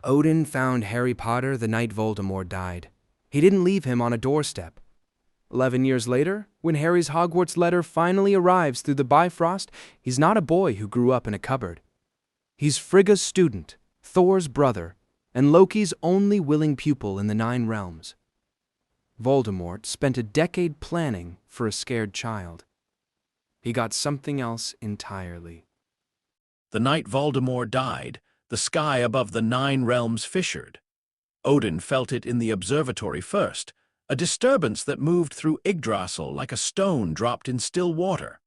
Odin found Harry Potter the night Voldemort died. He didn't leave him on a doorstep. 11 years later, when Harry's Hogwarts letter finally arrives through the Bifrost, he's not a boy who grew up in a cupboard. He's Frigga's student, Thor's brother, and Loki's only willing pupil in the 9 realms. Voldemort spent a decade planning for a scared child. He got something else entirely. The night Voldemort died, the sky above the 9 realms fissured. Odin felt it in the observatory first, a disturbance that moved through Yggdrasil like a stone dropped in still water.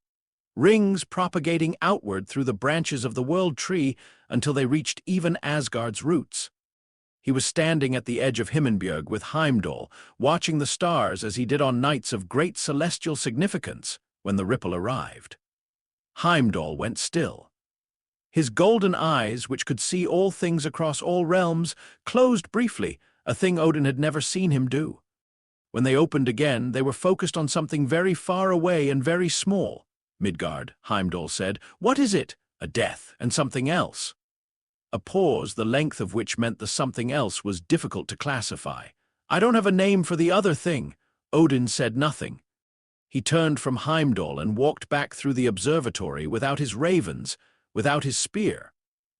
Rings propagating outward through the branches of the World Tree until they reached even Asgard's roots. He was standing at the edge of Himinbjörg with Heimdall, watching the stars as he did on nights of great celestial significance when the ripple arrived. Heimdall went still. His golden eyes, which could see all things across all realms, closed briefly, a thing Odin had never seen him do. When they opened again, they were focused on something very far away and very small. "Midgard," Heimdall said. "What is it?" "A death and something else." A pause, the length of which meant the something else was difficult to classify. "I don't have a name for the other thing." Odin said nothing. He turned from Heimdall and walked back through the observatory without his ravens, without his spear,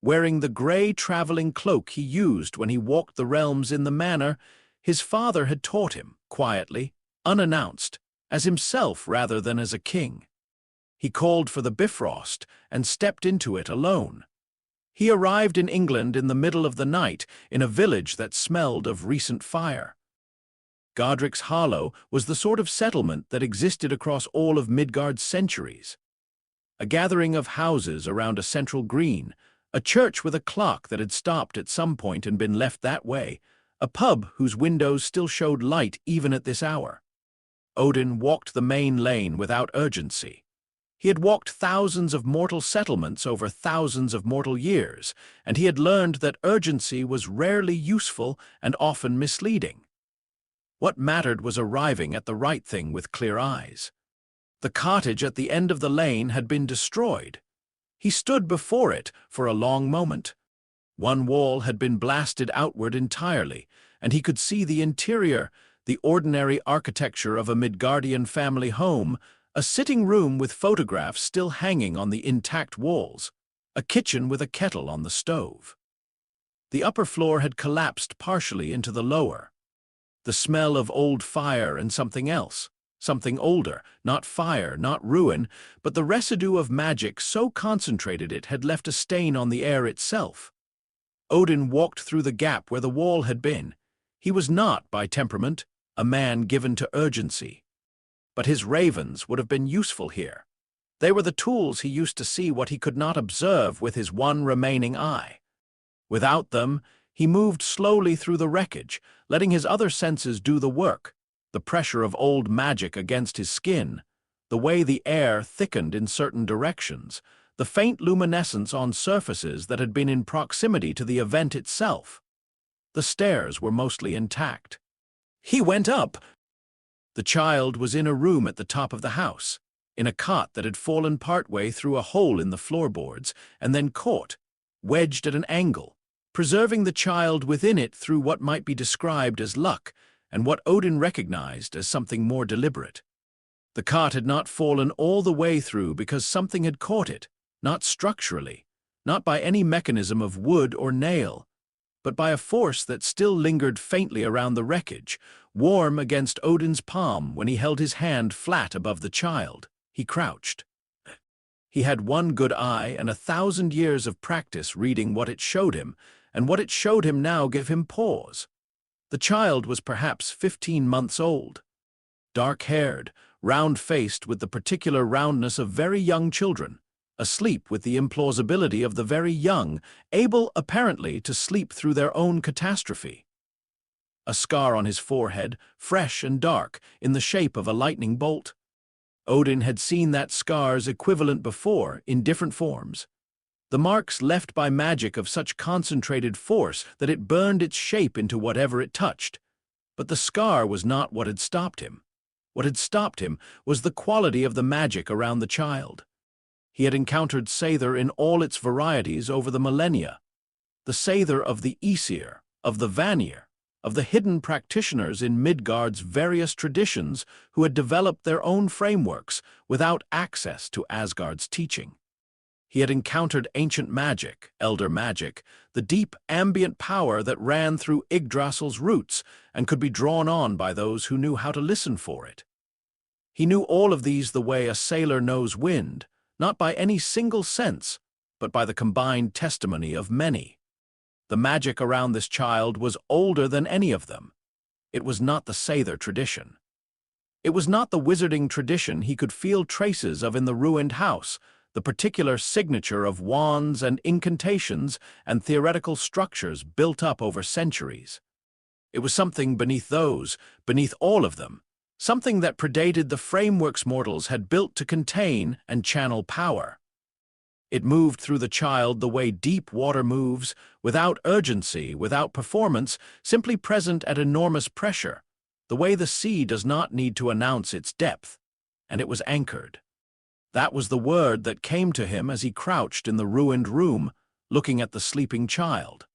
wearing the grey traveling cloak he used when he walked the realms in the manner his father had taught him, quietly, unannounced, as himself rather than as a king. He called for the Bifrost and stepped into it alone. He arrived in England in the middle of the night, in a village that smelled of recent fire. Godric's Hollow was the sort of settlement that existed across all of Midgard's centuries. A gathering of houses around a central green, a church with a clock that had stopped at some point and been left that way, a pub whose windows still showed light even at this hour. Odin walked the main lane without urgency. He had walked thousands of mortal settlements over thousands of mortal years, and he had learned that urgency was rarely useful and often misleading. What mattered was arriving at the right thing with clear eyes. The cottage at the end of the lane had been destroyed. He stood before it for a long moment. One wall had been blasted outward entirely, and he could see the interior, the ordinary architecture of a Midgardian family home, a sitting room with photographs still hanging on the intact walls, a kitchen with a kettle on the stove. The upper floor had collapsed partially into the lower. The smell of old fire and something else, something older, not fire, not ruin, but the residue of magic so concentrated it had left a stain on the air itself. Odin walked through the gap where the wall had been. He was not, by temperament, a man given to urgency. But his ravens would have been useful here. They were the tools he used to see what he could not observe with his one remaining eye. Without them, he moved slowly through the wreckage, letting his other senses do the work, the pressure of old magic against his skin, the way the air thickened in certain directions, the faint luminescence on surfaces that had been in proximity to the event itself. The stairs were mostly intact. He went up. The child was in a room at the top of the house, in a cot that had fallen partway through a hole in the floorboards and then caught, wedged at an angle, preserving the child within it through what might be described as luck and what Odin recognized as something more deliberate. The cot had not fallen all the way through because something had caught it, not structurally, not by any mechanism of wood or nail, but by a force that still lingered faintly around the wreckage, warm against Odin's palm when he held his hand flat above the child. He crouched. He had one good eye and 1,000 years of practice reading what it showed him, and what it showed him now gave him pause. The child was perhaps 15 months old. Dark-haired, round-faced with the particular roundness of very young children, asleep with the implausibility of the very young, able apparently to sleep through their own catastrophe. A scar on his forehead, fresh and dark, in the shape of a lightning bolt. Odin had seen that scar's equivalent before, in different forms. The marks left by magic of such concentrated force that it burned its shape into whatever it touched. But the scar was not what had stopped him. What had stopped him was the quality of the magic around the child. He had encountered Sather in all its varieties over the millennia. the Sather of the Aesir, of the Vanir, of the hidden practitioners in Midgard's various traditions who had developed their own frameworks without access to Asgard's teaching. He had encountered ancient magic, elder magic, the deep ambient power that ran through Yggdrasil's roots and could be drawn on by those who knew how to listen for it. He knew all of these the way a sailor knows wind, not by any single sense, but by the combined testimony of many. The magic around this child was older than any of them. It was not the Sather tradition. It was not the wizarding tradition he could feel traces of in the ruined house, the particular signature of wands and incantations and theoretical structures built up over centuries. It was something beneath those, beneath all of them, something that predated the frameworks mortals had built to contain and channel power. It moved through the child the way deep water moves, without urgency, without performance, simply present at enormous pressure, the way the sea does not need to announce its depth, and it was anchored. That was the word that came to him as he crouched in the ruined room, looking at the sleeping child.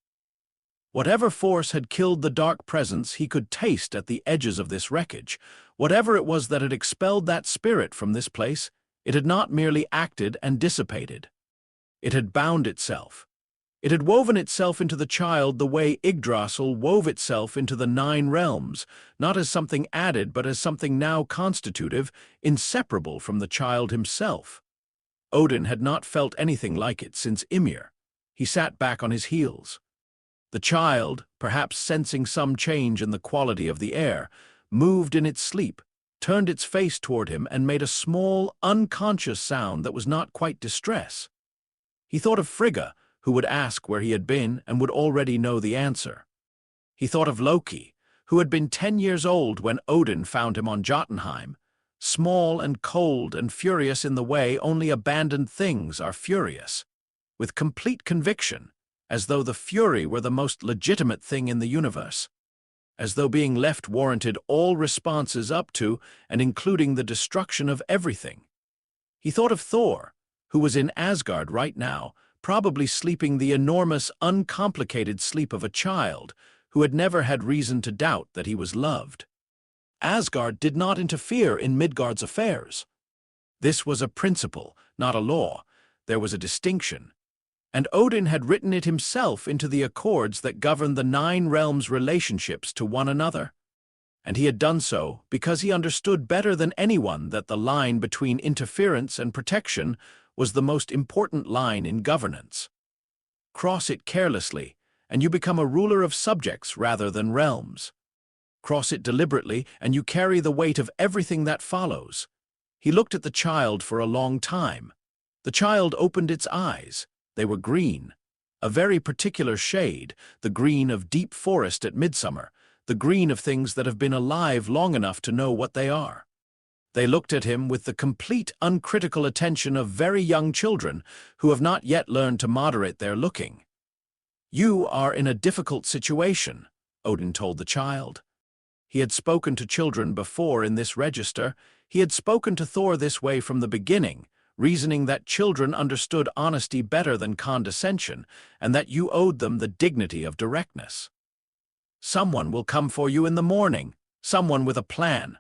Whatever force had killed the dark presence he could taste at the edges of this wreckage. Whatever it was that had expelled that spirit from this place, it had not merely acted and dissipated. It had bound itself. It had woven itself into the child the way Yggdrasil wove itself into the 9 realms, not as something added but as something now constitutive, inseparable from the child himself. Odin had not felt anything like it since Ymir. He sat back on his heels. The child, perhaps sensing some change in the quality of the air, moved in its sleep, turned its face toward him and made a small, unconscious sound that was not quite distress. He thought of Frigga, who would ask where he had been and would already know the answer. He thought of Loki, who had been 10 years old when Odin found him on Jotunheim, small and cold and furious in the way only abandoned things are furious, with complete conviction, as though the fury were the most legitimate thing in the universe, as though being left warranted all responses up to and including the destruction of everything. He thought of Thor, who was in Asgard right now, probably sleeping the enormous, uncomplicated sleep of a child who had never had reason to doubt that he was loved. Asgard did not interfere in Midgard's affairs. This was a principle, not a law. There was a distinction. And Odin had written it himself into the accords that governed the 9 realms' relationships to one another. And he had done so because he understood better than anyone that the line between interference and protection was the most important line in governance. Cross it carelessly, and you become a ruler of subjects rather than realms. Cross it deliberately, and you carry the weight of everything that follows. He looked at the child for a long time. The child opened its eyes. They were green, a very particular shade, the green of deep forest at midsummer, the green of things that have been alive long enough to know what they are. They looked at him with the complete, uncritical attention of very young children who have not yet learned to moderate their looking. "You are in a difficult situation," Odin told the child. He had spoken to children before in this register. He had spoken to Thor this way from the beginning, reasoning that children understood honesty better than condescension, and that you owed them the dignity of directness. "Someone will come for you in the morning, someone with a plan.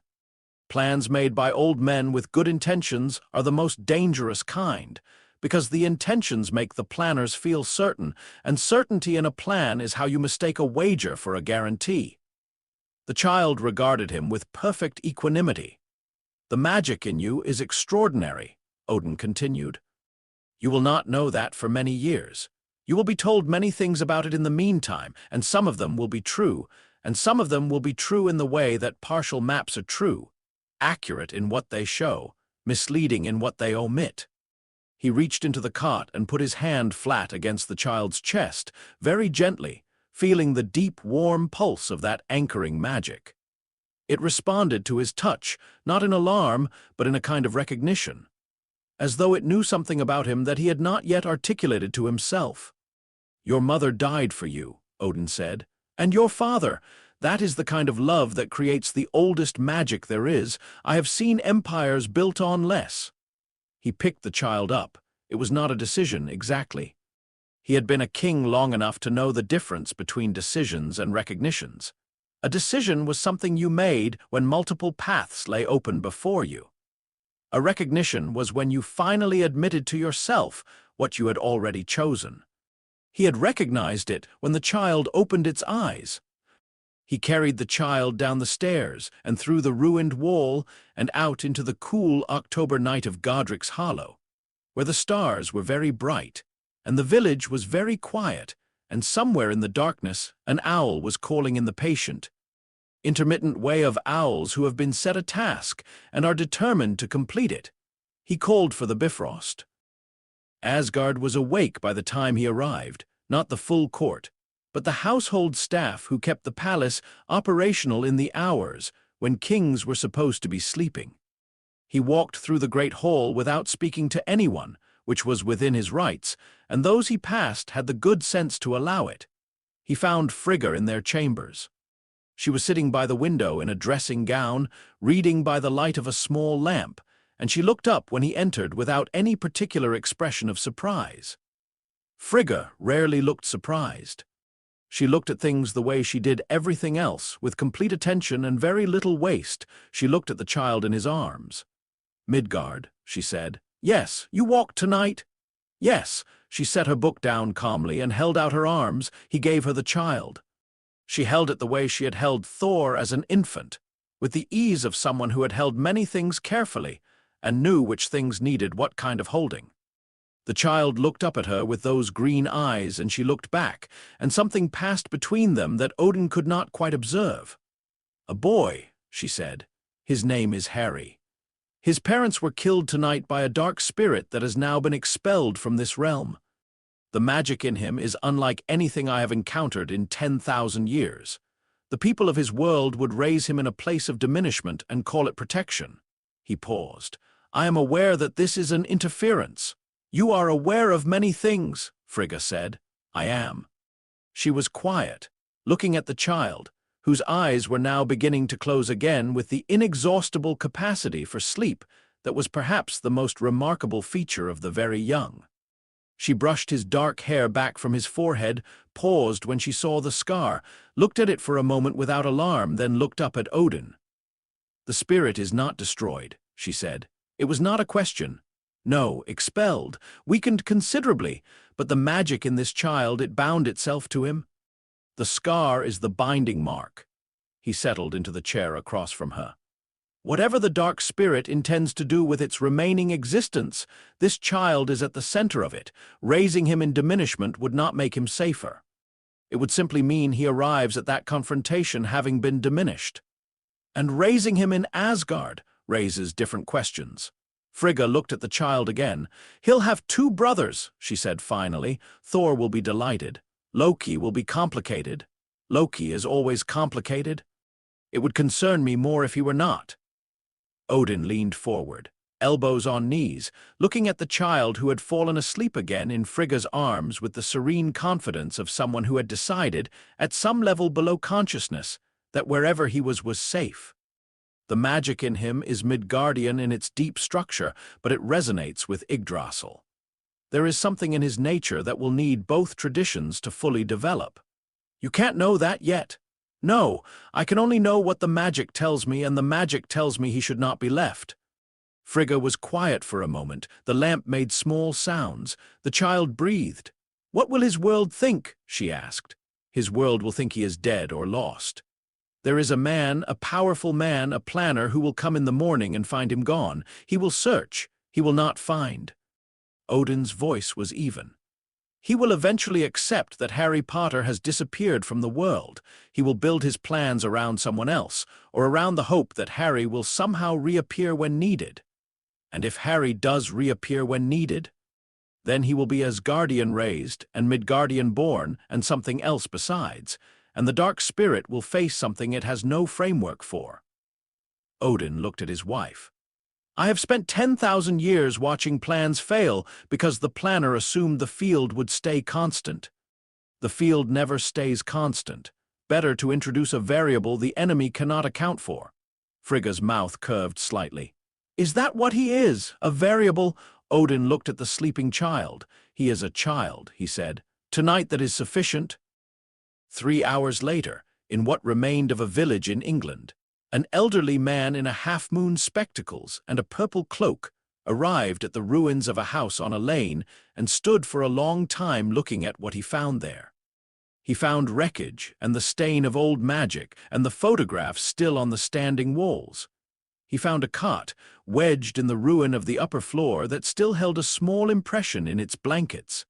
Plans made by old men with good intentions are the most dangerous kind, because the intentions make the planners feel certain, and certainty in a plan is how you mistake a wager for a guarantee." The child regarded him with perfect equanimity. "The magic in you is extraordinary," Odin continued. "You will not know that for many years. You will be told many things about it in the meantime, and some of them will be true, and some of them will be true in the way that partial maps are true, accurate in what they show, misleading in what they omit." He reached into the cot and put his hand flat against the child's chest, very gently, feeling the deep, warm pulse of that anchoring magic. It responded to his touch, not in alarm, but in a kind of recognition, as though it knew something about him that he had not yet articulated to himself. "Your mother died for you," Odin said, "and your father. That is the kind of love that creates the oldest magic there is. I have seen empires built on less." He picked the child up. It was not a decision, exactly. He had been a king long enough to know the difference between decisions and recognitions. A decision was something you made when multiple paths lay open before you. A recognition was when you finally admitted to yourself what you had already chosen. He had recognized it when the child opened its eyes. He carried the child down the stairs and through the ruined wall and out into the cool October night of Godric's Hollow, where the stars were very bright, and the village was very quiet, and somewhere in the darkness an owl was calling in the patient, intermittent way of owls who have been set a task and are determined to complete it. He called for the Bifrost. Asgard was awake by the time he arrived, not the full court, but the household staff who kept the palace operational in the hours when kings were supposed to be sleeping. He walked through the great hall without speaking to anyone, which was within his rights, and those he passed had the good sense to allow it. He found Frigga in their chambers. She was sitting by the window in a dressing gown, reading by the light of a small lamp, and she looked up when he entered without any particular expression of surprise. Frigga rarely looked surprised. She looked at things the way she did everything else, with complete attention and very little waste. She looked at the child in his arms. "Midgard," she said. "Yes, you walked tonight?" "Yes." She set her book down calmly and held out her arms. He gave her the child. She held it the way she had held Thor as an infant, with the ease of someone who had held many things carefully and knew which things needed what kind of holding. The child looked up at her with those green eyes, and she looked back, and something passed between them that Odin could not quite observe. "A boy," she said. "His name is Harry. His parents were killed tonight by a dark spirit that has now been expelled from this realm. The magic in him is unlike anything I have encountered in 10,000 years. The people of his world would raise him in a place of diminishment and call it protection." He paused. "I am aware that this is an interference." "You are aware of many things," Frigga said. "I am." She was quiet, looking at the child, whose eyes were now beginning to close again with the inexhaustible capacity for sleep that was perhaps the most remarkable feature of the very young. She brushed his dark hair back from his forehead, paused when she saw the scar, looked at it for a moment without alarm, then looked up at Odin. "The spirit is not destroyed," she said. "It was not a question. No, expelled, weakened considerably, but the magic in this child, it bound itself to him. The scar is the binding mark." He settled into the chair across from her. "Whatever the dark spirit intends to do with its remaining existence, this child is at the center of it. Raising him in diminishment would not make him safer. It would simply mean he arrives at that confrontation having been diminished. And raising him in Asgard raises different questions." Frigga looked at the child again. "He'll have 2 brothers," she said finally. "Thor will be delighted. Loki will be complicated. Loki is always complicated. It would concern me more if he were not." Odin leaned forward, elbows on knees, looking at the child who had fallen asleep again in Frigga's arms with the serene confidence of someone who had decided, at some level below consciousness, that wherever he was safe. The magic in him is Midgardian in its deep structure, but it resonates with Yggdrasil. There is something in his nature that will need both traditions to fully develop. You can't know that yet. No, I can only know what the magic tells me, and the magic tells me he should not be left. Frigga was quiet for a moment. The lamp made small sounds. The child breathed. "What will his world think?" she asked. "His world will think he is dead or lost. There is a man, a powerful man, a planner who will come in the morning and find him gone. He will search. He will not find." Odin's voice was even. "He will eventually accept that Harry Potter has disappeared from the world. He will build his plans around someone else, or around the hope that Harry will somehow reappear when needed. And if Harry does reappear when needed, then he will be Asgardian raised and Midgardian born and something else besides, and the dark spirit will face something it has no framework for." Odin looked at his wife. "I have spent 10,000 years watching plans fail because the planner assumed the field would stay constant. The field never stays constant. Better to introduce a variable the enemy cannot account for." Frigga's mouth curved slightly. "Is that what he is, a variable?" Odin looked at the sleeping child. "He is a child," he said. Tonight that is sufficient." 3 hours later, in what remained of a village in England, an elderly man in a half-moon spectacles and a purple cloak arrived at the ruins of a house on a lane and stood for a long time looking at what he found there. He found wreckage and the stain of old magic and the photographs still on the standing walls. He found a cot wedged in the ruin of the upper floor that still held a small impression in its blankets.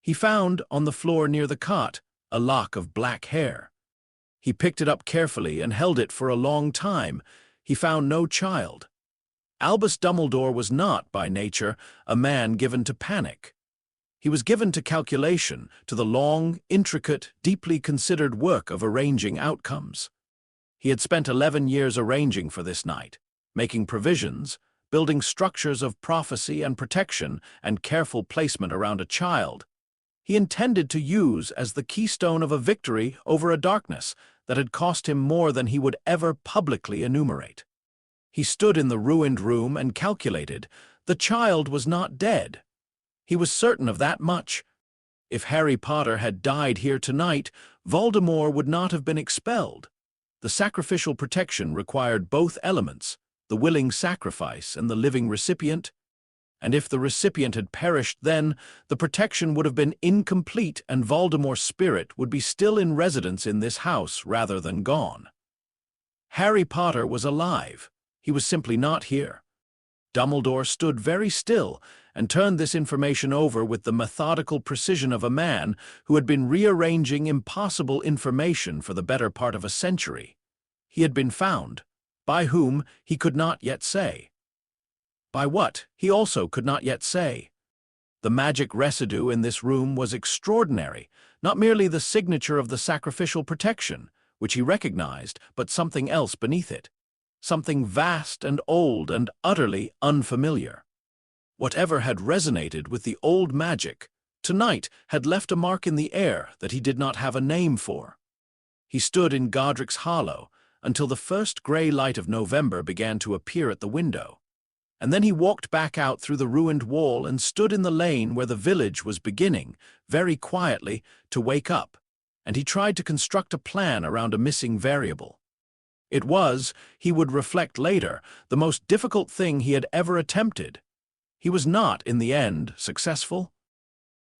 He found, on the floor near the cot, a lock of black hair. He picked it up carefully and held it for a long time. He found no child. Albus Dumbledore was not, by nature, a man given to panic. He was given to calculation, to the long, intricate, deeply considered work of arranging outcomes. He had spent 11 years arranging for this night, making provisions, building structures of prophecy and protection and careful placement around a child. He intended to use as the keystone of a victory over a darkness that had cost him more than he would ever publicly enumerate. He stood in the ruined room and calculated. The child was not dead. He was certain of that much. If Harry Potter had died here tonight, Voldemort would not have been expelled. The sacrificial protection required both elements, the willing sacrifice and the living recipient. And if the recipient had perished then, the protection would have been incomplete and Voldemort's spirit would be still in residence in this house rather than gone. Harry Potter was alive. He was simply not here. Dumbledore stood very still and turned this information over with the methodical precision of a man who had been rearranging impossible information for the better part of a century. He had been found. By whom, he could not yet say. By what, he also could not yet say. The magic residue in this room was extraordinary, not merely the signature of the sacrificial protection, which he recognized, but something else beneath it. Something vast and old and utterly unfamiliar. Whatever had resonated with the old magic, tonight had left a mark in the air that he did not have a name for. He stood in Godric's Hollow until the first gray light of November began to appear at the window, and then he walked back out through the ruined wall and stood in the lane where the village was beginning, very quietly, to wake up, and he tried to construct a plan around a missing variable. It was, he would reflect later, the most difficult thing he had ever attempted. He was not, in the end, successful.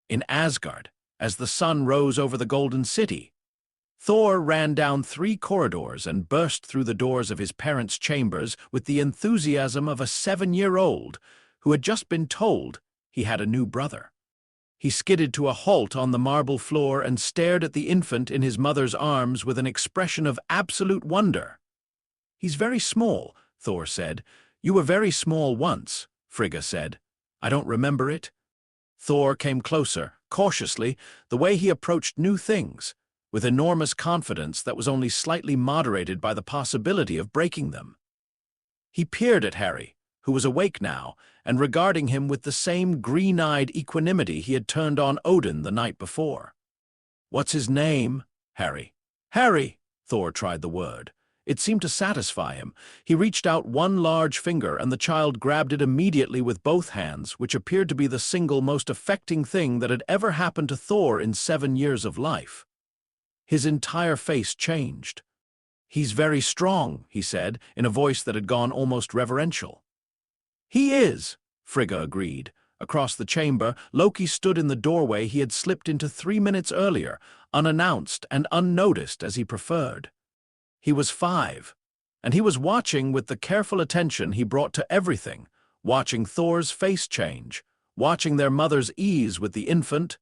In Asgard, as the sun rose over the Golden City, Thor ran down 3 corridors and burst through the doors of his parents' chambers with the enthusiasm of a 7-year-old who had just been told he had a new brother. He skidded to a halt on the marble floor and stared at the infant in his mother's arms with an expression of absolute wonder. "He's very small," Thor said. "You were very small once," Frigga said. "I don't remember it." Thor came closer, cautiously, the way he approached new things, with enormous confidence that was only slightly moderated by the possibility of breaking them. He peered at Harry, who was awake now, and regarding him with the same green-eyed equanimity he had turned on Odin the night before. "What's his name, Harry?" "Harry!" Thor tried the word. It seemed to satisfy him. He reached out one large finger, and the child grabbed it immediately with both hands, which appeared to be the single most affecting thing that had ever happened to Thor in 7 years of life. His entire face changed. "He's very strong," he said, in a voice that had gone almost reverential. "He is," Frigga agreed. Across the chamber, Loki stood in the doorway he had slipped into 3 minutes earlier, unannounced and unnoticed as he preferred. He was 5, and he was watching with the careful attention he brought to everything, watching Thor's face change, watching their mother's ease with the infant,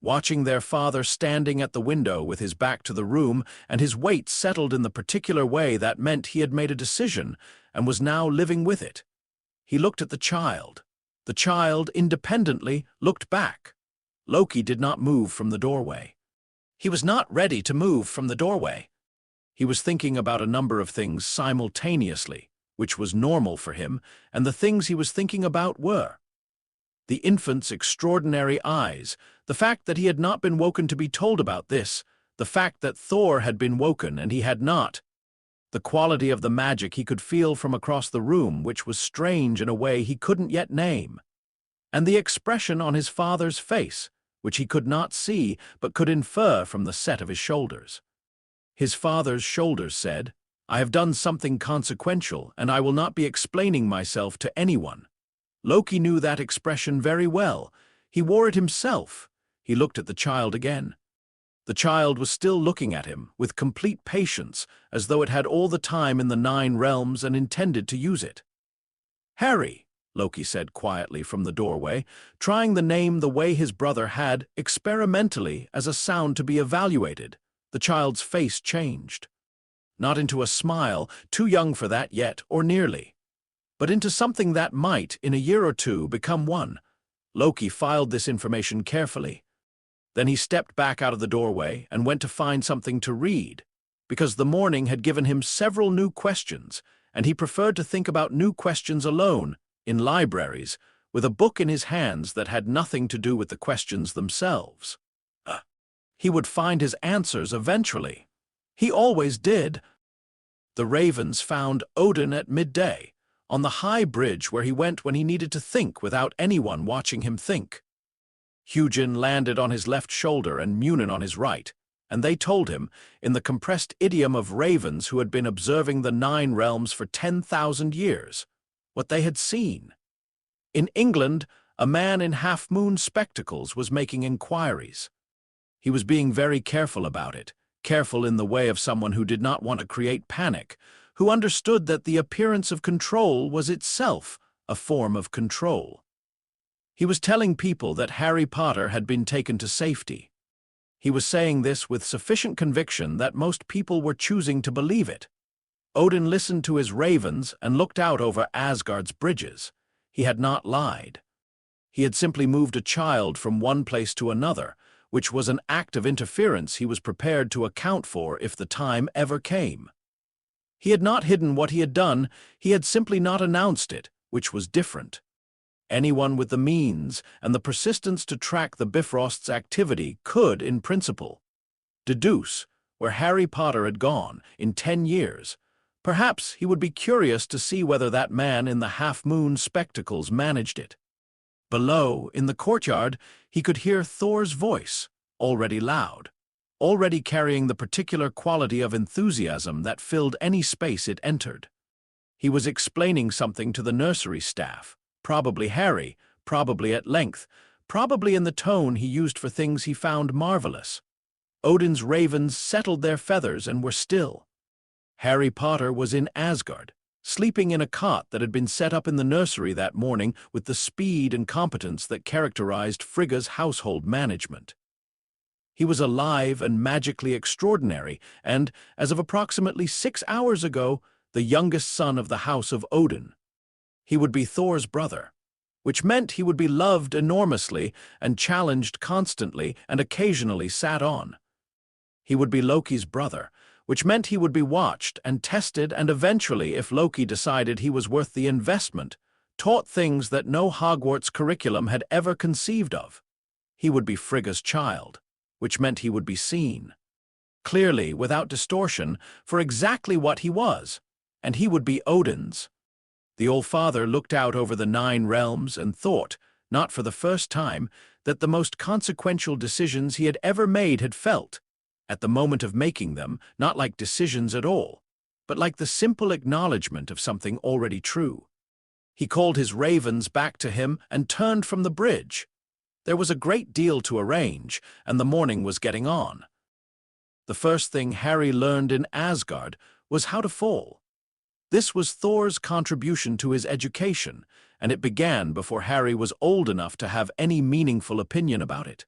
watching their father standing at the window with his back to the room and his weight settled in the particular way that meant he had made a decision and was now living with it. He looked at the child. The child, independently, looked back. Loki did not move from the doorway. He was not ready to move from the doorway. He was thinking about a number of things simultaneously, which was normal for him, and the things he was thinking about were the infant's extraordinary eyes, the fact that he had not been woken to be told about this, the fact that Thor had been woken and he had not, the quality of the magic he could feel from across the room, which was strange in a way he couldn't yet name, and the expression on his father's face, which he could not see but could infer from the set of his shoulders. His father's shoulders said, "I have done something consequential, and I will not be explaining myself to anyone." Loki knew that expression very well. He wore it himself. He looked at the child again. The child was still looking at him, with complete patience, as though it had all the time in the 9 realms and intended to use it. "Harry," Loki said quietly from the doorway, trying the name the way his brother had, experimentally, as a sound to be evaluated. The child's face changed. Not into a smile, too young for that yet, or nearly, but into something that might, in a year or two, become one. Loki filed this information carefully. Then he stepped back out of the doorway and went to find something to read, because the morning had given him several new questions, and he preferred to think about new questions alone, in libraries, with a book in his hands that had nothing to do with the questions themselves. He would find his answers eventually. He always did. The ravens found Odin at midday, on the high bridge where he went when he needed to think without anyone watching him think. Hugin landed on his left shoulder and Munin on his right, and they told him, in the compressed idiom of ravens who had been observing the 9 realms for 10,000 years, what they had seen. In England, a man in half-moon spectacles was making inquiries. He was being very careful about it, careful in the way of someone who did not want to create panic, who understood that the appearance of control was itself a form of control. He was telling people that Harry Potter had been taken to safety. He was saying this with sufficient conviction that most people were choosing to believe it. Odin listened to his ravens and looked out over Asgard's bridges. He had not lied. He had simply moved a child from one place to another, which was an act of interference he was prepared to account for if the time ever came. He had not hidden what he had done, he had simply not announced it, which was different. Anyone with the means and the persistence to track the Bifrost's activity could, in principle, deduce where Harry Potter had gone in 10 years. Perhaps he would be curious to see whether that man in the half-moon spectacles managed it. Below, in the courtyard, he could hear Thor's voice, already loud, already carrying the particular quality of enthusiasm that filled any space it entered. He was explaining something to the nursery staff, probably Harry, probably at length, probably in the tone he used for things he found marvelous. Odin's ravens settled their feathers and were still. Harry Potter was in Asgard, sleeping in a cot that had been set up in the nursery that morning with the speed and competence that characterized Frigga's household management. He was alive and magically extraordinary, and, as of approximately 6 hours ago, the youngest son of the house of Odin. He would be Thor's brother, which meant he would be loved enormously and challenged constantly and occasionally sat on. He would be Loki's brother, which meant he would be watched and tested and eventually, if Loki decided he was worth the investment, taught things that no Hogwarts curriculum had ever conceived of. He would be Frigga's child, which meant he would be seen, clearly, without distortion, for exactly what he was, and he would be Odin's. The All-Father looked out over the 9 realms and thought, not for the first time, that the most consequential decisions he had ever made had felt, at the moment of making them, not like decisions at all, but like the simple acknowledgement of something already true. He called his ravens back to him and turned from the bridge. There was a great deal to arrange, and the morning was getting on. The first thing Harry learned in Asgard was how to fall. This was Thor's contribution to his education, and it began before Harry was old enough to have any meaningful opinion about it.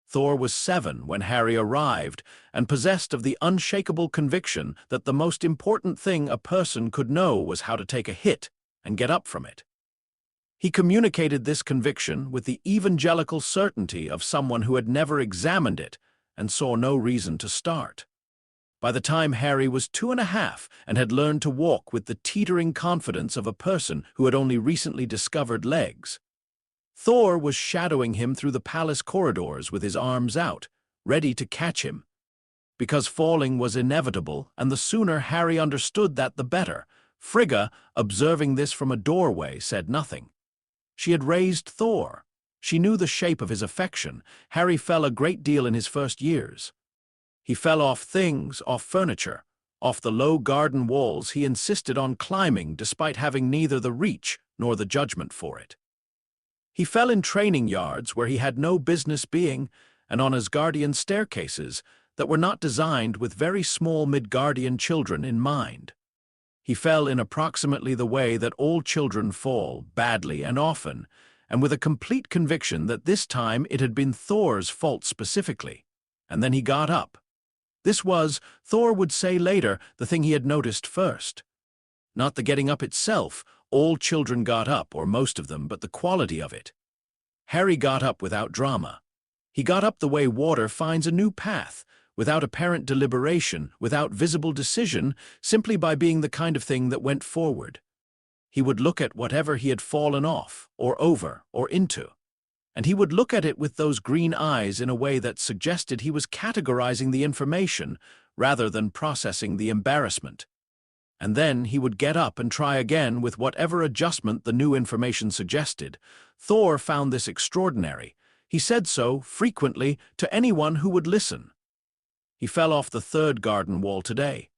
Thor was 7 when Harry arrived, and possessed of the unshakable conviction that the most important thing a person could know was how to take a hit and get up from it. He communicated this conviction with the evangelical certainty of someone who had never examined it and saw no reason to start. By the time Harry was 2.5 and had learned to walk with the teetering confidence of a person who had only recently discovered legs, Thor was shadowing him through the palace corridors with his arms out, ready to catch him. Because falling was inevitable, and the sooner Harry understood that the better, Frigga, observing this from a doorway, said nothing. She had raised Thor. She knew the shape of his affection. Harry fell a great deal in his first years. He fell off things, off furniture, off the low garden walls he insisted on climbing despite having neither the reach nor the judgment for it. He fell in training yards where he had no business being, and on Asgardian staircases that were not designed with very small Midgardian children in mind. He fell in approximately the way that all children fall, badly and often, and with a complete conviction that this time it had been Thor's fault specifically. And then he got up. This was, Thor would say later, the thing he had noticed first. Not the getting up itself, all children got up, or most of them, but the quality of it. Harry got up without drama. He got up the way water finds a new path, without apparent deliberation, without visible decision, simply by being the kind of thing that went forward. He would look at whatever he had fallen off, or over, or into. And he would look at it with those green eyes in a way that suggested he was categorizing the information rather than processing the embarrassment. And then he would get up and try again with whatever adjustment the new information suggested. Thor found this extraordinary. He said so, frequently, to anyone who would listen. He fell off the third garden wall today.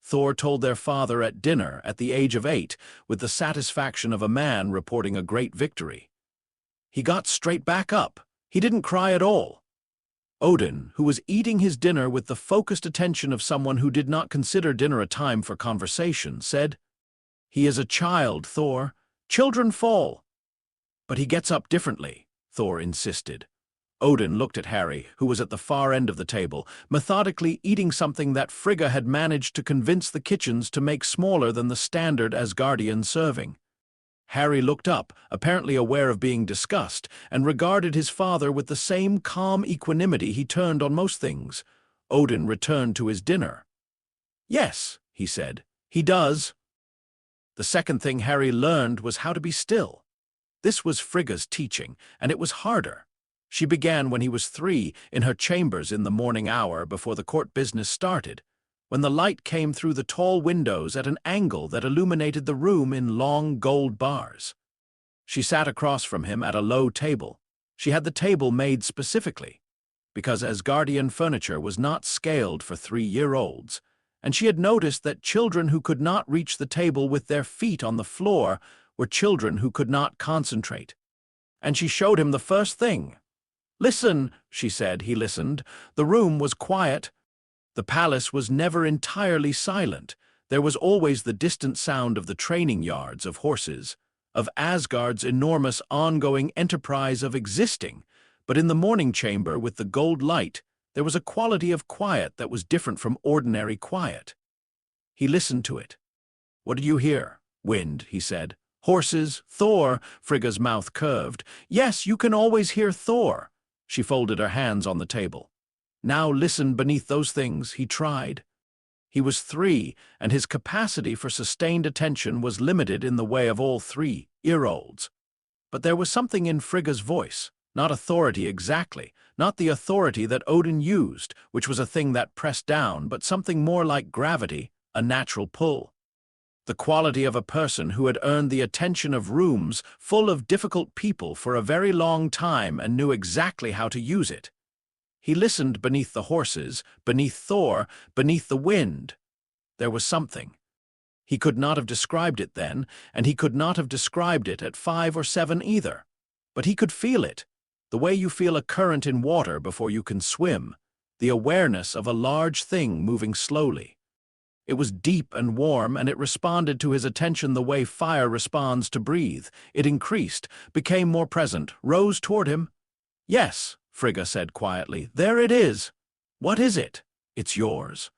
Thor told their father at dinner at the age of 8 with the satisfaction of a man reporting a great victory. He got straight back up. He didn't cry at all. Odin, who was eating his dinner with the focused attention of someone who did not consider dinner a time for conversation, said, "He is a child, Thor. Children fall." "But he gets up differently," Thor insisted. Odin looked at Harry, who was at the far end of the table, methodically eating something that Frigga had managed to convince the kitchens to make smaller than the standard Asgardian serving. Harry looked up, apparently aware of being discussed, and regarded his father with the same calm equanimity he turned on most things. Odin returned to his dinner. "Yes," he said, "he does." The second thing Harry learned was how to be still. This was Frigga's teaching, and it was harder. She began when he was 3, in her chambers in the morning hour before the court business started, when the light came through the tall windows at an angle that illuminated the room in long gold bars. She sat across from him at a low table. She had the table made specifically, because Asgardian furniture was not scaled for 3-year-olds, and she had noticed that children who could not reach the table with their feet on the floor were children who could not concentrate. And she showed him the first thing. "Listen," she said. He listened. The room was quiet. The palace was never entirely silent. There was always the distant sound of the training yards of horses, of Asgard's enormous ongoing enterprise of existing. But in the morning chamber with the gold light, there was a quality of quiet that was different from ordinary quiet. He listened to it. "What do you hear?" "Wind," he said. "Horses, Thor." Frigga's mouth curved. "Yes, you can always hear Thor." She folded her hands on the table. "Now listen beneath those things," he tried. He was 3, and his capacity for sustained attention was limited in the way of all 3-year-olds. But there was something in Frigga's voice, not authority exactly, not the authority that Odin used, which was a thing that pressed down, but something more like gravity, a natural pull. The quality of a person who had earned the attention of rooms full of difficult people for a very long time and knew exactly how to use it. He listened beneath the horses, beneath Thor, beneath the wind. There was something. He could not have described it then, and he could not have described it at 5 or 7 either. But he could feel it, the way you feel a current in water before you can swim, the awareness of a large thing moving slowly. It was deep and warm, and it responded to his attention the way fire responds to breathe. It increased, became more present, rose toward him. "Yes," Frigga said quietly, "there it is." "What is it?" "It's yours."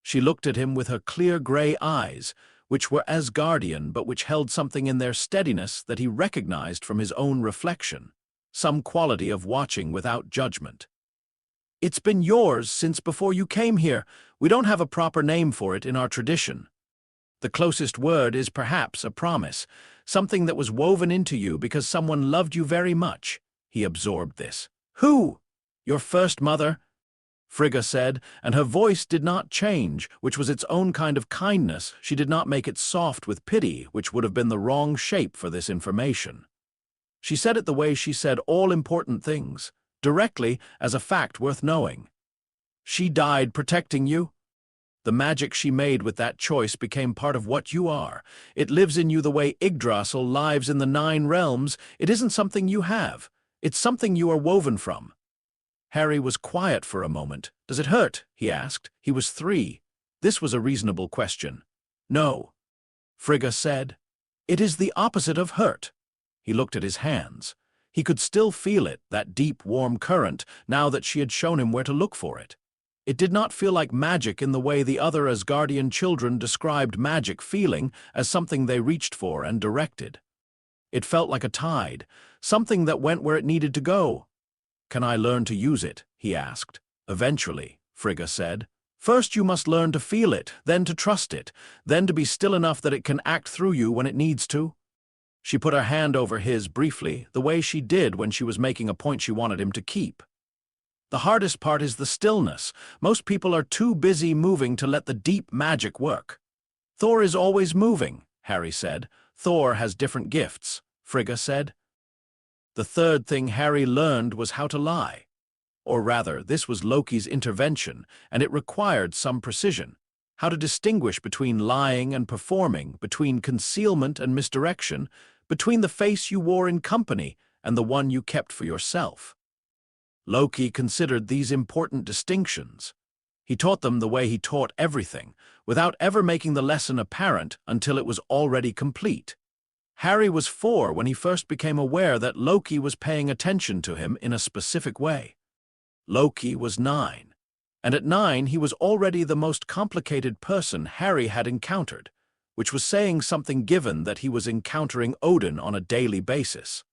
She looked at him with her clear gray eyes, which were Asgardian but which held something in their steadiness that he recognized from his own reflection, some quality of watching without judgment. "It's been yours since before you came here. We don't have a proper name for it in our tradition. The closest word is perhaps a promise, something that was woven into you because someone loved you very much." He absorbed this. "Who?" "Your first mother," Frigga said, and her voice did not change, which was its own kind of kindness. She did not make it soft with pity, which would have been the wrong shape for this information. She said it the way she said all important things, directly as a fact worth knowing. She died protecting you. The magic she made with that choice became part of what you are. It lives in you the way Yggdrasil lives in the 9 realms. It isn't something you have. It's something you are woven from. Harry was quiet for a moment. "Does it hurt?" he asked. He was 3. This was a reasonable question. "No," Frigga said. "It is the opposite of hurt." He looked at his hands. He could still feel it, that deep, warm current, now that she had shown him where to look for it. It did not feel like magic in the way the other Asgardian children described magic feeling as something they reached for and directed. It felt like a tide, something that went where it needed to go. "Can I learn to use it?" he asked. "Eventually," Frigga said. "First you must learn to feel it, then to trust it, then to be still enough that it can act through you when it needs to." She put her hand over his briefly, the way she did when she was making a point she wanted him to keep. "The hardest part is the stillness. Most people are too busy moving to let the deep magic work." "Thor is always moving," Harry said. "Thor has different gifts," Frigga said. The third thing Harry learned was how to lie. Or rather, this was Loki's intervention, and it required some precision. How to distinguish between lying and performing, between concealment and misdirection, between the face you wore in company and the one you kept for yourself. Loki considered these important distinctions. He taught them the way he taught everything, without ever making the lesson apparent until it was already complete. Harry was 4 when he first became aware that Loki was paying attention to him in a specific way. Loki was 9, and at 9 he was already the most complicated person Harry had encountered, which was saying something given that he was encountering Odin on a daily basis.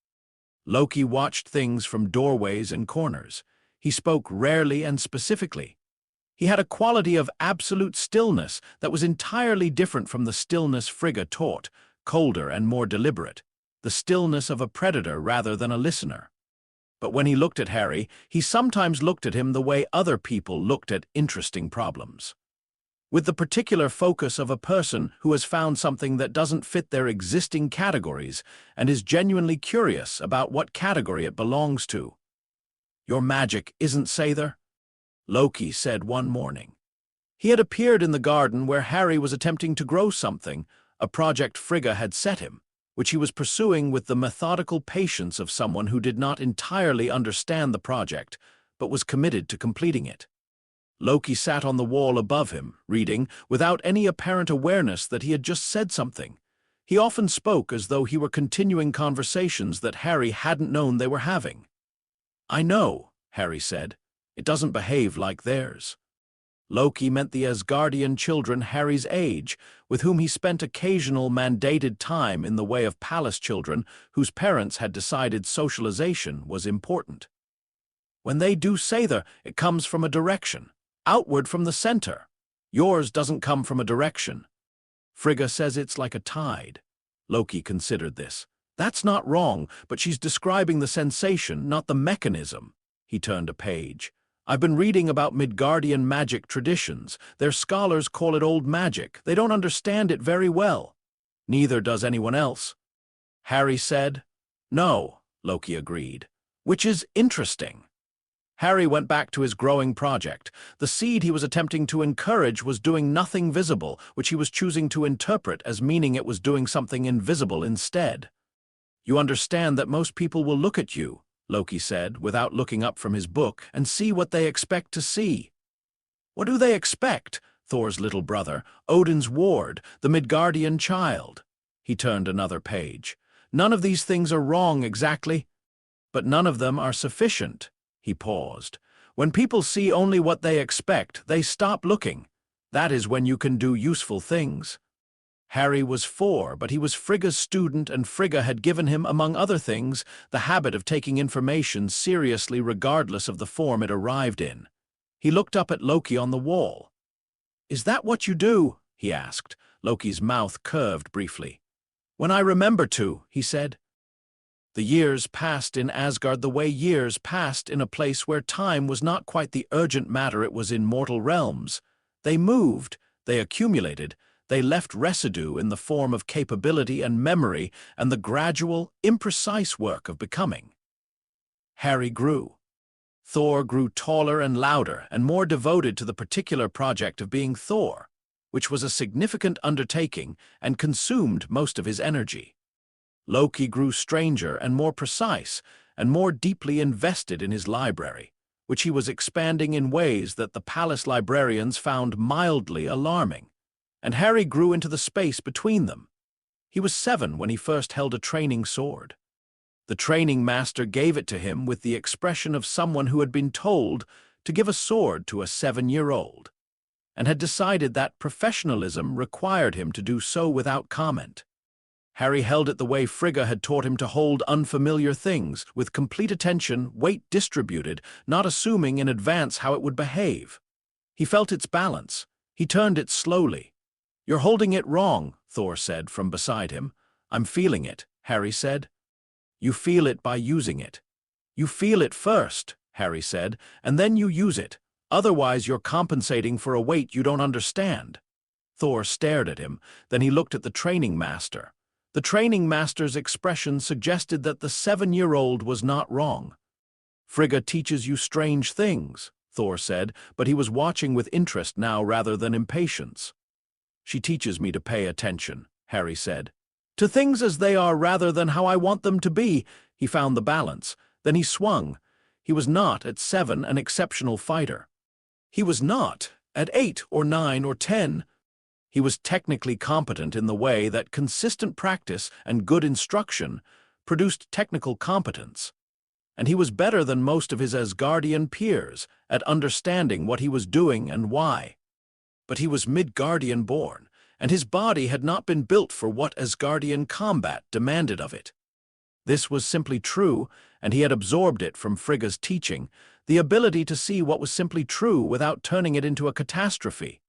Loki watched things from doorways and corners. He spoke rarely and specifically. He had a quality of absolute stillness that was entirely different from the stillness Frigga taught, colder and more deliberate, the stillness of a predator rather than a listener. But when he looked at Harry, he sometimes looked at him the way other people looked at interesting problems. With the particular focus of a person who has found something that doesn't fit their existing categories and is genuinely curious about what category it belongs to. "Your magic isn't Sather?" Loki said one morning. He had appeared in the garden where Harry was attempting to grow something, a project Frigga had set him, which he was pursuing with the methodical patience of someone who did not entirely understand the project, but was committed to completing it. Loki sat on the wall above him, reading, without any apparent awareness that he had just said something. He often spoke as though he were continuing conversations that Harry hadn't known they were having. "I know," Harry said. "It doesn't behave like theirs." Loki meant the Asgardian children Harry's age, with whom he spent occasional mandated time in the way of palace children whose parents had decided socialization was important. "When they do Sather, it comes from a direction, outward from the center. Yours doesn't come from a direction." "Frigga says it's like a tide." Loki considered this. "That's not wrong, but she's describing the sensation, not the mechanism." He turned a page. "I've been reading about Midgardian magic traditions. Their scholars call it old magic. They don't understand it very well. Neither does anyone else." Harry said. "No," Loki agreed. "Which is interesting." Harry went back to his growing project. The seed he was attempting to encourage was doing nothing visible, which he was choosing to interpret as meaning it was doing something invisible instead. "You understand that most people will look at you," Loki said, without looking up from his book, "and see what they expect to see." "What do they expect?" Thor's little brother, Odin's ward, the Midgardian child. He turned another page. "None of these things are wrong exactly, but none of them are sufficient." He paused. "When people see only what they expect, they stop looking. That is when you can do useful things." Harry was 4, but he was Frigga's student, and Frigga had given him, among other things, the habit of taking information seriously regardless of the form it arrived in. He looked up at Loki on the wall. "Is that what you do?" he asked. Loki's mouth curved briefly. "When I remember to," he said. The years passed in Asgard the way years passed in a place where time was not quite the urgent matter it was in mortal realms. They moved, they accumulated, They left residue in the form of capability and memory and the gradual, imprecise work of becoming. Harry grew. Thor grew taller and louder and more devoted to the particular project of being Thor, which was a significant undertaking and consumed most of his energy. Loki grew stranger and more precise and more deeply invested in his library, which he was expanding in ways that the palace librarians found mildly alarming. And Harry grew into the space between them. He was 7 when he first held a training sword. The training master gave it to him with the expression of someone who had been told to give a sword to a 7-year-old, and had decided that professionalism required him to do so without comment. Harry held it the way Frigga had taught him to hold unfamiliar things, with complete attention, weight distributed, not assuming in advance how it would behave. He felt its balance. He turned it slowly. "You're holding it wrong," Thor said from beside him. "I'm feeling it," Harry said. "You feel it by using it." "You feel it first," Harry said, "and then you use it. Otherwise you're compensating for a weight you don't understand." Thor stared at him, then he looked at the training master. The training master's expression suggested that the 7-year-old was not wrong. "Frigga teaches you strange things," Thor said, but he was watching with interest now rather than impatience. "She teaches me to pay attention," Harry said. "To things as they are rather than how I want them to be." He found the balance. Then he swung. He was not, at 7, an exceptional fighter. He was not, at 8 or 9 or 10. He was technically competent in the way that consistent practice and good instruction produced technical competence. And he was better than most of his Asgardian peers at understanding what he was doing and why. But he was Midgardian born, and his body had not been built for what Asgardian combat demanded of it. This was simply true, and he had absorbed it from Frigga's teaching, the ability to see what was simply true without turning it into a catastrophe,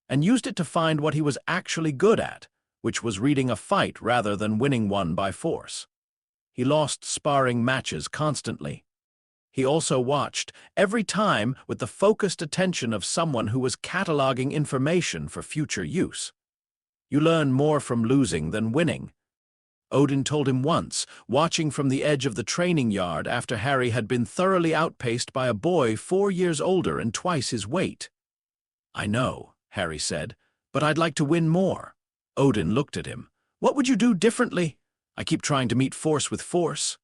and used it to find what he was actually good at, which was reading a fight rather than winning one by force. He lost sparring matches constantly. He also watched, every time with the focused attention of someone who was cataloging information for future use. "You learn more from losing than winning," Odin told him once, watching from the edge of the training yard after Harry had been thoroughly outpaced by a boy 4 years older and twice his weight. "I know," Harry said, "but I'd like to win more." Odin looked at him. "What would you do differently?" "I keep trying to meet force with force."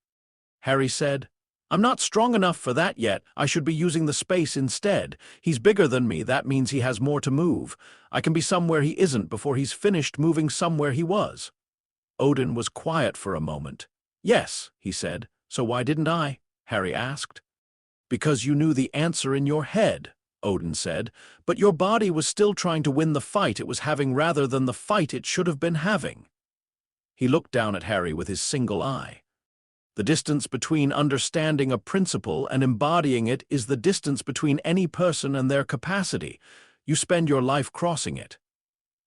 Harry said, "I'm not strong enough for that yet. I should be using the space instead. He's bigger than me. That means he has more to move. I can be somewhere he isn't before he's finished moving somewhere he was." Odin was quiet for a moment. "Yes," he said. "So why didn't I?" Harry asked. "Because you knew the answer in your head," Odin said, "but your body was still trying to win the fight it was having rather than the fight it should have been having." He looked down at Harry with his single eye. "The distance between understanding a principle and embodying it is the distance between any person and their capacity. You spend your life crossing it."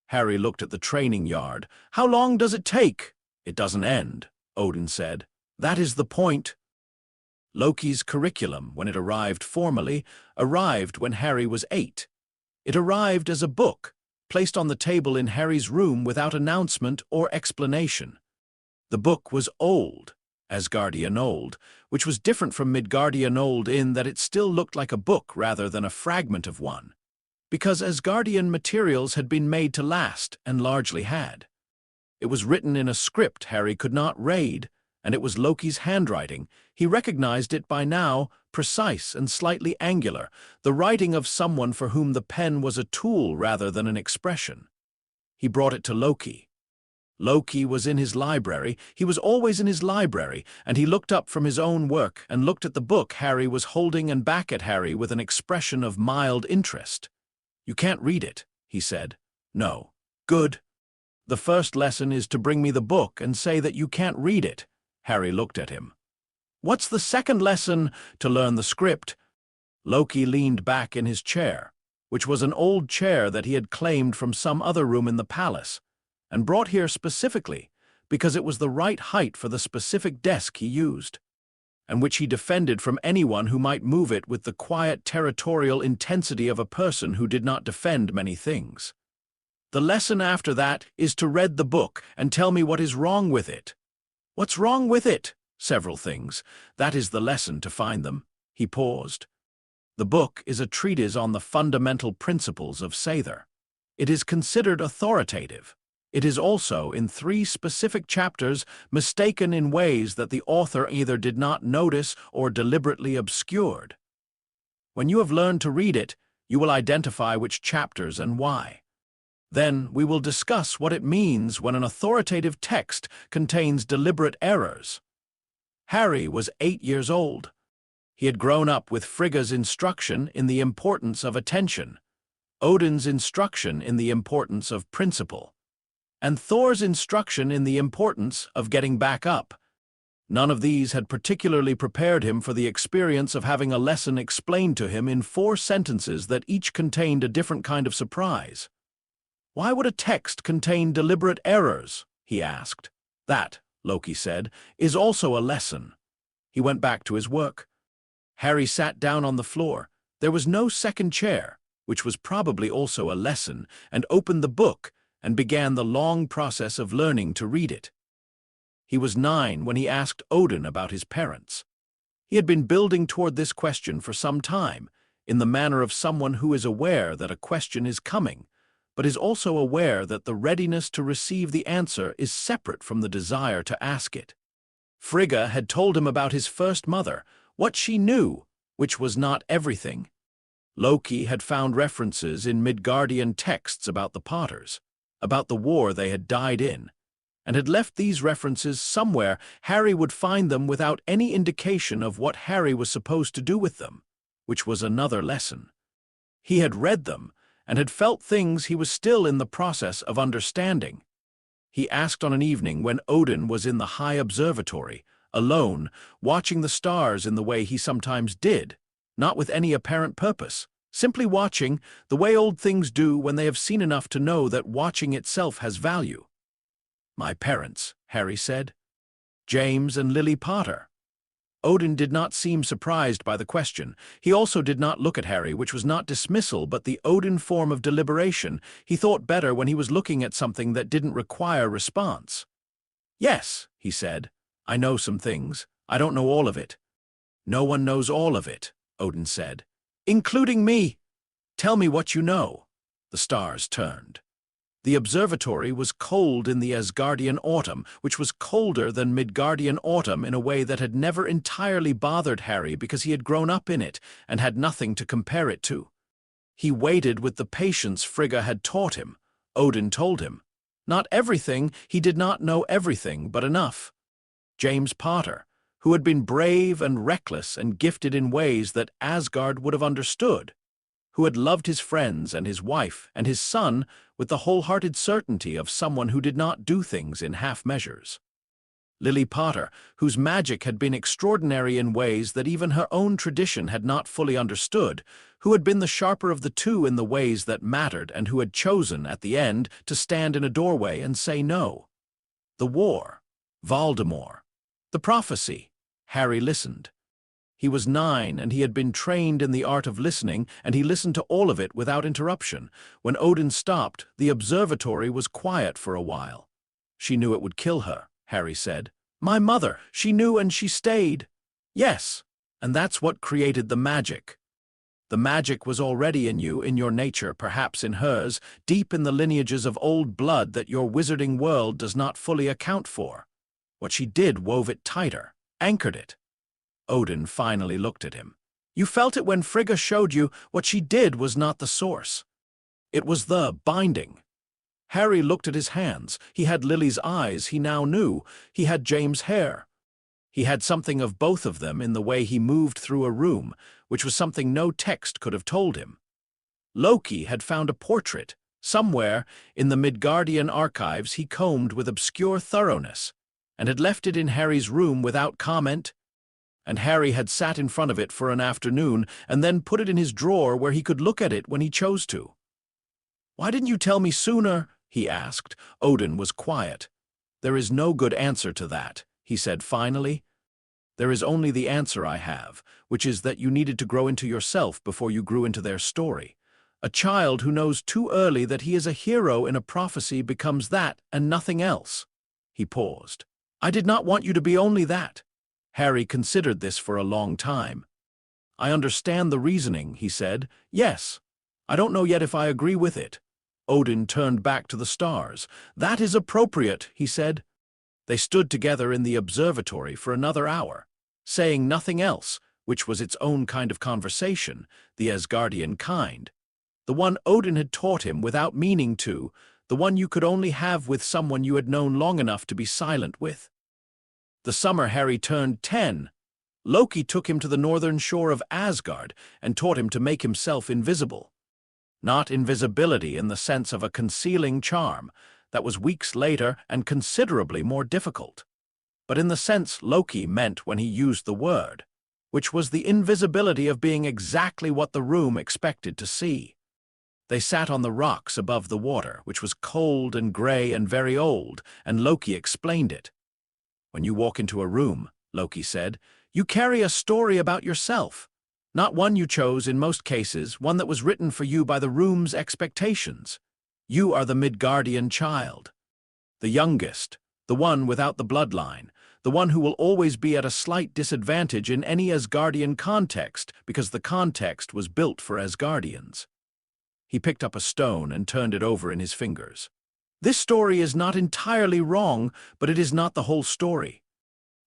Harry looked at the training yard. "How long does it take?" "It doesn't end," Odin said. "That is the point." Loki's curriculum, when it arrived formally, arrived when Harry was 8. It arrived as a book, placed on the table in Harry's room without announcement or explanation. The book was old, Asgardian old, which was different from Midgardian old in that it still looked like a book rather than a fragment of one, because Asgardian materials had been made to last and largely had. It was written in a script Harry could not read, and it was Loki's handwriting. He recognized it by now, precise and slightly angular, the writing of someone for whom the pen was a tool rather than an expression. He brought it to Loki. Loki was in his library. He was always in his library, and he looked up from his own work and looked at the book Harry was holding and back at Harry with an expression of mild interest. "You can't read it," he said. "No." "Good. The first lesson is to bring me the book and say that you can't read it." Harry looked at him. "What's the second lesson?" "To learn the script." Loki leaned back in his chair, which was an old chair that he had claimed from some other room in the palace, and brought here specifically because it was the right height for the specific desk he used, and which he defended from anyone who might move it with the quiet territorial intensity of a person who did not defend many things. The lesson after that is to read the book and tell me what is wrong with it. What's wrong with it? Several things. That is the lesson to find them. He paused. The book is a treatise on the fundamental principles of SAYO. It is considered authoritative. It is also, in 3 specific chapters, mistaken in ways that the author either did not notice or deliberately obscured. When you have learned to read it, you will identify which chapters and why. Then we will discuss what it means when an authoritative text contains deliberate errors. Harry was 8 years old. He had grown up with Frigga's instruction in the importance of attention, Odin's instruction in the importance of principle, and Thor's instruction in the importance of getting back up. None of these had particularly prepared him for the experience of having a lesson explained to him in 4 sentences that each contained a different kind of surprise. Why would a text contain deliberate errors? He asked. That, Loki said, is also a lesson. He went back to his work. Harry sat down on the floor. There was no second chair, which was probably also a lesson, and opened the book and began the long process of learning to read it. He was 9 when he asked Odin about his parents. He had been building toward this question for some time, in the manner of someone who is aware that a question is coming, but is also aware that the readiness to receive the answer is separate from the desire to ask it. Frigga had told him about his first mother, what she knew, which was not everything. Loki had found references in Midgardian texts about the Potters, about the war they had died in, and had left these references somewhere. Harry would find them without any indication of what Harry was supposed to do with them, which was another lesson. He had read them, and had felt things he was still in the process of understanding. He asked on an evening when Odin was in the high observatory, alone, watching the stars in the way he sometimes did, not with any apparent purpose, simply watching, the way old things do when they have seen enough to know that watching itself has value. My parents, Harry said. James and Lily Potter. Odin did not seem surprised by the question. He also did not look at Harry, which was not dismissal but the Odin form of deliberation. He thought better when he was looking at something that didn't require response. Yes, he said. I know some things. I don't know all of it. No one knows all of it, Odin said. Including me. Tell me what you know. The stars turned. The observatory was cold in the Asgardian autumn, which was colder than Midgardian autumn in a way that had never entirely bothered Harry because he had grown up in it and had nothing to compare it to. He waited with the patience Frigga had taught him. Odin told him. Not everything, he did not know everything, but enough. James Potter, who had been brave and reckless and gifted in ways that Asgard would have understood, who had loved his friends and his wife and his son with the wholehearted certainty of someone who did not do things in half measures. Lily Potter, whose magic had been extraordinary in ways that even her own tradition had not fully understood, who had been the sharper of the two in the ways that mattered and who had chosen, at the end, to stand in a doorway and say no. The war. Voldemort. The prophecy. Harry listened. He was 9 and he had been trained in the art of listening, and he listened to all of it without interruption. When Odin stopped, the observatory was quiet for a while. She knew it would kill her, Harry said. My mother, she knew and she stayed. Yes, and that's what created the magic. The magic was already in you, in your nature, perhaps in hers, deep in the lineages of old blood that your wizarding world does not fully account for. What she did wove it tighter, anchored it. Odin finally looked at him. You felt it when Frigga showed you. What she did was not the source. It was the binding. Harry looked at his hands. He had Lily's eyes, he now knew. He had James' hair. He had something of both of them in the way he moved through a room, which was something no text could have told him. Loki had found a portrait. Somewhere, in the Midgardian archives, he combed with obscure thoroughness, and had left it in Harry's room without comment. And Harry had sat in front of it for an afternoon and then put it in his drawer where he could look at it when he chose to. Why didn't you tell me sooner? He asked. Odin was quiet. There is no good answer to that, he said finally. There is only the answer I have, which is that you needed to grow into yourself before you grew into their story. A child who knows too early that he is a hero in a prophecy becomes that and nothing else. He paused. I did not want you to be only that. Harry considered this for a long time. I understand the reasoning, he said. Yes. I don't know yet if I agree with it. Odin turned back to the stars. That is appropriate, he said. They stood together in the observatory for another hour, saying nothing else, which was its own kind of conversation, the Asgardian kind. The one Odin had taught him without meaning to, the one you could only have with someone you had known long enough to be silent with. The summer Harry turned 10. Loki took him to the northern shore of Asgard and taught him to make himself invisible. Not invisibility in the sense of a concealing charm, that was weeks later and considerably more difficult, but in the sense Loki meant when he used the word, which was the invisibility of being exactly what the room expected to see. They sat on the rocks above the water, which was cold and gray and very old, and Loki explained it. When you walk into a room, Loki said, you carry a story about yourself. Not one you chose in most cases, one that was written for you by the room's expectations. You are the Midgardian child. The youngest, the one without the bloodline, the one who will always be at a slight disadvantage in any Asgardian context because the context was built for Asgardians. He picked up a stone and turned it over in his fingers. This story is not entirely wrong, but it is not the whole story.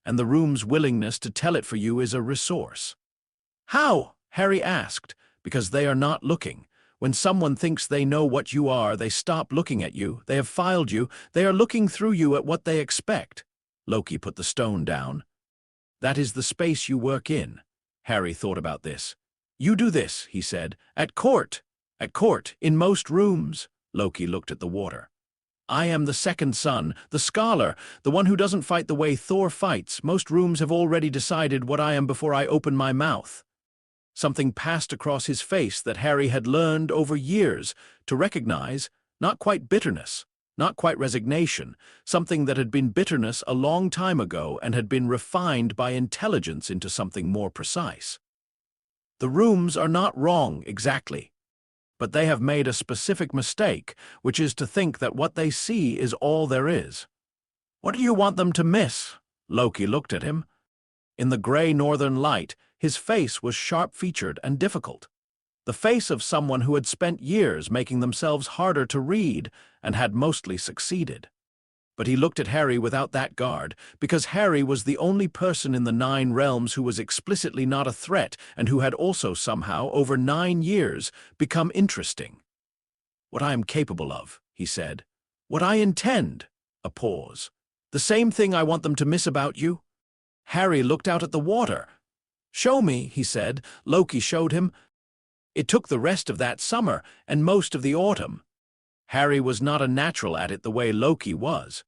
And the room's willingness to tell it for you is a resource. How? Harry asked. Because they are not looking. When someone thinks they know what you are, they stop looking at you. They have filed you. They are looking through you at what they expect. Loki put the stone down. That is the space you work in. Harry thought about this. You do this, he said, at court. At court, in most rooms. Loki looked at the water. I am the second son, the scholar, the one who doesn't fight the way Thor fights. Most rooms have already decided what I am before I open my mouth. Something passed across his face that Harry had learned over years to recognize, not quite bitterness, not quite resignation, something that had been bitterness a long time ago and had been refined by intelligence into something more precise. The rooms are not wrong exactly, but they have made a specific mistake, which is to think that what they see is all there is. What do you want them to miss? Loki looked at him. In the gray northern light, his face was sharp-featured and difficult. The face of someone who had spent years making themselves harder to read and had mostly succeeded. But he looked at Harry without that guard, because Harry was the only person in the 9 realms who was explicitly not a threat and who had also somehow, over 9 years, become interesting. What I am capable of, he said. What I intend. A pause. The same thing I want them to miss about you? Harry looked out at the water. Show me, he said. Loki showed him. It took the rest of that summer and most of the autumn. Harry was not a natural at it the way Loki was.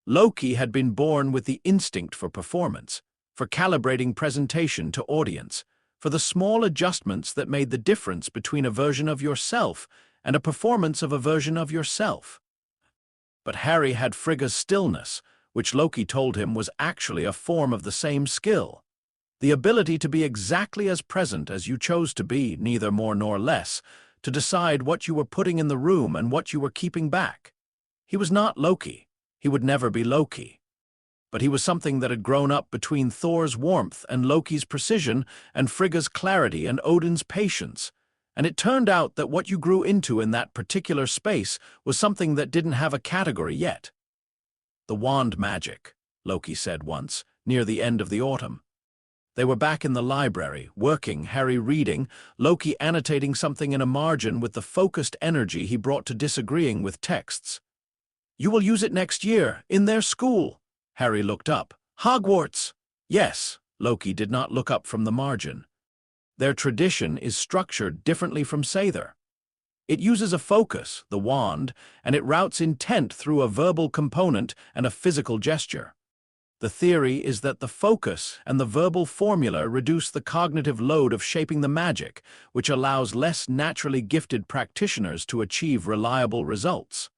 Loki had been born with the instinct for performance, for calibrating presentation to audience, for the small adjustments that made the difference between a version of yourself and a performance of a version of yourself. But Harry had Frigga's stillness, which Loki told him was actually a form of the same skill. The ability to be exactly as present as you chose to be, neither more nor less, to decide what you were putting in the room and what you were keeping back. He was not Loki. He would never be Loki. But he was something that had grown up between Thor's warmth and Loki's precision and Frigga's clarity and Odin's patience. And it turned out that what you grew into in that particular space was something that didn't have a category yet. The wand magic, Loki said once, near the end of the autumn. They were back in the library, working, Harry reading, Loki annotating something in a margin with the focused energy he brought to disagreeing with texts. You will use it next year, in their school. Harry looked up. Hogwarts. Yes, Loki did not look up from the margin. Their tradition is structured differently from SAYO. It uses a focus, the wand, and it routes intent through a verbal component and a physical gesture. The theory is that the focus and the verbal formula reduce the cognitive load of shaping the magic, which allows less naturally gifted practitioners to achieve reliable results.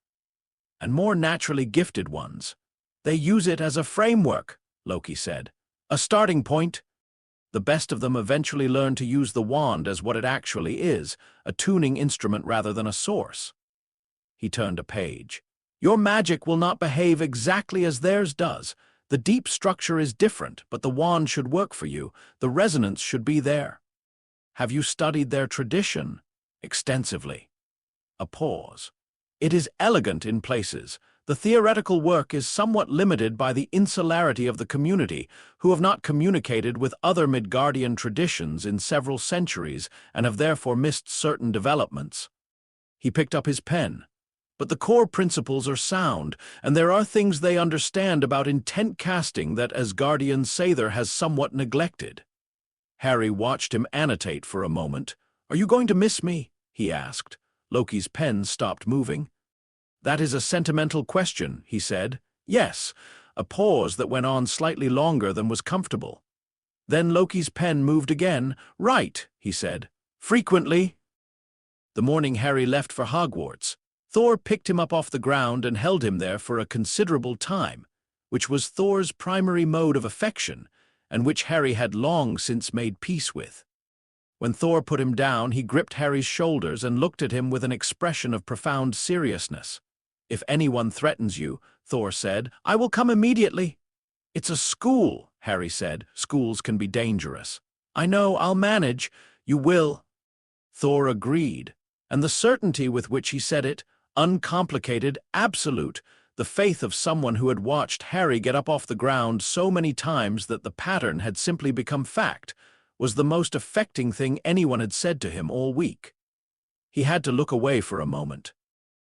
And more naturally gifted ones. They use it as a framework, Loki said. A starting point. The best of them eventually learn to use the wand as what it actually is, a tuning instrument rather than a source. He turned a page. Your magic will not behave exactly as theirs does. The deep structure is different, but the wand should work for you. The resonance should be there. Have you studied their tradition? Extensively. A pause. It is elegant in places. The theoretical work is somewhat limited by the insularity of the community, who have not communicated with other Midgardian traditions in several centuries and have therefore missed certain developments. He picked up his pen. But the core principles are sound, and there are things they understand about intent casting that Asgardian Sather has somewhat neglected. Harry watched him annotate for a moment. Are you going to miss me? He asked. Loki's pen stopped moving. That is a sentimental question, he said. Yes, a pause that went on slightly longer than was comfortable. Then Loki's pen moved again. Right, he said. Frequently. The morning Harry left for Hogwarts, Thor picked him up off the ground and held him there for a considerable time, which was Thor's primary mode of affection, and which Harry had long since made peace with. When Thor put him down, he gripped Harry's shoulders and looked at him with an expression of profound seriousness. If anyone threatens you, Thor said, I will come immediately. It's a school, Harry said. Schools can be dangerous. I know, I'll manage. You will. Thor agreed, and the certainty with which he said it, uncomplicated, absolute, the faith of someone who had watched Harry get up off the ground so many times that the pattern had simply become fact, was the most affecting thing anyone had said to him all week. He had to look away for a moment.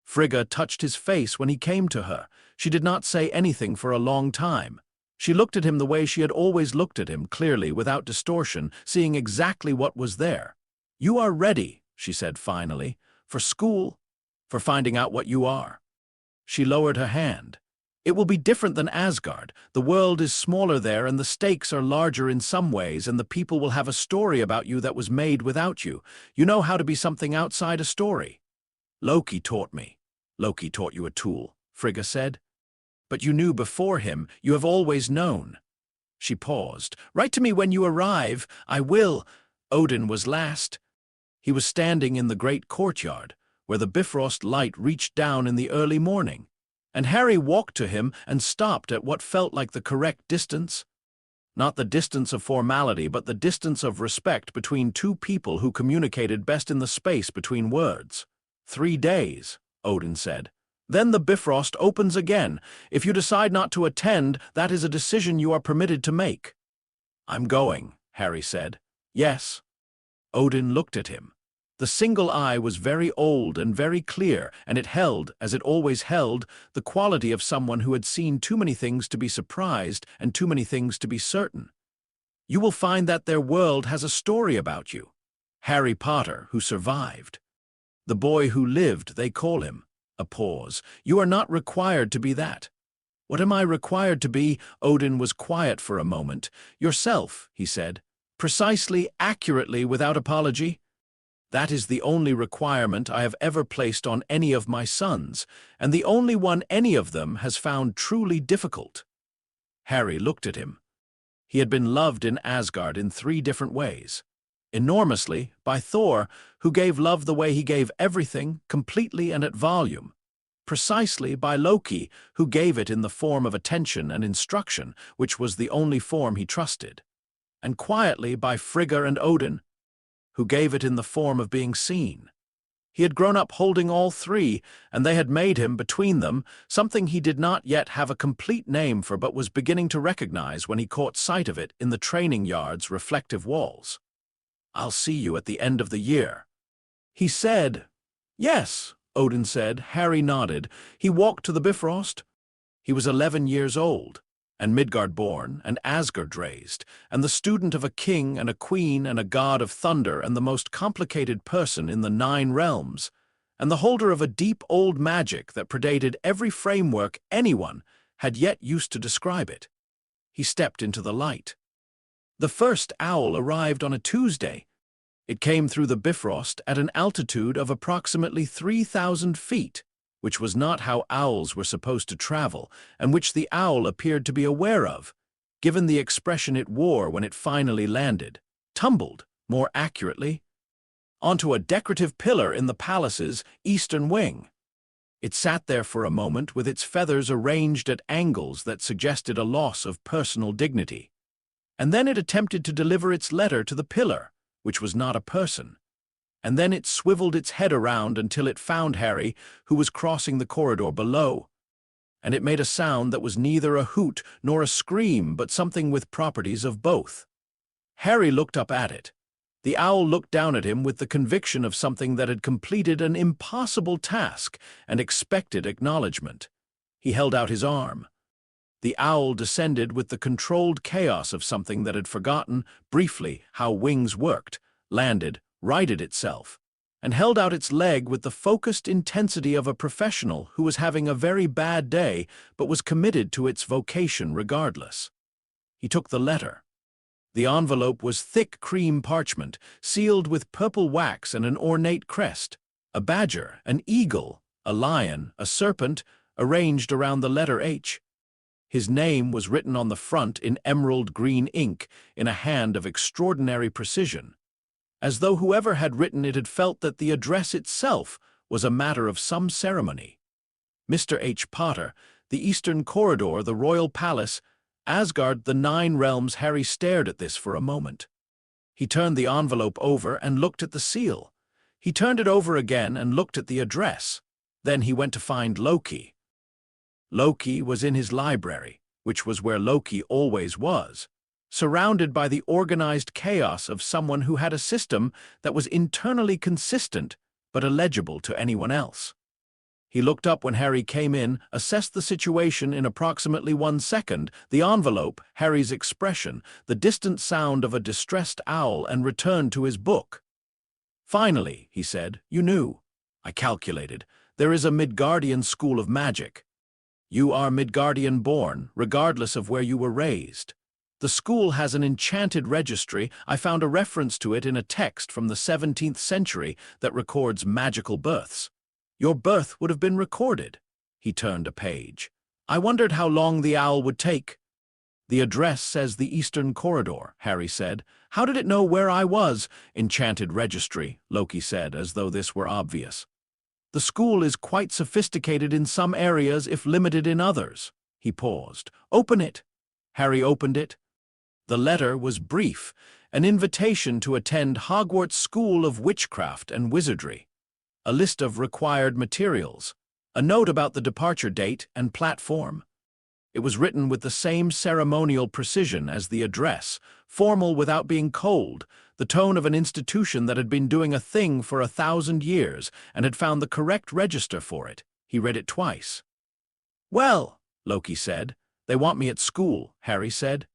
Frigga touched his face when he came to her. She did not say anything for a long time. She looked at him the way she had always looked at him, clearly, without distortion, seeing exactly what was there. You are ready, she said finally, for school, for finding out what you are. She lowered her hand. It will be different than Asgard. The world is smaller there, and the stakes are larger in some ways, and the people will have a story about you that was made without you. You know how to be something outside a story. Loki taught me. Loki taught you a tool, Frigga said. But you knew before him. You have always known. She paused. Write to me when you arrive. I will. Odin was last. He was standing in the great courtyard, where the Bifrost light reached down in the early morning, and Harry walked to him and stopped at what felt like the correct distance. Not the distance of formality, but the distance of respect between two people who communicated best in the space between words. 3 days, Odin said. Then the Bifrost opens again. If you decide not to attend, that is a decision you are permitted to make. I'm going, Harry said. Yes. Odin looked at him. The single eye was very old and very clear, and it held, as it always held, the quality of someone who had seen too many things to be surprised and too many things to be certain. You will find that their world has a story about you. Harry Potter, who survived. The boy who lived, they call him. A pause. You are not required to be that. What am I required to be? Odin was quiet for a moment. Yourself, he said. Precisely, accurately, without apology. That is the only requirement I have ever placed on any of my sons, and the only one any of them has found truly difficult. Harry looked at him. He had been loved in Asgard in 3 different ways. Enormously, by Thor, who gave love the way he gave everything, completely and at volume. Precisely by Loki, who gave it in the form of attention and instruction, which was the only form he trusted. And quietly by Frigga and Odin, who gave it in the form of being seen. He had grown up holding all 3, and they had made him, between them, something he did not yet have a complete name for but was beginning to recognize when he caught sight of it in the training yard's reflective walls. I'll see you at the end of the year. He said. Yes, Odin said. Harry nodded. He walked to the Bifrost. He was 11 years old, and Midgard-born, and Asgard-raised, and the student of a king and a queen and a god of thunder and the most complicated person in the 9 realms, and the holder of a deep old magic that predated every framework anyone had yet used to describe it. He stepped into the light. The first owl arrived on a Tuesday. It came through the Bifrost at an altitude of approximately 3,000 feet, which was not how owls were supposed to travel, and which the owl appeared to be aware of. given the expression it wore when it finally landed, tumbled, more accurately, onto a decorative pillar in the palace's eastern wing. It sat there for a moment with its feathers arranged at angles that suggested a loss of personal dignity. And then it attempted to deliver its letter to the pillar, which was not a person. And then it swiveled its head around until it found Harry, who was crossing the corridor below. And it made a sound that was neither a hoot nor a scream, but something with properties of both. Harry looked up at it. The owl looked down at him with the conviction of something that had completed an impossible task and expected acknowledgement. He held out his arm. The owl descended with the controlled chaos of something that had forgotten, briefly, how wings worked, landed, righted itself, and held out its leg with the focused intensity of a professional who was having a very bad day but was committed to its vocation regardless. He took the letter. The envelope was thick cream parchment, sealed with purple wax and an ornate crest, a badger, an eagle, a lion, a serpent, arranged around the letter H. His name was written on the front in emerald green ink in a hand of extraordinary precision, as though whoever had written it had felt that the address itself was a matter of some ceremony. Mr. H. Potter, the Eastern Corridor, the Royal Palace, Asgard, the 9 realms. Harry stared at this for a moment. He turned the envelope over and looked at the seal. He turned it over again and looked at the address. Then he went to find Loki. Loki was in his library, which was where Loki always was, surrounded by the organized chaos of someone who had a system that was internally consistent but illegible to anyone else. He looked up when Harry came in, assessed the situation in approximately 1 second, the envelope, Harry's expression, the distant sound of a distressed owl, and returned to his book. "Finally," he said, "you knew. I calculated. There is a Midgardian school of magic. You are Midgardian born, regardless of where you were raised. The school has an enchanted registry. I found a reference to it in a text from the 17th century that records magical births. Your birth would have been recorded." He turned a page. "I wondered how long the owl would take." "The address says the Eastern Corridor," Harry said. "How did it know where I was?" "Enchanted registry," Loki said, as though this were obvious. "The school is quite sophisticated in some areas, if limited in others." He paused. "Open it." Harry opened it. The letter was brief, an invitation to attend Hogwarts School of Witchcraft and Wizardry, a list of required materials, a note about the departure date and platform. It was written with the same ceremonial precision as the address, formal without being cold, the tone of an institution that had been doing a thing for 1,000 years and had found the correct register for it. He read it twice. "Well," Loki said. "They want me at school," Harry said.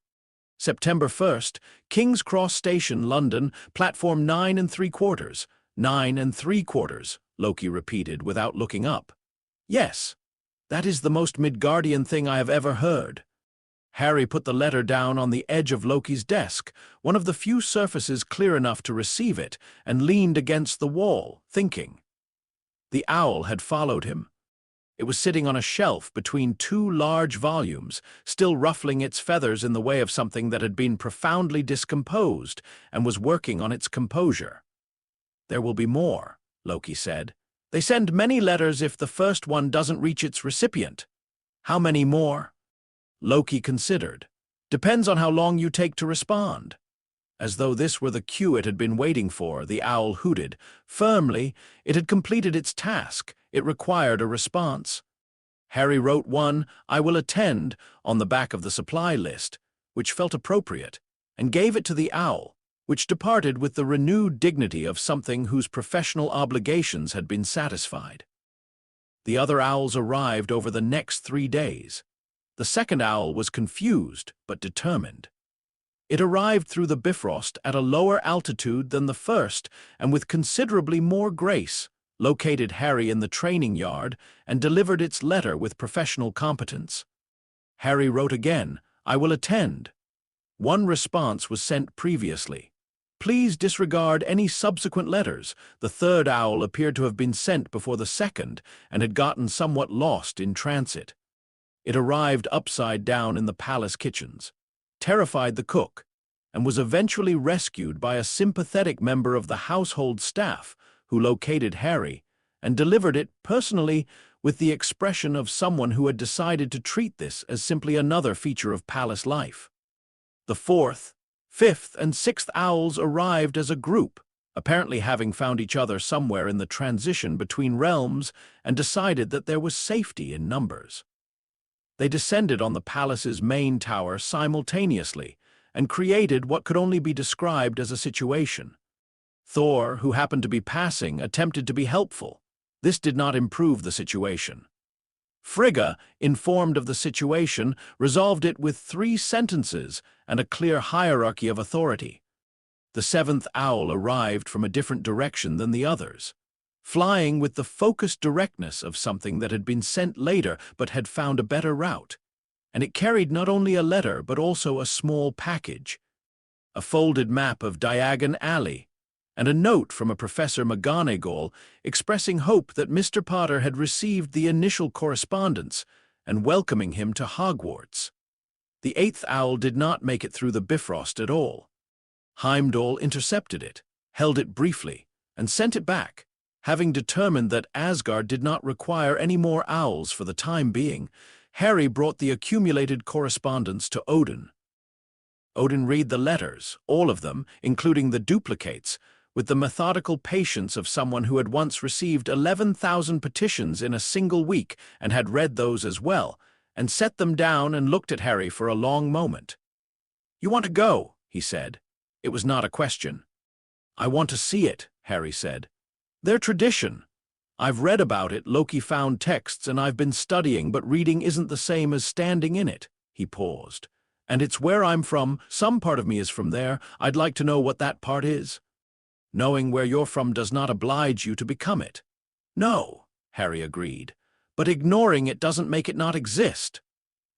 "September 1st, King's Cross Station, London, platform 9 3/4. 9 3/4, Loki repeated without looking up. "Yes, that is the most Midgardian thing I have ever heard." Harry put the letter down on the edge of Loki's desk, one of the few surfaces clear enough to receive it, and leaned against the wall, thinking. The owl had followed him. It was sitting on a shelf between 2 large volumes, still ruffling its feathers in the way of something that had been profoundly discomposed and was working on its composure. "There will be more," Loki said. "They send many letters if the first one doesn't reach its recipient." "How many more?" Loki considered. "Depends on how long you take to respond." As though this were the cue it had been waiting for, the owl hooted. Firmly, it had completed its task. It required a response. Harry wrote one, "I will attend," on the back of the supply list, which felt appropriate, and gave it to the owl, which departed with the renewed dignity of something whose professional obligations had been satisfied. The other owls arrived over the next 3 days. The second owl was confused but determined. It arrived through the Bifrost at a lower altitude than the first and with considerably more grace, located Harry in the training yard, and delivered its letter with professional competence. Harry wrote again, "I will attend." One response was sent previously. "Please disregard any subsequent letters." The third owl appeared to have been sent before the second and had gotten somewhat lost in transit. It arrived upside down in the palace kitchens. terrified the cook, and was eventually rescued by a sympathetic member of the household staff who located Harry and delivered it personally with the expression of someone who had decided to treat this as simply another feature of palace life. The fourth, fifth, and sixth owls arrived as a group, apparently having found each other somewhere in the transition between realms and decided that there was safety in numbers. They descended on the palace's main tower simultaneously and created what could only be described as a situation. Thor, who happened to be passing, attempted to be helpful. This did not improve the situation. Frigga, informed of the situation, resolved it with 3 sentences and a clear hierarchy of authority. The seventh owl arrived from a different direction than the others, flying with the focused directness of something that had been sent later but had found a better route, and it carried not only a letter but also a small package, a folded map of Diagon Alley, and a note from a Professor McGonagall expressing hope that Mr. Potter had received the initial correspondence and welcoming him to Hogwarts. The eighth owl did not make it through the Bifrost at all. Heimdall intercepted it, held it briefly, and sent it back. Having determined that Asgard did not require any more owls for the time being, Harry brought the accumulated correspondence to Odin. Odin read the letters, all of them, including the duplicates, with the methodical patience of someone who had once received 11,000 petitions in a single week and had read those as well, and set them down and looked at Harry for a long moment. "You want to go?" he said. It was not a question. "I want to see it," Harry said. "Their tradition. I've read about it, Loki found texts, and I've been studying, but reading isn't the same as standing in it." He paused. "And it's where I'm from. Some part of me is from there. I'd like to know what that part is." "Knowing where you're from does not oblige you to become it." "No," Harry agreed, "but ignoring it doesn't make it not exist."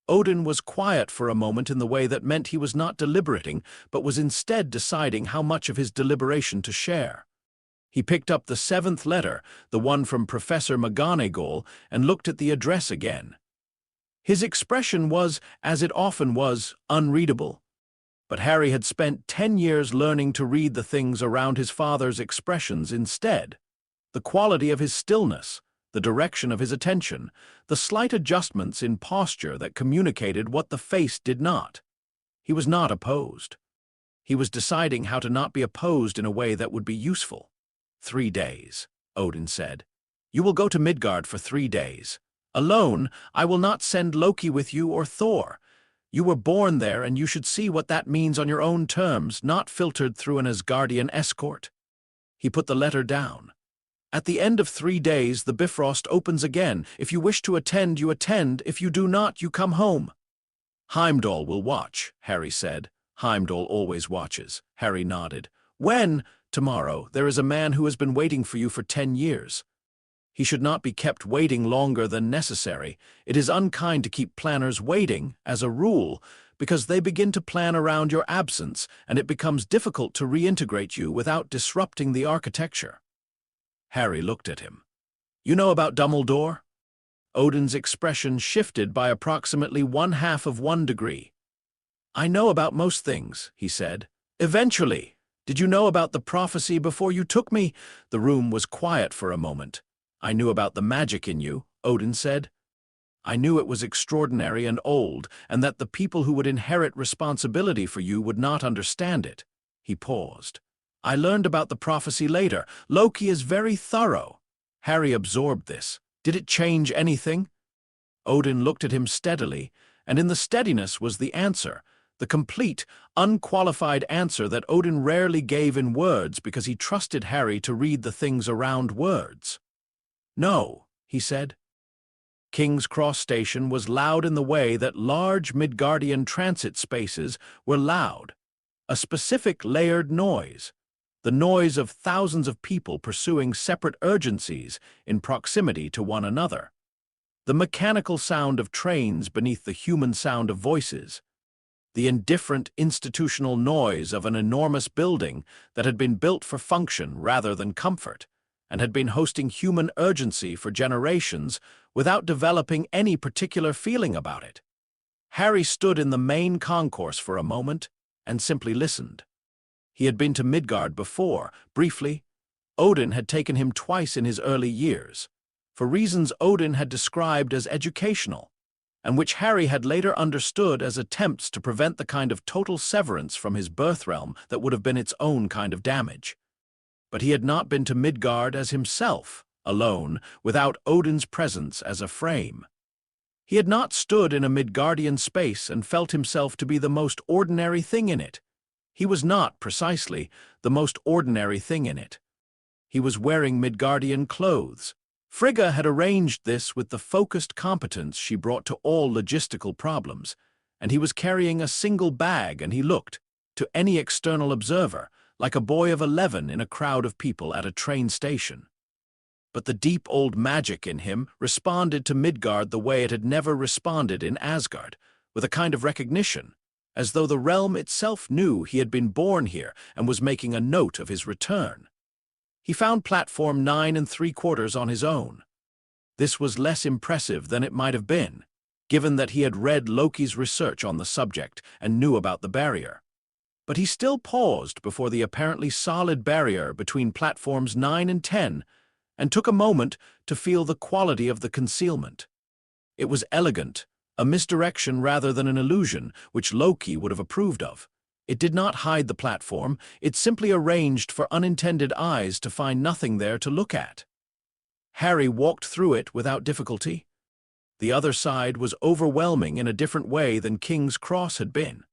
Odin was quiet for a moment in the way that meant he was not deliberating, but was instead deciding how much of his deliberation to share. He picked up the 7th letter, the one from Professor McGonagall, and looked at the address again. His expression was, as it often was, unreadable. But Harry had spent 10 years learning to read the things around his father's expressions instead. The quality of his stillness, the direction of his attention, the slight adjustments in posture that communicated what the face did not. He was not opposed. He was deciding how to not be opposed in a way that would be useful. 3 days, Odin said. "You will go to Midgard for 3 days. Alone, I will not send Loki with you or Thor. You were born there, and you should see what that means on your own terms, not filtered through an Asgardian escort." He put the letter down. "At the end of 3 days, the Bifrost opens again. If you wish to attend, you attend. If you do not, you come home." "Heimdall will watch," Harry said. "Heimdall always watches." Harry nodded. "When?" "Tomorrow. There is a man who has been waiting for you for 10 years. He should not be kept waiting longer than necessary. It is unkind to keep planners waiting, as a rule, because they begin to plan around your absence, and it becomes difficult to reintegrate you without disrupting the architecture." Harry looked at him. "You know about Dumbledore?" Odin's expression shifted by approximately 1/2 degree. "I know about most things," he said. "Eventually. Did you know about the prophecy before you took me?" The room was quiet for a moment. "I knew about the magic in you," Odin said. "I knew it was extraordinary and old, and that the people who would inherit responsibility for you would not understand it." He paused. "I learned about the prophecy later. Loki is very thorough." Harry absorbed this. "Did it change anything?" Odin looked at him steadily, and in the steadiness was the answer, the complete, unqualified answer that Odin rarely gave in words because he trusted Harry to read the things around words. "No," he said. King's Cross Station was loud in the way that large Midgardian transit spaces were loud. A specific layered noise. The noise of thousands of people pursuing separate urgencies in proximity to one another. The mechanical sound of trains beneath the human sound of voices. The indifferent institutional noise of an enormous building that had been built for function rather than comfort, and had been hosting human urgency for generations without developing any particular feeling about it. Harry stood in the main concourse for a moment and simply listened. He had been to Midgard before, briefly. Odin had taken him twice in his early years, for reasons Odin had described as educational, and which Harry had later understood as attempts to prevent the kind of total severance from his birth realm that would have been its own kind of damage. But he had not been to Midgard as himself, alone, without Odin's presence as a frame. He had not stood in a Midgardian space and felt himself to be the most ordinary thing in it. He was not, precisely, the most ordinary thing in it. He was wearing Midgardian clothes. Frigga had arranged this with the focused competence she brought to all logistical problems, and he was carrying a single bag, and he looked, to any external observer, like a boy of 11 in a crowd of people at a train station. But the deep old magic in him responded to Midgard the way it had never responded in Asgard, with a kind of recognition, as though the realm itself knew he had been born here and was making a note of his return. He found platform 9 3/4 on his own. This was less impressive than it might have been, given that he had read Loki's research on the subject and knew about the barrier. But he still paused before the apparently solid barrier between platforms 9 and 10 and took a moment to feel the quality of the concealment. It was elegant, a misdirection rather than an illusion, which Loki would have approved of. It did not hide the platform, it simply arranged for unintended eyes to find nothing there to look at. Harry walked through it without difficulty. The other side was overwhelming in a different way than King's Cross had been.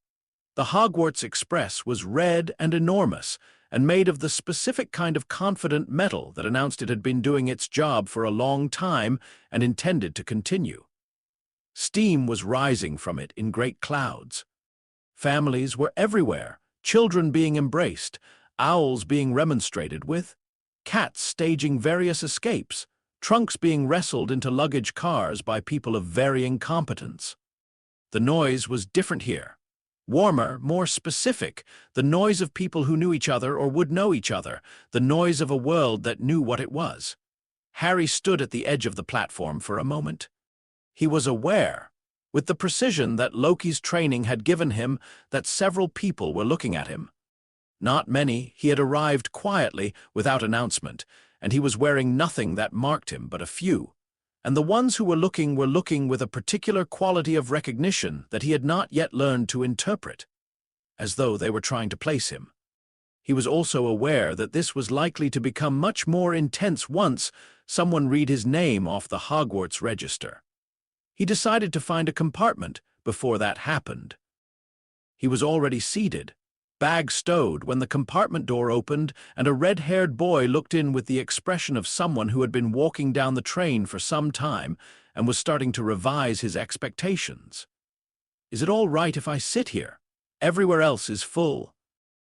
The Hogwarts Express was red and enormous, and made of the specific kind of confident metal that announced it had been doing its job for a long time and intended to continue. Steam was rising from it in great clouds. Families were everywhere, children being embraced, owls being remonstrated with, cats staging various escapes, trunks being wrestled into luggage cars by people of varying competence. The noise was different here. Warmer, more specific, the noise of people who knew each other or would know each other, the noise of a world that knew what it was. Harry stood at the edge of the platform for a moment. He was aware, with the precision that Loki's training had given him, that several people were looking at him. Not many. He had arrived quietly, without announcement, and he was wearing nothing that marked him but a few. And the ones who were looking with a particular quality of recognition that he had not yet learned to interpret, as though they were trying to place him. He was also aware that this was likely to become much more intense once someone read his name off the Hogwarts register. He decided to find a compartment before that happened. He was already seated, bag stowed, when the compartment door opened and a red-haired boy looked in with the expression of someone who had been walking down the train for some time and was starting to revise his expectations. "Is it all right if I sit here? Everywhere else is full."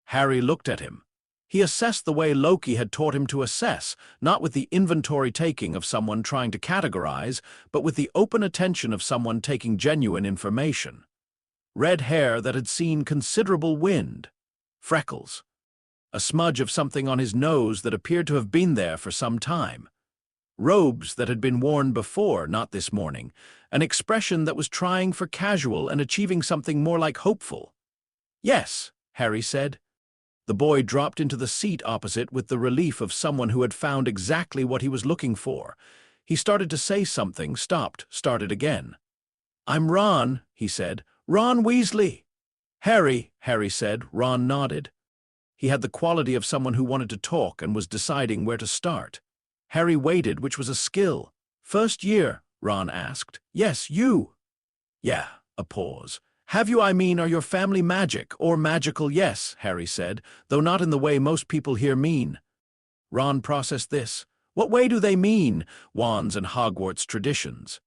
Harry looked at him. He assessed the way Loki had taught him to assess, not with the inventory-taking of someone trying to categorize, but with the open attention of someone taking genuine information. Red hair that had seen considerable wind, freckles, a smudge of something on his nose that appeared to have been there for some time, robes that had been worn before, not this morning, an expression that was trying for casual and achieving something more like hopeful. "Yes," Harry said. The boy dropped into the seat opposite with the relief of someone who had found exactly what he was looking for. He started to say something, stopped, started again. "I'm Ron," he said. "Ron Weasley." "Harry," Harry said. Ron nodded. He had the quality of someone who wanted to talk and was deciding where to start. Harry waited, which was a skill. "First year?" Ron asked. "Yes, you." "Yeah," a pause. "Have you, are your family magic, or magical?" "Yes," Harry said, "though not in the way most people here mean." Ron processed this. "What way do they mean? Wands and Hogwarts traditions."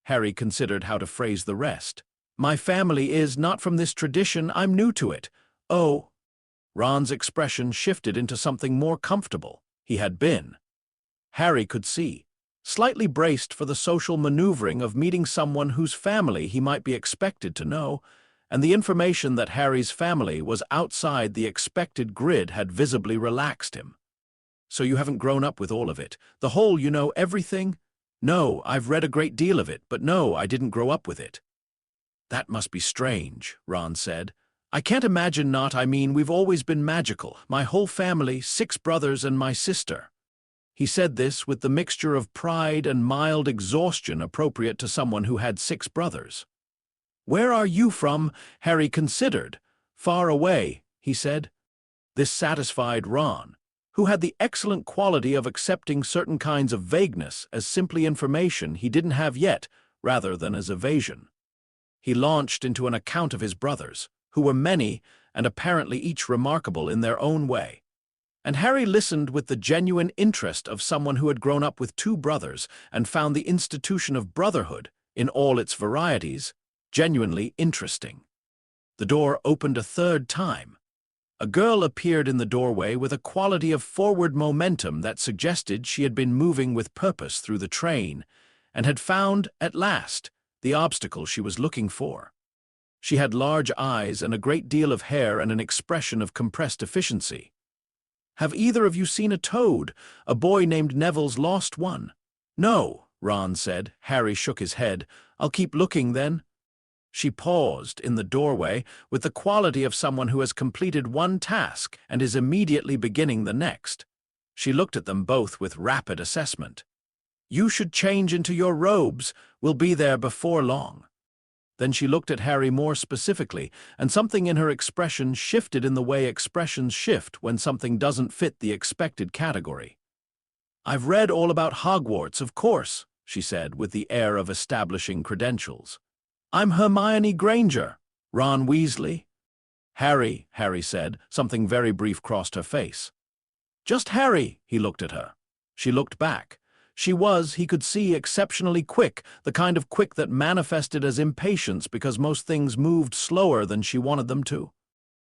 Harry considered how to phrase the rest. "My family is not from this tradition, I'm new to it." "Oh." Ron's expression shifted into something more comfortable. He had been. Harry could see, slightly braced for the social maneuvering of meeting someone whose family he might be expected to know, and the information that Harry's family was outside the expected grid had visibly relaxed him. "So you haven't grown up with all of it? The whole, everything?" "No, I've read a great deal of it, but no, I didn't grow up with it." That must be strange, Ron said. I can't imagine not. I mean, we've always been magical. My whole family, 6 brothers and my sister. He said this with the mixture of pride and mild exhaustion appropriate to someone who had 6 brothers. Where are you from? Harry considered. Far away, he said. This satisfied Ron, who had the excellent quality of accepting certain kinds of vagueness as simply information he didn't have yet, rather than as evasion. He launched into an account of his brothers, who were many and apparently each remarkable in their own way. And Harry listened with the genuine interest of someone who had grown up with 2 brothers and found the institution of brotherhood, in all its varieties, genuinely interesting. The door opened a 3rd time. A girl appeared in the doorway with a quality of forward momentum that suggested she had been moving with purpose through the train and had found, at last, the obstacle she was looking for. She had large eyes and a great deal of hair and an expression of compressed efficiency. Have either of you seen a toad? A boy named Neville's lost one. No, Ron said. Harry shook his head. I'll keep looking then. She paused in the doorway with the quality of someone who has completed one task and is immediately beginning the next. She looked at them both with rapid assessment. You should change into your robes. We'll be there before long. Then she looked at Harry more specifically, and something in her expression shifted in the way expressions shift when something doesn't fit the expected category. I've read all about Hogwarts, of course, she said with the air of establishing credentials. I'm Hermione Granger. Ron Weasley. Harry said. Something very brief crossed her face. Just Harry, he looked at her. She looked back. She was, he could see, exceptionally quick, the kind of quick that manifested as impatience because most things moved slower than she wanted them to.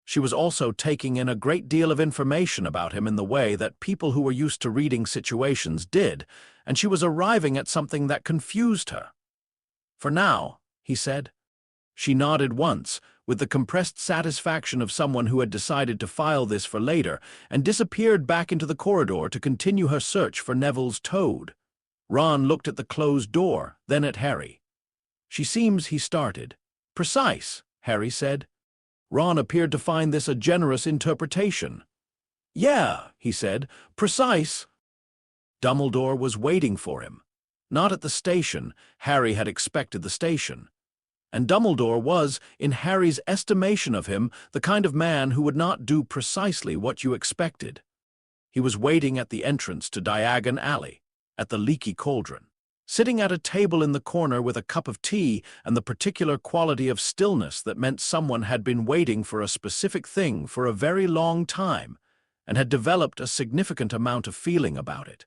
She was also taking in a great deal of information about him in the way that people who were used to reading situations did, and she was arriving at something that confused her. For now, he said. She nodded once, with the compressed satisfaction of someone who had decided to file this for later, and disappeared back into the corridor to continue her search for Neville's toad. Ron looked at the closed door, then at Harry. She seems, he started. Precise, Harry said. Ron appeared to find this a generous interpretation. Yeah, he said, precise. Dumbledore was waiting for him. Not at the station. Harry had expected the station. And Dumbledore was, in Harry's estimation of him, the kind of man who would not do precisely what you expected. He was waiting at the entrance to Diagon Alley, at the Leaky Cauldron, sitting at a table in the corner with a cup of tea and the particular quality of stillness that meant someone had been waiting for a specific thing for a very long time and had developed a significant amount of feeling about it.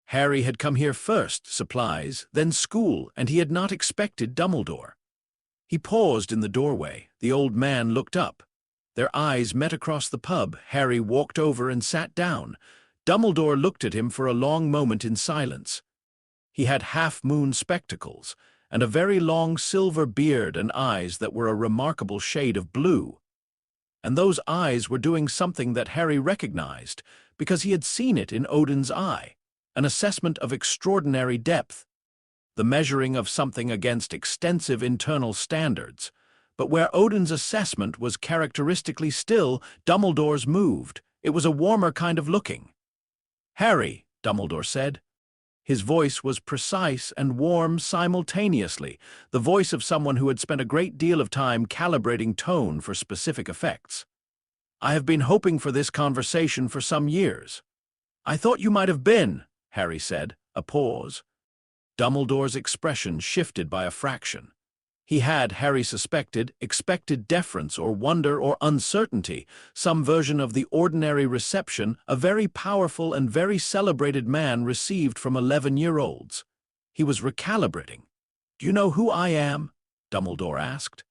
Harry had come here first, supplies, then school, and he had not expected Dumbledore. He paused in the doorway. The old man looked up. Their eyes met across the pub. Harry walked over and sat down. Dumbledore looked at him for a long moment in silence. He had half-moon spectacles, and a very long silver beard and eyes that were a remarkable shade of blue. And those eyes were doing something that Harry recognized, because he had seen it in Odin's eye, an assessment of extraordinary depth, the measuring of something against extensive internal standards. But where Odin's assessment was characteristically still, Dumbledore's moved. It was a warmer kind of looking. Harry, Dumbledore said. His voice was precise and warm simultaneously, the voice of someone who had spent a great deal of time calibrating tone for specific effects. I have been hoping for this conversation for some years. I thought you might have been, Harry said. A pause. Dumbledore's expression shifted by a fraction. He had, Harry suspected, expected deference or wonder or uncertainty, some version of the ordinary reception a very powerful and very celebrated man received from 11-year-olds. He was recalibrating. Do you know who I am? Dumbledore asked.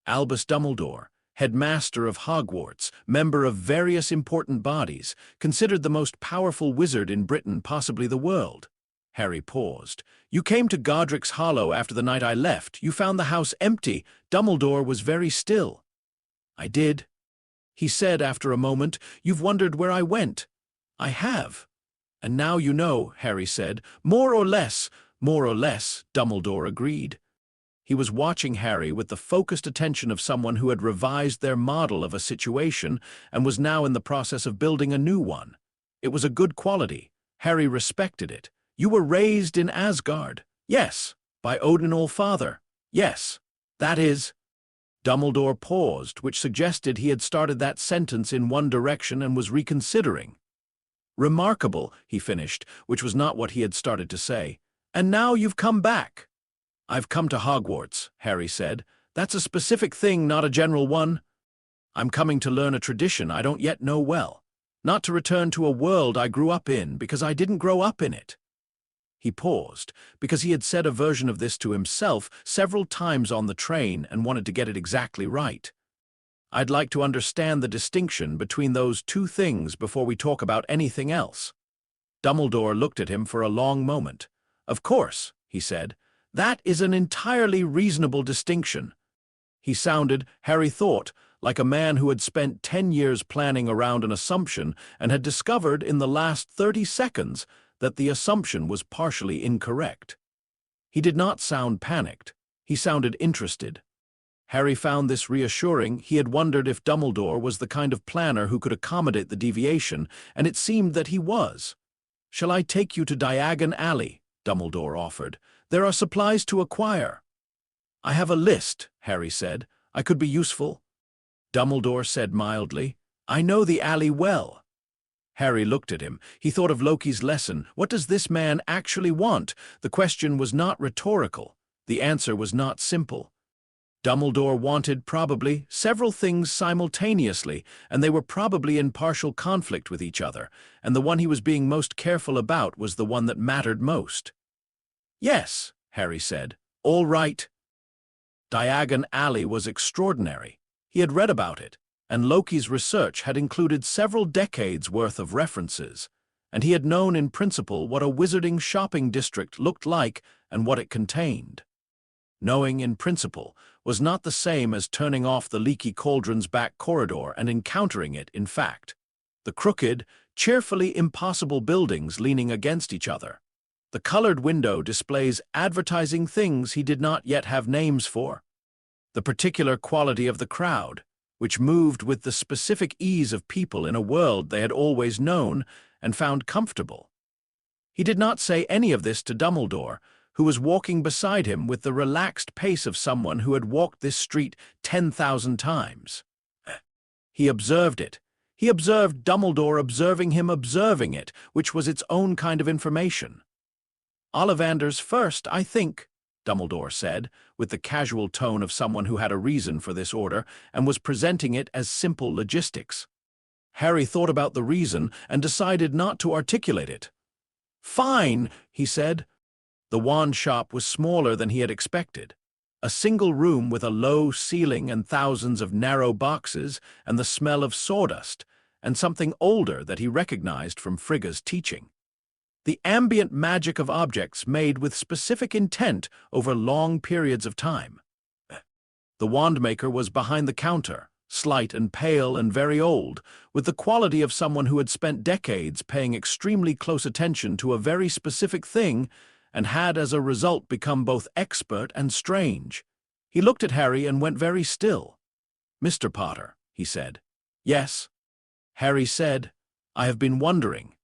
Albus Dumbledore, headmaster of Hogwarts, member of various important bodies, considered the most powerful wizard in Britain, possibly the world. Harry paused. You came to Godric's Hollow after the night I left. You found the house empty. Dumbledore was very still. I did. He said after a moment, You've wondered where I went. I have. And now you know, Harry said. More or less, Dumbledore agreed. He was watching Harry with the focused attention of someone who had revised their model of a situation and was now in the process of building a new one. It was a good quality. Harry respected it. "You were raised in Asgard." "Yes." "By Odin All-Father." "Yes." "That is—" Dumbledore paused, which suggested he had started that sentence in one direction and was reconsidering. "Remarkable," he finished, which was not what he had started to say. "And now you've come back." "I've come to Hogwarts," Harry said. "That's a specific thing, not a general one. I'm coming to learn a tradition I don't yet know well, not to return to a world I grew up in because I didn't grow up in it." He paused, because he had said a version of this to himself several times on the train and wanted to get it exactly right. "I'd like to understand the distinction between those two things before we talk about anything else." Dumbledore looked at him for a long moment. "Of course," he said. "That is an entirely reasonable distinction." He sounded, Harry thought, like a man who had spent 10 years planning around an assumption and had discovered in the last 30 seconds that the assumption was partially incorrect. He did not sound panicked. He sounded interested. Harry found this reassuring. He had wondered if Dumbledore was the kind of planner who could accommodate the deviation, and it seemed that he was. "Shall I take you to Diagon Alley?" Dumbledore offered. "There are supplies to acquire." "I have a list," Harry said. "I could be useful." Dumbledore said mildly, "I know the alley well." Harry looked at him. He thought of Loki's lesson. What does this man actually want? The question was not rhetorical. The answer was not simple. Dumbledore wanted, probably, several things simultaneously, and they were probably in partial conflict with each other, and the one he was being most careful about was the one that mattered most. "Yes," Harry said. "All right." Diagon Alley was extraordinary. He had read about it, and Loki's research had included several decades' worth of references, and he had known in principle what a wizarding shopping district looked like and what it contained. Knowing in principle was not the same as turning off the leaky cauldron's back corridor and encountering it in fact. The crooked, cheerfully impossible buildings leaning against each other. The colored window displays advertising things he did not yet have names for. The particular quality of the crowd, which moved with the specific ease of people in a world they had always known and found comfortable. He did not say any of this to Dumbledore, who was walking beside him with the relaxed pace of someone who had walked this street 10,000 times. He observed it. He observed Dumbledore observing him observing it, which was its own kind of information. "Ollivanders first, I think," Dumbledore said, with the casual tone of someone who had a reason for this order and was presenting it as simple logistics. Harry thought about the reason and decided not to articulate it. "Fine," he said. The wand shop was smaller than he had expected. A single room with a low ceiling and thousands of narrow boxes and the smell of sawdust, and something older that he recognized from Frigga's teaching. The ambient magic of objects made with specific intent over long periods of time. The wandmaker was behind the counter, slight and pale and very old, with the quality of someone who had spent decades paying extremely close attention to a very specific thing and had as a result become both expert and strange. He looked at Harry and went very still. "Mr. Potter," he said. "Yes." Harry said, "I have been wondering."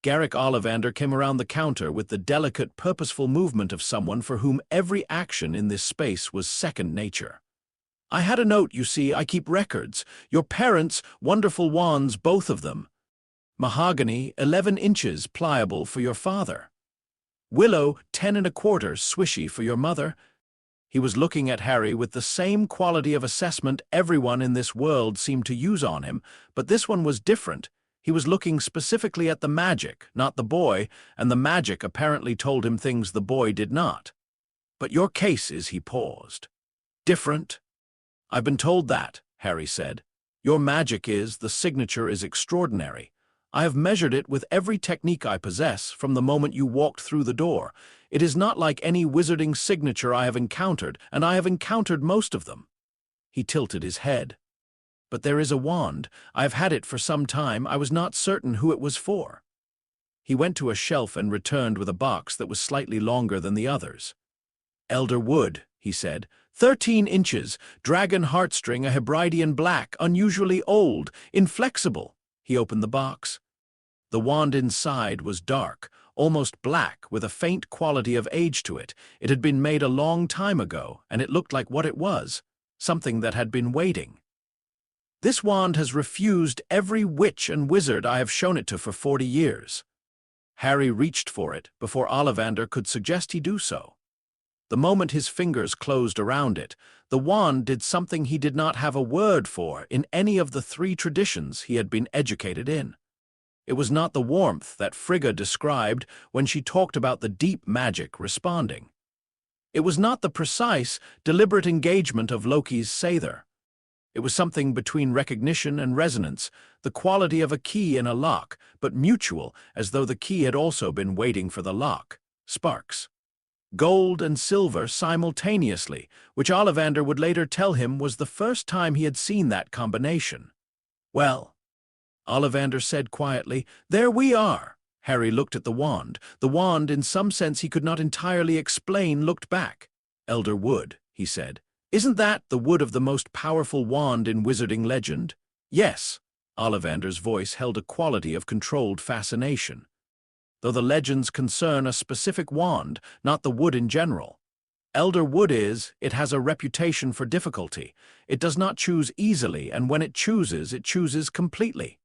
Garrick Ollivander came around the counter with the delicate, purposeful movement of someone for whom every action in this space was second nature. "I had a note, you see, I keep records. Your parents, wonderful wands, both of them. Mahogany, 11 inches, pliable for your father. Willow, 10 1/4, swishy for your mother." He was looking at Harry with the same quality of assessment everyone in this world seemed to use on him, but this one was different. He was looking specifically at the magic, not the boy, and the magic apparently told him things the boy did not. "But your case is," he paused. "Different?" "I've been told that," Harry said. "Your magic is, the signature is extraordinary. I have measured it with every technique I possess from the moment you walked through the door. It is not like any wizarding signature I have encountered, and I have encountered most of them." He tilted his head. "But there is a wand. I have had it for some time. I was not certain who it was for." He went to a shelf and returned with a box that was slightly longer than the others. "Elder wood," he said. 13 inches, dragon heartstring, a Hebridean black, unusually old, inflexible. He opened the box. The wand inside was dark, almost black, with a faint quality of age to it. It had been made a long time ago, and it looked like what it was, something that had been waiting. This wand has refused every witch and wizard I have shown it to for 40 years. Harry reached for it before Ollivander could suggest he do so. The moment his fingers closed around it, the wand did something he did not have a word for in any of the 3 traditions he had been educated in. It was not the warmth that Frigga described when she talked about the deep magic responding. It was not the precise, deliberate engagement of Loki's Sather. It was something between recognition and resonance, the quality of a key in a lock, but mutual, as though the key had also been waiting for the lock. Sparks. Gold and silver simultaneously, which Ollivander would later tell him was the first time he had seen that combination. "Well," Ollivander said quietly, "there we are." Harry looked at the wand. The wand, in some sense he could not entirely explain, looked back. "Elder wood," he said. "Isn't that the wood of the most powerful wand in wizarding legend?" "Yes." Ollivander's voice held a quality of controlled fascination. "Though the legends concern a specific wand, not the wood in general. Elder wood it has a reputation for difficulty. It does not choose easily, and when it chooses completely."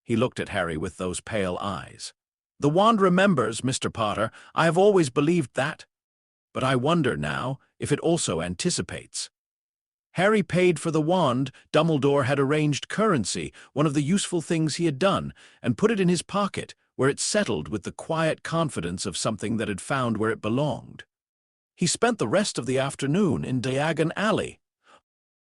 He looked at Harry with those pale eyes. "The wand remembers, Mr. Potter. I have always believed that. But I wonder now if it also anticipates." Harry paid for the wand. Dumbledore had arranged currency, one of the useful things he had done, and put it in his pocket, where it settled with the quiet confidence of something that had found where it belonged. He spent the rest of the afternoon in Diagon Alley,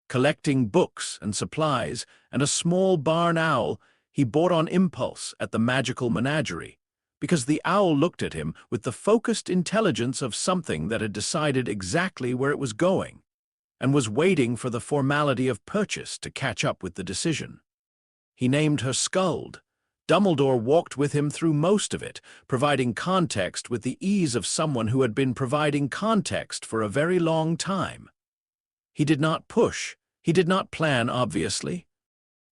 collecting books and supplies and a small barn owl he bought on impulse at the Magical Menagerie, because the owl looked at him with the focused intelligence of something that had decided exactly where it was going, and was waiting for the formality of purchase to catch up with the decision. He named her Skuld. Dumbledore walked with him through most of it, providing context with the ease of someone who had been providing context for a very long time. He did not push. He did not plan, obviously.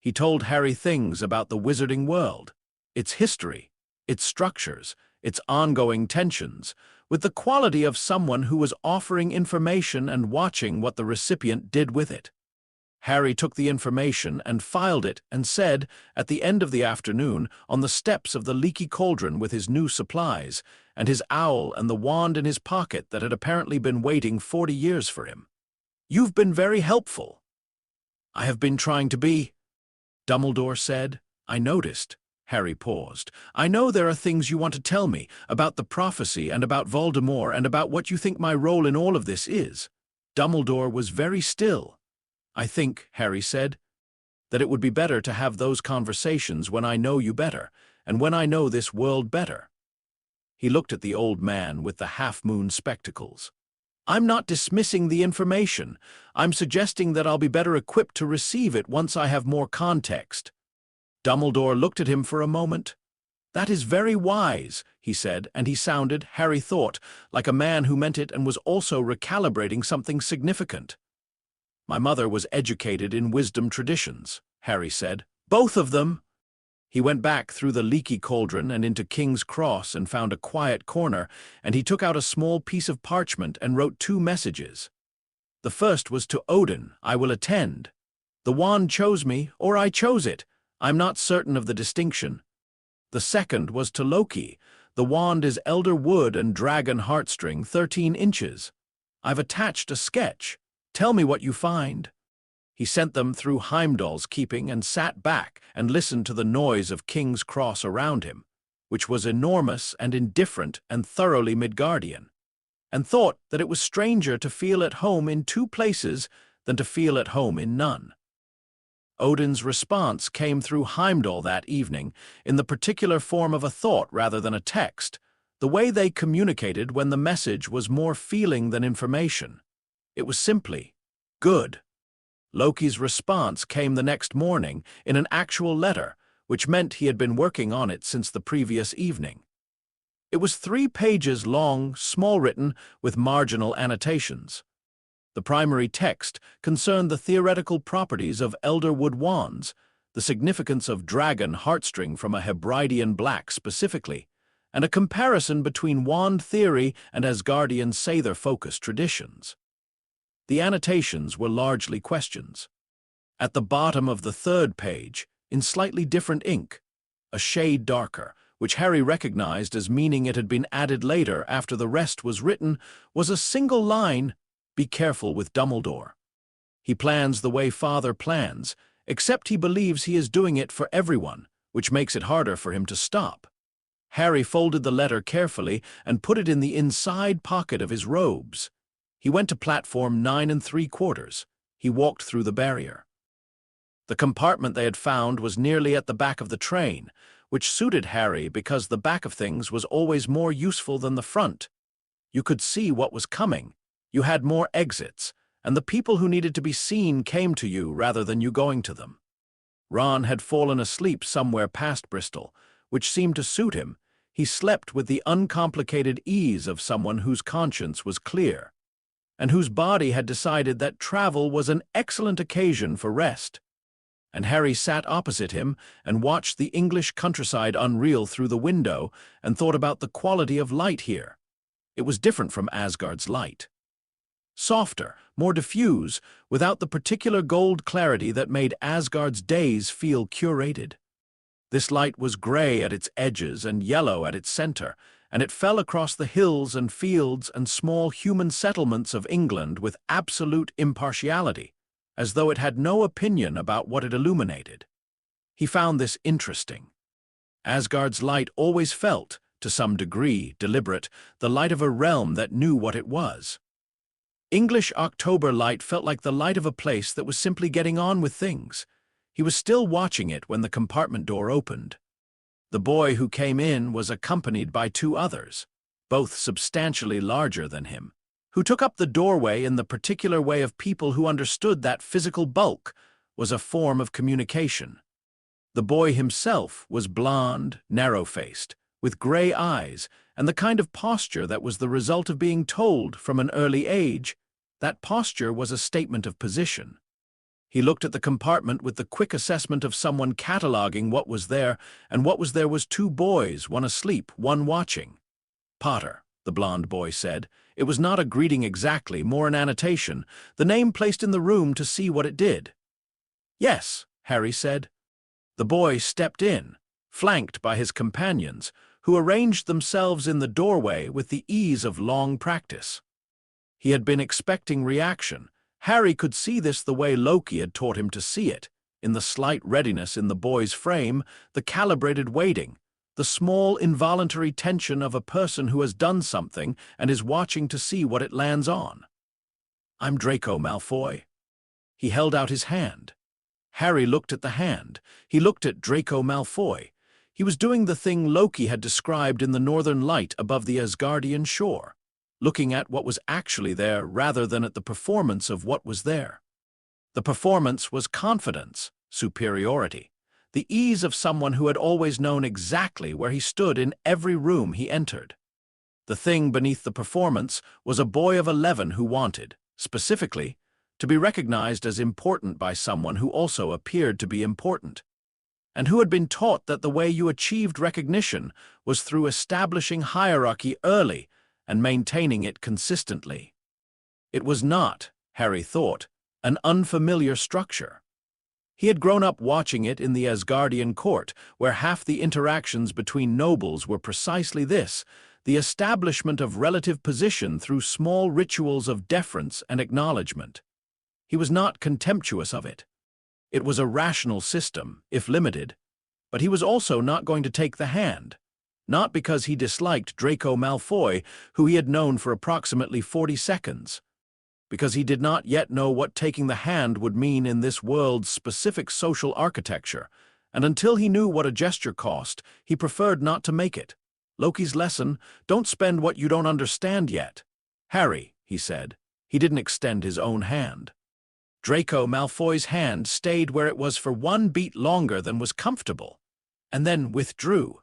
He told Harry things about the wizarding world, its history, its structures, its ongoing tensions, with the quality of someone who was offering information and watching what the recipient did with it. Harry took the information and filed it and said, at the end of the afternoon, on the steps of the Leaky Cauldron with his new supplies, and his owl and the wand in his pocket that had apparently been waiting 40 years for him, "You've been very helpful." "I have been trying to be," Dumbledore said. "I noticed." Harry paused. "I know there are things you want to tell me, about the prophecy and about Voldemort and about what you think my role in all of this is." Dumbledore was very still. "I think," Harry said, "that it would be better to have those conversations when I know you better, and when I know this world better." He looked at the old man with the half-moon spectacles. "I'm not dismissing the information. I'm suggesting that I'll be better equipped to receive it once I have more context." Dumbledore looked at him for a moment. "That is very wise," he said, and he sounded, Harry thought, like a man who meant it and was also recalibrating something significant. "My mother was educated in wisdom traditions," Harry said. "Both of them." He went back through the Leaky Cauldron and into King's Cross and found a quiet corner, and he took out a small piece of parchment and wrote 2 messages. The first was to Odin, "I will attend. The wand chose me, or I chose it. I'm not certain of the distinction." The second was to Loki. "The wand is elder wood and dragon heartstring, 13 inches. I've attached a sketch. Tell me what you find." He sent them through Heimdall's keeping and sat back and listened to the noise of King's Cross around him, which was enormous and indifferent and thoroughly Midgardian, and thought that it was stranger to feel at home in 2 places than to feel at home in none. Odin's response came through Heimdall that evening, in the particular form of a thought rather than a text, the way they communicated when the message was more feeling than information. It was simply, "Good." Loki's response came the next morning in an actual letter, which meant he had been working on it since the previous evening. It was 3 pages long, small written, with marginal annotations. The primary text concerned the theoretical properties of elderwood wands, the significance of dragon heartstring from a Hebridean black specifically, and a comparison between wand theory and Asgardian Sather-focused traditions. The annotations were largely questions. At the bottom of the third page, in slightly different ink, a shade darker, which Harry recognized as meaning it had been added later after the rest was written, was a single line, "Be careful with Dumbledore. He plans the way Father plans, except he believes he is doing it for everyone, which makes it harder for him to stop." Harry folded the letter carefully and put it in the inside pocket of his robes. He went to platform 9 3/4. He walked through the barrier. The compartment they had found was nearly at the back of the train, which suited Harry because the back of things was always more useful than the front. You could see what was coming. You had more exits, and the people who needed to be seen came to you rather than you going to them. Ron had fallen asleep somewhere past Bristol, which seemed to suit him. He slept with the uncomplicated ease of someone whose conscience was clear, and whose body had decided that travel was an excellent occasion for rest. And Harry sat opposite him and watched the English countryside unreel through the window and thought about the quality of light here. It was different from Asgard's light. Softer, more diffuse, without the particular gold clarity that made Asgard's days feel curated. This light was gray at its edges and yellow at its center, and it fell across the hills and fields and small human settlements of England with absolute impartiality, as though it had no opinion about what it illuminated. He found this interesting. Asgard's light always felt, to some degree, deliberate, the light of a realm that knew what it was. English October light felt like the light of a place that was simply getting on with things. He was still watching it when the compartment door opened. The boy who came in was accompanied by 2 others, both substantially larger than him, who took up the doorway in the particular way of people who understood that physical bulk was a form of communication. The boy himself was blond, narrow-faced, with gray eyes, and the kind of posture that was the result of being told from an early age that posture was a statement of position. He looked at the compartment with the quick assessment of someone cataloging what was there, and what was there was 2 boys, one asleep, one watching. "Potter," the blond boy said. It was not a greeting exactly, more an annotation, the name placed in the room to see what it did. "Yes," Harry said. The boy stepped in, flanked by his companions, who arranged themselves in the doorway with the ease of long practice. He had been expecting reaction. Harry could see this the way Loki had taught him to see it, in the slight readiness in the boy's frame, the calibrated waiting, the small involuntary tension of a person who has done something and is watching to see what it lands on. "I'm Draco Malfoy." He held out his hand. Harry looked at the hand. He looked at Draco Malfoy. He was doing the thing Loki had described in the northern light above the Asgardian shore, looking at what was actually there rather than at the performance of what was there. The performance was confidence, superiority, the ease of someone who had always known exactly where he stood in every room he entered. The thing beneath the performance was a boy of 11 who wanted, specifically, to be recognized as important by someone who also appeared to be important, and who had been taught that the way you achieved recognition was through establishing hierarchy early and maintaining it consistently. It was not, Harry thought, an unfamiliar structure. He had grown up watching it in the Asgardian court, where half the interactions between nobles were precisely this, the establishment of relative position through small rituals of deference and acknowledgement. He was not contemptuous of it. It was a rational system, if limited, but he was also not going to take the hand, not because he disliked Draco Malfoy, who he had known for approximately 40 seconds, because he did not yet know what taking the hand would mean in this world's specific social architecture, and until he knew what a gesture cost, he preferred not to make it. Loki's lesson, don't spend what you don't understand yet. Harry, he said. He didn't extend his own hand. Draco Malfoy's hand stayed where it was for 1 beat longer than was comfortable, and then withdrew.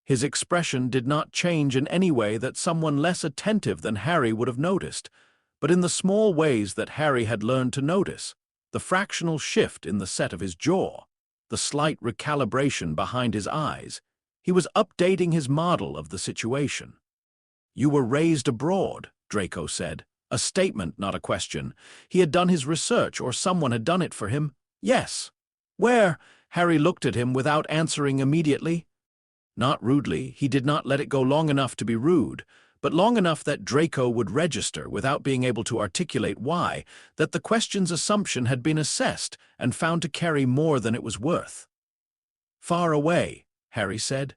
His expression did not change in any way that someone less attentive than Harry would have noticed, but in the small ways that Harry had learned to notice: the fractional shift in the set of his jaw, the slight recalibration behind his eyes. He was updating his model of the situation. "You were raised abroad," Draco said. A statement, not a question. He had done his research, or someone had done it for him. "Yes." "Where?" Harry looked at him without answering immediately. Not rudely, he did not let it go long enough to be rude, but long enough that Draco would register, without being able to articulate why, that the question's assumption had been assessed and found to carry more than it was worth. "Far away," Harry said.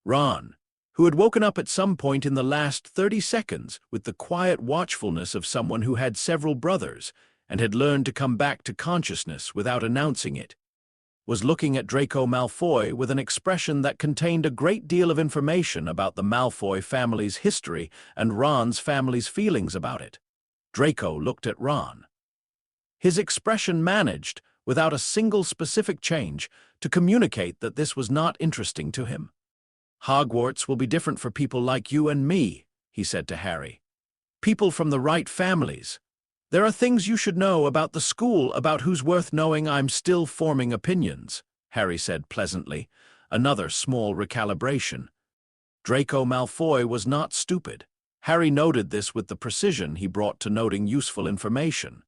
Ron, who had woken up at some point in the last 30 seconds with the quiet watchfulness of someone who had several brothers and had learned to come back to consciousness without announcing it, was looking at Draco Malfoy with an expression that contained a great deal of information about the Malfoy family's history and Ron's family's feelings about it. Draco looked at Ron. His expression managed, without a single specific change, to communicate that this was not interesting to him. "Hogwarts will be different for people like you and me," he said to Harry. "People from the right families. There are things you should know about the school about who's worth knowing." "I'm still forming opinions," Harry said pleasantly, another small recalibration. Draco Malfoy was not stupid. Harry noted this with the precision he brought to noting useful information.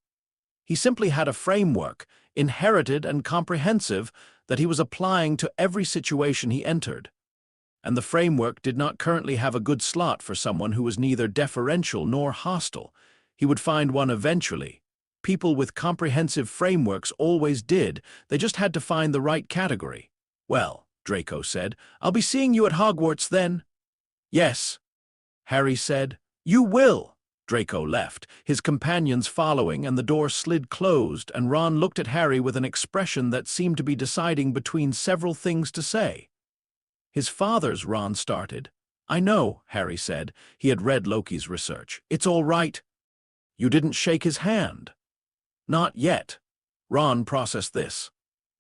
He simply had a framework, inherited and comprehensive, that he was applying to every situation he entered. And the framework did not currently have a good slot for someone who was neither deferential nor hostile. He would find one eventually. People with comprehensive frameworks always did. They just had to find the right category. "Well," Draco said, "I'll be seeing you at Hogwarts then." "Yes," Harry said. "You will." Draco left, his companions following, and the door slid closed, and Ron looked at Harry with an expression that seemed to be deciding between several things to say. "His father's," Ron started. "I know," Harry said. He had read Loki's research. "It's all right." "You didn't shake his hand." "Not yet." Ron processed this.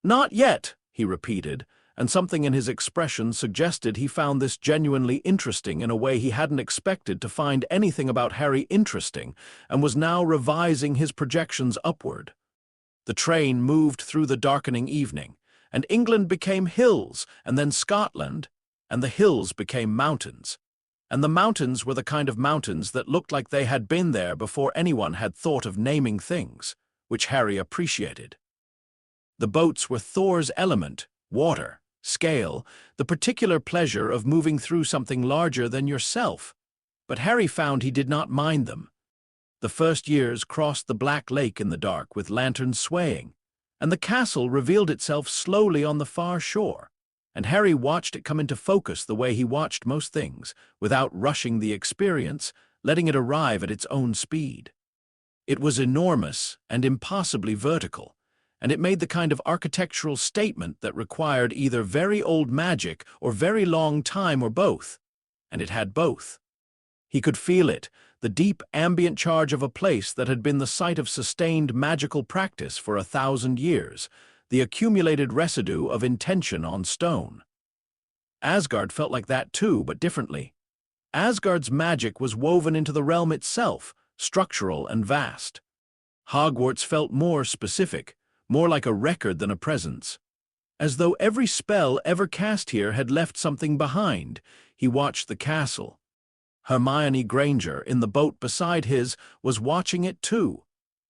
"Not yet," he repeated, and something in his expression suggested he found this genuinely interesting in a way he hadn't expected to find anything about Harry interesting, and was now revising his projections upward. The train moved through the darkening evening, and England became hills, and then Scotland, and the hills became mountains. And the mountains were the kind of mountains that looked like they had been there before anyone had thought of naming things, which Harry appreciated. The boats were Thor's element: water, scale, the particular pleasure of moving through something larger than yourself. But Harry found he did not mind them. The first years crossed the Black Lake in the dark with lanterns swaying, and the castle revealed itself slowly on the far shore, and Harry watched it come into focus the way he watched most things, without rushing the experience, letting it arrive at its own speed. It was enormous and impossibly vertical, and it made the kind of architectural statement that required either very old magic or very long time or both, and it had both. He could feel it, the deep ambient charge of a place that had been the site of sustained magical practice for 1,000 years, the accumulated residue of intention on stone. Asgard felt like that too, but differently. Asgard's magic was woven into the realm itself, structural and vast. Hogwarts felt more specific, more like a record than a presence. As though every spell ever cast here had left something behind. He watched the castle. Hermione Granger, in the boat beside his, was watching it too.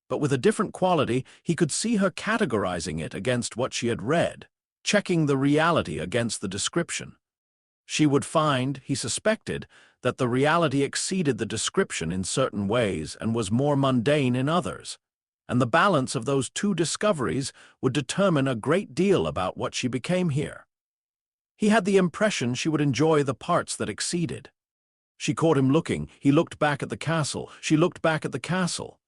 But with a different quality, he could see her categorizing it against what she had read, checking the reality against the description. She would find, he suspected, that the reality exceeded the description in certain ways and was more mundane in others, and the balance of those two discoveries would determine a great deal about what she became here. He had the impression she would enjoy the parts that exceeded. She caught him looking. He looked back at the castle. She looked back at the castle.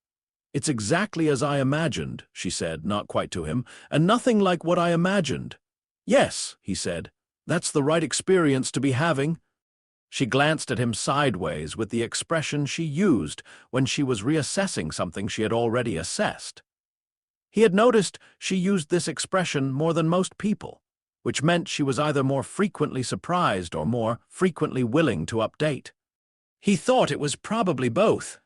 "It's exactly as I imagined," she said, not quite to him, "and nothing like what I imagined." "Yes," he said, "that's the right experience to be having." She glanced at him sideways with the expression she used when she was reassessing something she had already assessed. He had noticed she used this expression more than most people, which meant she was either more frequently surprised or more frequently willing to update. He thought it was probably both.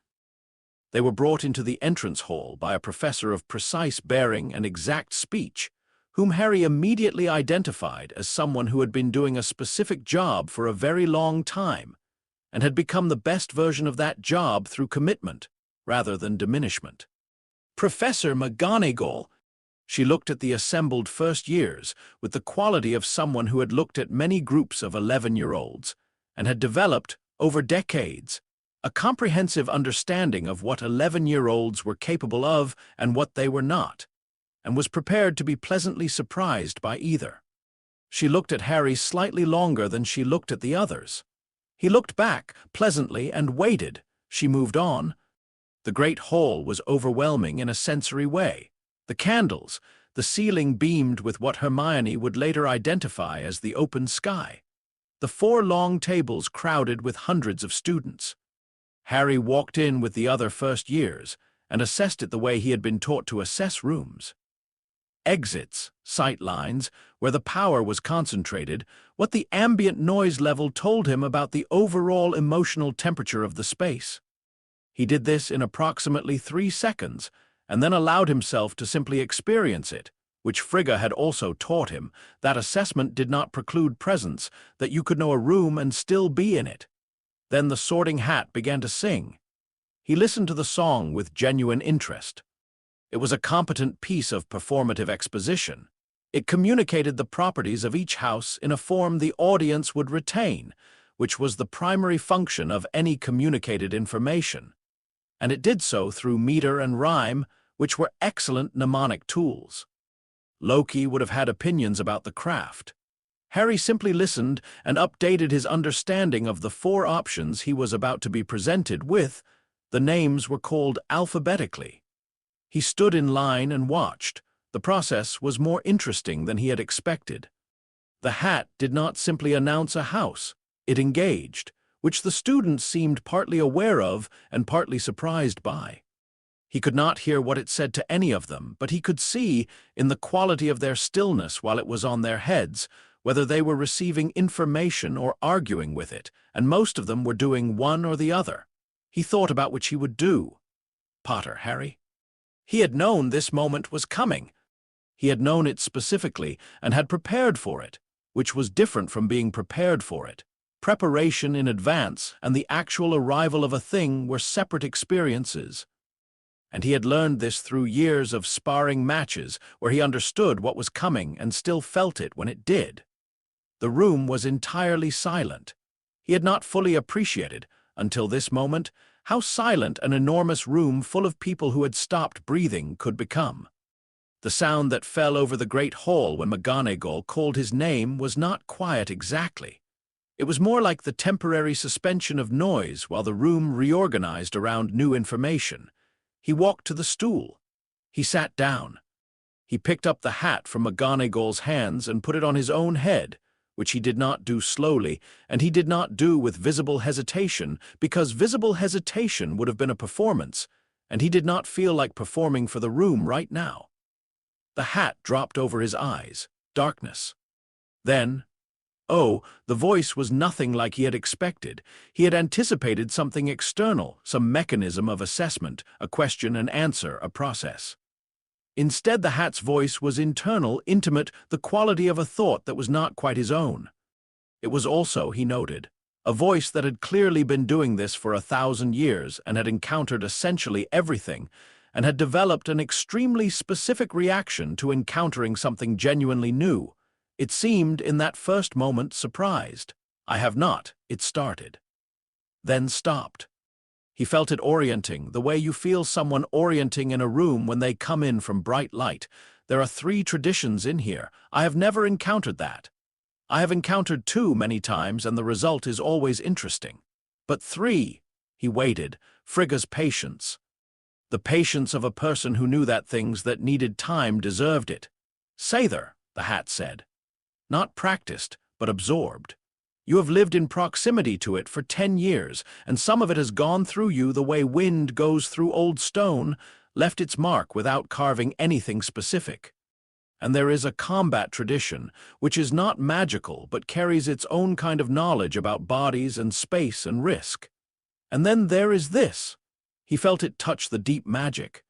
They were brought into the entrance hall by a professor of precise bearing and exact speech, whom Harry immediately identified as someone who had been doing a specific job for a very long time, and had become the best version of that job through commitment, rather than diminishment. Professor McGonagall. She looked at the assembled first years with the quality of someone who had looked at many groups of 11-year-olds and had developed, over decades, a comprehensive understanding of what 11-year-olds were capable of and what they were not, and was prepared to be pleasantly surprised by either. She looked at Harry slightly longer than she looked at the others. He looked back, pleasantly, and waited. She moved on. The great hall was overwhelming in a sensory way. The candles, the ceiling beamed with what Hermione would later identify as the open sky. The 4 long tables crowded with hundreds of students. Harry walked in with the other first years and assessed it the way he had been taught to assess rooms. Exits, sight lines, where the power was concentrated, what the ambient noise level told him about the overall emotional temperature of the space. He did this in approximately 3 seconds, and then allowed himself to simply experience it, which Frigga had also taught him. That assessment did not preclude presence, that you could know a room and still be in it. Then the Sorting Hat began to sing. He listened to the song with genuine interest. It was a competent piece of performative exposition. It communicated the properties of each house in a form the audience would retain, which was the primary function of any communicated information. And it did so through meter and rhyme, which were excellent mnemonic tools. Loki would have had opinions about the craft. Harry simply listened and updated his understanding of the 4 options he was about to be presented with. The names were called alphabetically. He stood in line and watched. The process was more interesting than he had expected. The hat did not simply announce a house. It engaged, which the students seemed partly aware of and partly surprised by. He could not hear what it said to any of them, but he could see, in the quality of their stillness while it was on their heads, whether they were receiving information or arguing with it, and most of them were doing one or the other. He thought about which he would do. Potter, Harry. He had known this moment was coming. He had known it specifically and had prepared for it, which was different from being prepared for it. Preparation in advance and the actual arrival of a thing were separate experiences. And he had learned this through years of sparring matches where he understood what was coming and still felt it when it did. The room was entirely silent. He had not fully appreciated, until this moment, how silent an enormous room full of people who had stopped breathing could become. The sound that fell over the great hall when McGonagall called his name was not quiet exactly. It was more like the temporary suspension of noise while the room reorganized around new information. He walked to the stool. He sat down. He picked up the hat from McGonagall's hands and put it on his own head, which he did not do slowly, and he did not do with visible hesitation, because visible hesitation would have been a performance, and he did not feel like performing for the room right now. The hat dropped over his eyes. Darkness. Then, the voice was nothing like he had expected. He had anticipated something external, some mechanism of assessment, a question and answer, a process. Instead, the hat's voice was internal, intimate, the quality of a thought that was not quite his own. It was also, he noted, a voice that had clearly been doing this for 1,000 years and had encountered essentially everything, and had developed an extremely specific reaction to encountering something genuinely new. It seemed, in that first moment, surprised. "I have not," it started. Then stopped. He felt it orienting, the way you feel someone orienting in a room when they come in from bright light. There are 3 traditions in here. I have never encountered that. I have encountered 2 many times, and the result is always interesting. But 3, he waited, Frigga's patience. The patience of a person who knew that things that needed time deserved it. "Sayther," the hat said. "Not practiced, but absorbed. You have lived in proximity to it for 10 years, and some of it has gone through you the way wind goes through old stone, left its mark without carving anything specific. And there is a combat tradition, which is not magical but carries its own kind of knowledge about bodies and space and risk. And then there is this." He felt it touch the deep magic.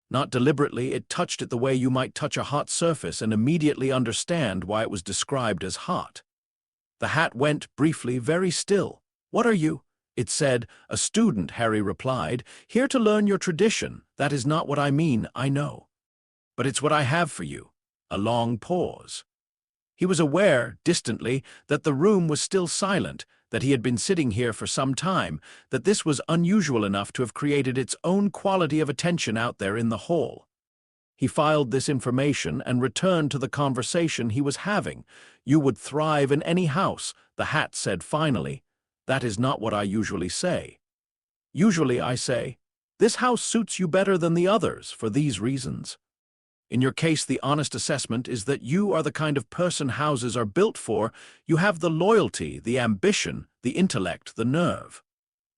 Not deliberately, it touched it the way you might touch a hot surface and immediately understand why it was described as hot. The hat went, briefly, very still. "What are you?" It said. "A student," Harry replied. "Here to learn your tradition. That is not what I mean, I know. But it's what I have for you." A long pause. He was aware, distantly, that the room was still silent, that he had been sitting here for some time, that this was unusual enough to have created its own quality of attention out there in the hall. He filed this information and returned to the conversation he was having. "You would thrive in any house," the hat said finally. "That is not what I usually say. Usually I say, this house suits you better than the others for these reasons. In your case, the honest assessment is that you are the kind of person houses are built for. You have the loyalty, the ambition, the intellect, the nerve.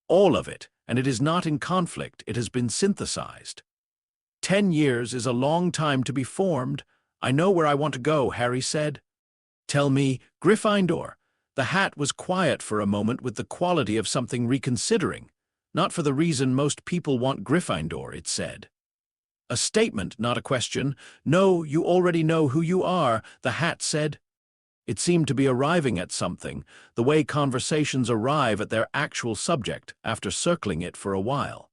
All of it, and it is not in conflict, it has been synthesized. 10 years is a long time to be formed. I know where I want to go," Harry said. "Tell me, Gryffindor." The hat was quiet for a moment with the quality of something reconsidering. "Not for the reason most people want Gryffindor," it said. "A statement, not a question. No, you already know who you are," the hat said. It seemed to be arriving at something, the way conversations arrive at their actual subject after circling it for a while.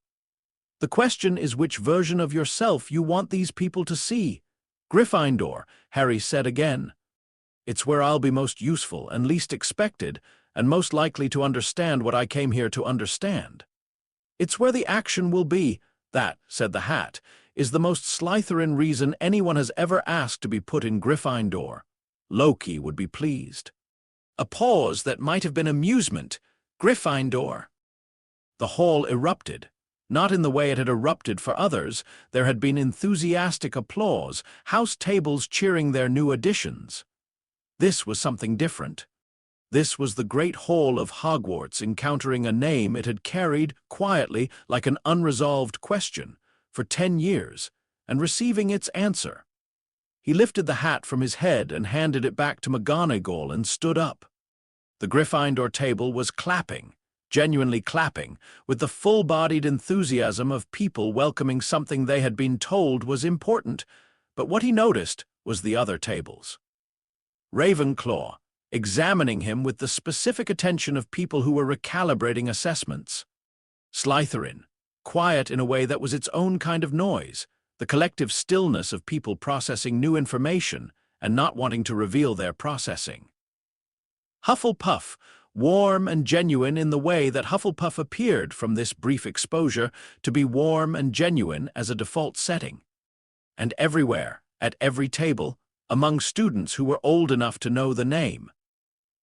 "The question is which version of yourself you want these people to see." "Gryffindor," Harry said again. "It's where I'll be most useful and least expected, and most likely to understand what I came here to understand. It's where the action will be." "That," said the hat, "is the most Slytherin reason anyone has ever asked to be put in Gryffindor. Loki would be pleased." A pause that might have been amusement. "Gryffindor." The hall erupted. Not in the way it had erupted for others. There had been enthusiastic applause, house tables cheering their new additions. This was something different. This was the great hall of Hogwarts encountering a name it had carried quietly like an unresolved question for 10 years, and receiving its answer. He lifted the hat from his head and handed it back to McGonagall and stood up. The Gryffindor table was clapping, genuinely clapping, with the full-bodied enthusiasm of people welcoming something they had been told was important, but what he noticed was the other tables. Ravenclaw, examining him with the specific attention of people who were recalibrating assessments. Slytherin, quiet in a way that was its own kind of noise, the collective stillness of people processing new information and not wanting to reveal their processing. Hufflepuff, warm and genuine in the way that Hufflepuff appeared from this brief exposure to be warm and genuine as a default setting. And everywhere, at every table, among students who were old enough to know the name.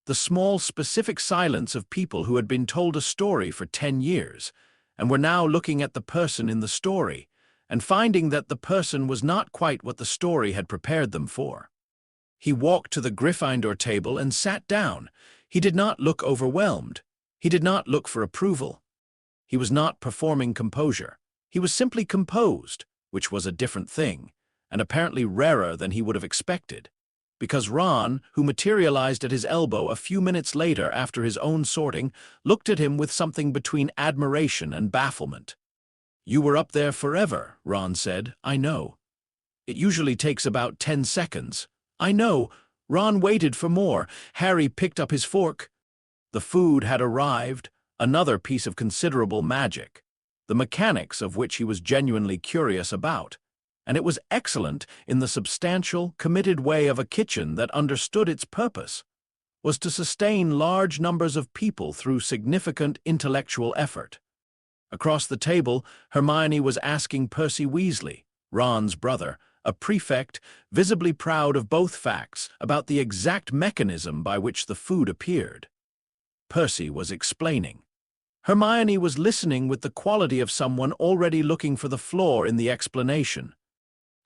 The small, specific silence of people who had been told a story for 10 years, and were now looking at the person in the story, and finding that the person was not quite what the story had prepared them for. He walked to the Gryffindor table and sat down. He did not look overwhelmed. He did not look for approval. He was not performing composure. He was simply composed, which was a different thing, and apparently rarer than he would have expected, because Ron, who materialized at his elbow a few minutes later after his own sorting, looked at him with something between admiration and bafflement. "You were up there forever," Ron said. "I know. It usually takes about 10 seconds. "I know." Ron waited for more. Harry picked up his fork. The food had arrived, another piece of considerable magic, the mechanics of which he was genuinely curious about. And it was excellent in the substantial, committed way of a kitchen that understood its purpose, was to sustain large numbers of people through significant intellectual effort. Across the table, Hermione was asking Percy Weasley, Ron's brother, a prefect, visibly proud of both facts, about the exact mechanism by which the food appeared. Percy was explaining. Hermione was listening with the quality of someone already looking for the flaw in the explanation.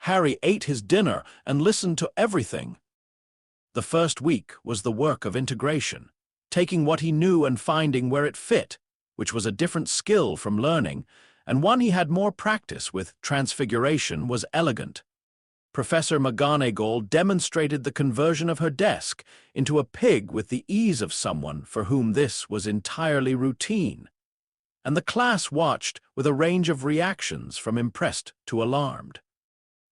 Harry ate his dinner and listened to everything. The first week was the work of integration, taking what he knew and finding where it fit, which was a different skill from learning, and one he had more practice with. Transfiguration was elegant. Professor McGonagall demonstrated the conversion of her desk into a pig with the ease of someone for whom this was entirely routine. and the class watched with a range of reactions from impressed to alarmed.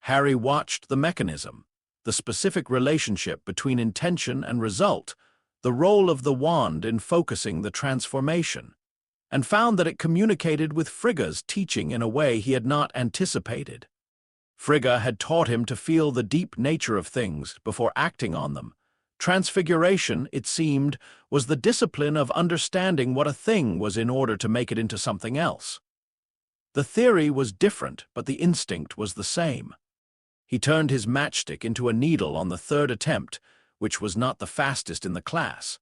Harry watched the mechanism, the specific relationship between intention and result, the role of the wand in focusing the transformation, and found that it communicated with Frigga's teaching in a way he had not anticipated. Frigga had taught him to feel the deep nature of things before acting on them. Transfiguration, it seemed, was the discipline of understanding what a thing was in order to make it into something else. The theory was different, but the instinct was the same. He turned his matchstick into a needle on the third attempt, which was not the fastest in the class.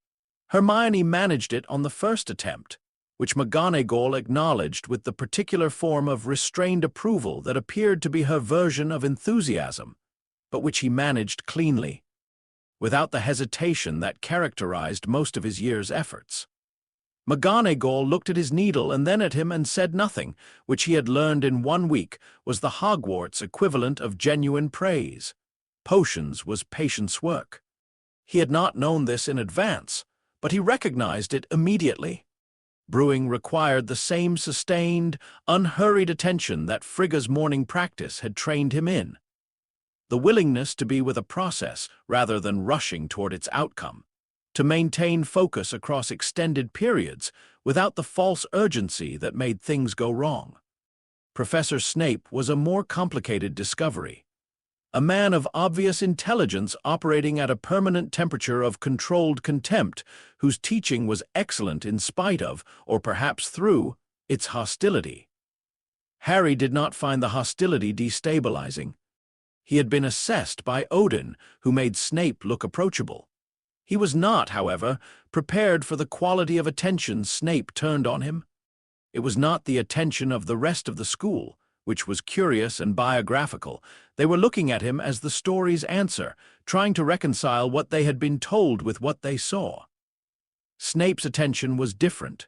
Hermione managed it on the first attempt, which McGonagall acknowledged with the particular form of restrained approval that appeared to be her version of enthusiasm, but which he managed cleanly, without the hesitation that characterized most of his year's efforts. McGonagall looked at his needle and then at him and said nothing, which he had learned in 1 week was the Hogwarts equivalent of genuine praise. Potions was patience work. He had not known this in advance, but he recognized it immediately. Brewing required the same sustained, unhurried attention that Frigga's morning practice had trained him in. The willingness to be with a process rather than rushing toward its outcome, to maintain focus across extended periods without the false urgency that made things go wrong. Professor Snape was a more complicated discovery. A man of obvious intelligence operating at a permanent temperature of controlled contempt, whose teaching was excellent in spite of, or perhaps through, its hostility. Harry did not find the hostility destabilizing. He had been assessed by Odin, who made Snape look approachable. He was not, however, prepared for the quality of attention Snape turned on him. It was not the attention of the rest of the school, which was curious and biographical. They were looking at him as the story's answer, trying to reconcile what they had been told with what they saw. Snape's attention was different.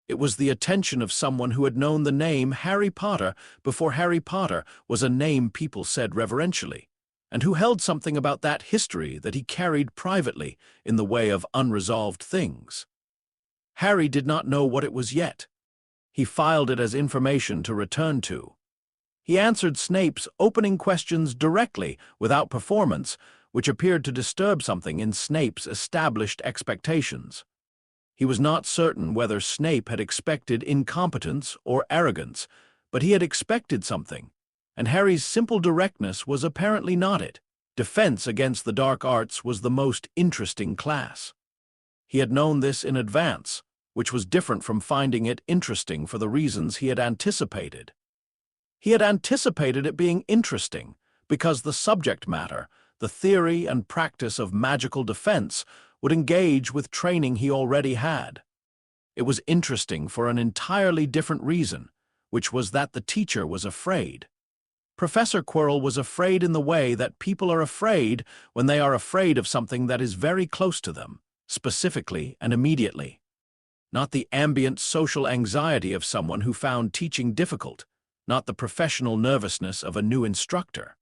It was the attention of someone who had known the name Harry Potter before Harry Potter was a name people said reverentially, and who held something about that history that he carried privately in the way of unresolved things. Harry did not know what it was yet. He filed it as information to return to. He answered Snape's opening questions directly, without performance, which appeared to disturb something in Snape's established expectations. He was not certain whether Snape had expected incompetence or arrogance, but he had expected something, and Harry's simple directness was apparently not it. Defense against the dark arts was the most interesting class. He had known this in advance, which was different from finding it interesting for the reasons he had anticipated. He had anticipated it being interesting because the subject matter, the theory and practice of magical defense, would engage with training he already had. It was interesting for an entirely different reason, which was that the teacher was afraid. Professor Quirrell was afraid in the way that people are afraid when they are afraid of something that is very close to them, specifically and immediately. Not the ambient social anxiety of someone who found teaching difficult, not the professional nervousness of a new instructor.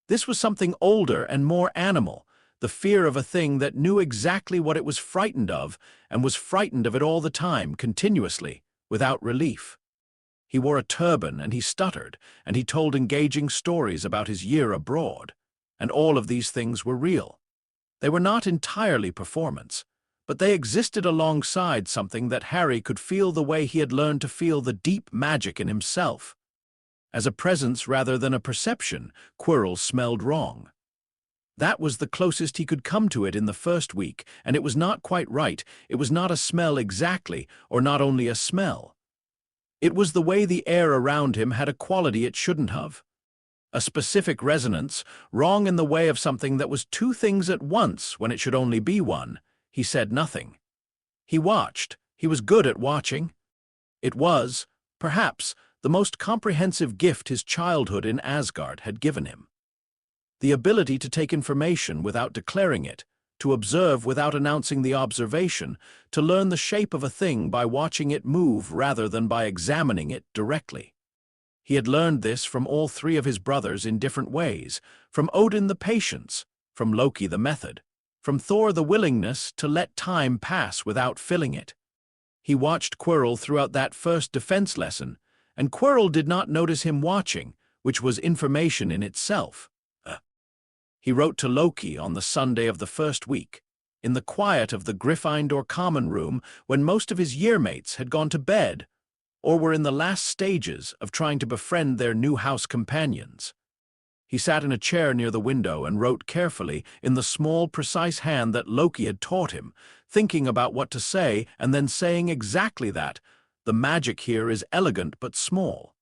This was something older and more animal, the fear of a thing that knew exactly what it was frightened of and was frightened of it all the time, continuously, without relief. He wore a turban and he stuttered, and he told engaging stories about his year abroad, and all of these things were real. They were not entirely performance, but they existed alongside something that Harry could feel the way he had learned to feel the deep magic in himself. As a presence rather than a perception, Quirrell smelled wrong. That was the closest he could come to it in the first week, and it was not quite right. It was not a smell exactly, or not only a smell. It was the way the air around him had a quality it shouldn't have. A specific resonance, wrong in the way of something that was two things at once when it should only be one. He said nothing. He watched. He was good at watching. It was, perhaps, the most comprehensive gift his childhood in Asgard had given him. The ability to take information without declaring it, to observe without announcing the observation, to learn the shape of a thing by watching it move rather than by examining it directly. He had learned this from all three of his brothers in different ways, from Odin the patience, from Loki the method, from Thor the willingness to let time pass without filling it. He watched Quirrell throughout that first defense lesson, and Quirrell did not notice him watching, which was information in itself. He wrote to Loki on the Sunday of the first week, in the quiet of the Gryffindor common room when most of his yearmates had gone to bed or were in the last stages of trying to befriend their new house companions. He sat in a chair near the window and wrote carefully in the small, precise hand that Loki had taught him, thinking about what to say and then saying exactly that. The magic here is elegant but small.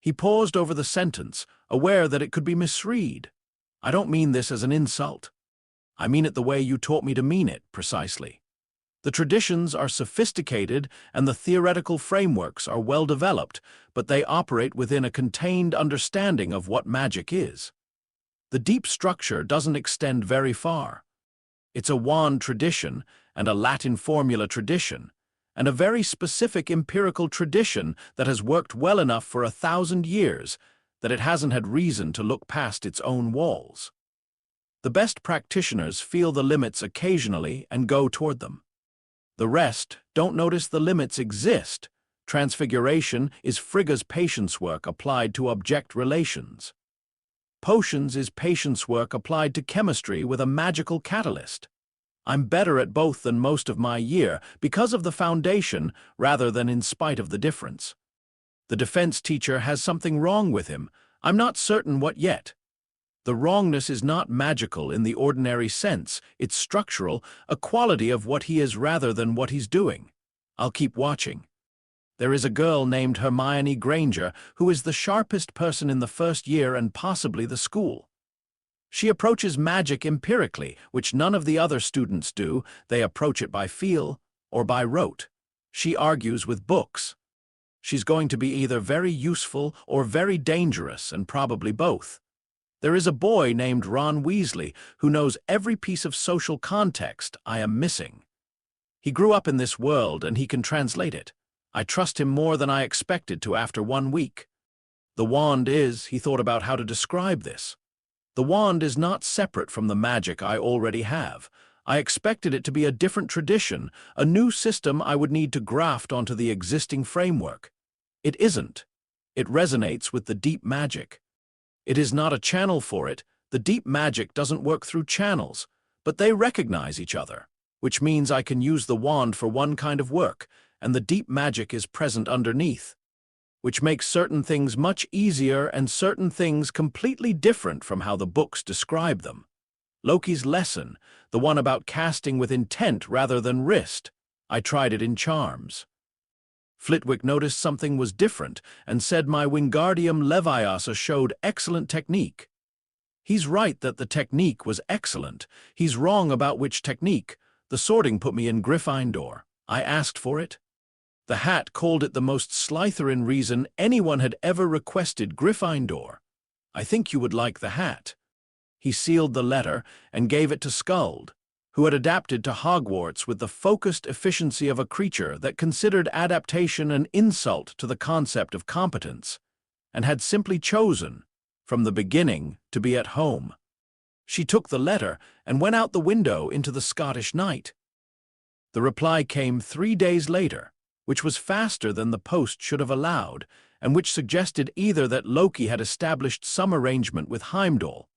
He paused over the sentence, aware that it could be misread. I don't mean this as an insult. I mean it the way you taught me to mean it, precisely. The traditions are sophisticated and the theoretical frameworks are well developed, but they operate within a contained understanding of what magic is. The deep structure doesn't extend very far. It's a wand tradition and a Latin formula tradition, and a very specific empirical tradition that has worked well enough for 1,000 years that it hasn't had reason to look past its own walls. The best practitioners feel the limits occasionally and go toward them. The rest don't notice the limits exist. Transfiguration is Frigga's patience work applied to object relations. Potions is patience work applied to chemistry with a magical catalyst. I'm better at both than most of my year because of the foundation rather than in spite of the difference. The defense teacher has something wrong with him. I'm not certain what yet. The wrongness is not magical in the ordinary sense, it's structural, a quality of what he is rather than what he's doing. I'll keep watching. There is a girl named Hermione Granger who is the sharpest person in the first year and possibly the school. She approaches magic empirically, which none of the other students do. They approach it by feel or by rote. She argues with books. She's going to be either very useful or very dangerous, and probably both. There is a boy named Ron Weasley who knows every piece of social context I am missing. He grew up in this world and he can translate it. I trust him more than I expected to after 1 week. The wand is, he thought about how to describe this. The wand is not separate from the magic I already have. I expected it to be a different tradition, a new system I would need to graft onto the existing framework. It isn't. It resonates with the deep magic. It is not a channel for it. The deep magic doesn't work through channels, but they recognize each other, which means I can use the wand for one kind of work, and the deep magic is present underneath, which makes certain things much easier and certain things completely different from how the books describe them. Loki's lesson, the one about casting with intent rather than wrist, I tried it in charms. Flitwick noticed something was different and said my Wingardium Leviosa showed excellent technique. He's right that the technique was excellent. He's wrong about which technique. The sorting put me in Gryffindor. I asked for it. The hat called it the most Slytherin reason anyone had ever requested Gryffindor. I think you would like the hat. He sealed the letter and gave it to Skuld, who had adapted to Hogwarts with the focused efficiency of a creature that considered adaptation an insult to the concept of competence, and had simply chosen, from the beginning, to be at home. She took the letter and went out the window into the Scottish night. The reply came 3 days later, which was faster than the post should have allowed, and which suggested either that Loki had established some arrangement with Heimdall,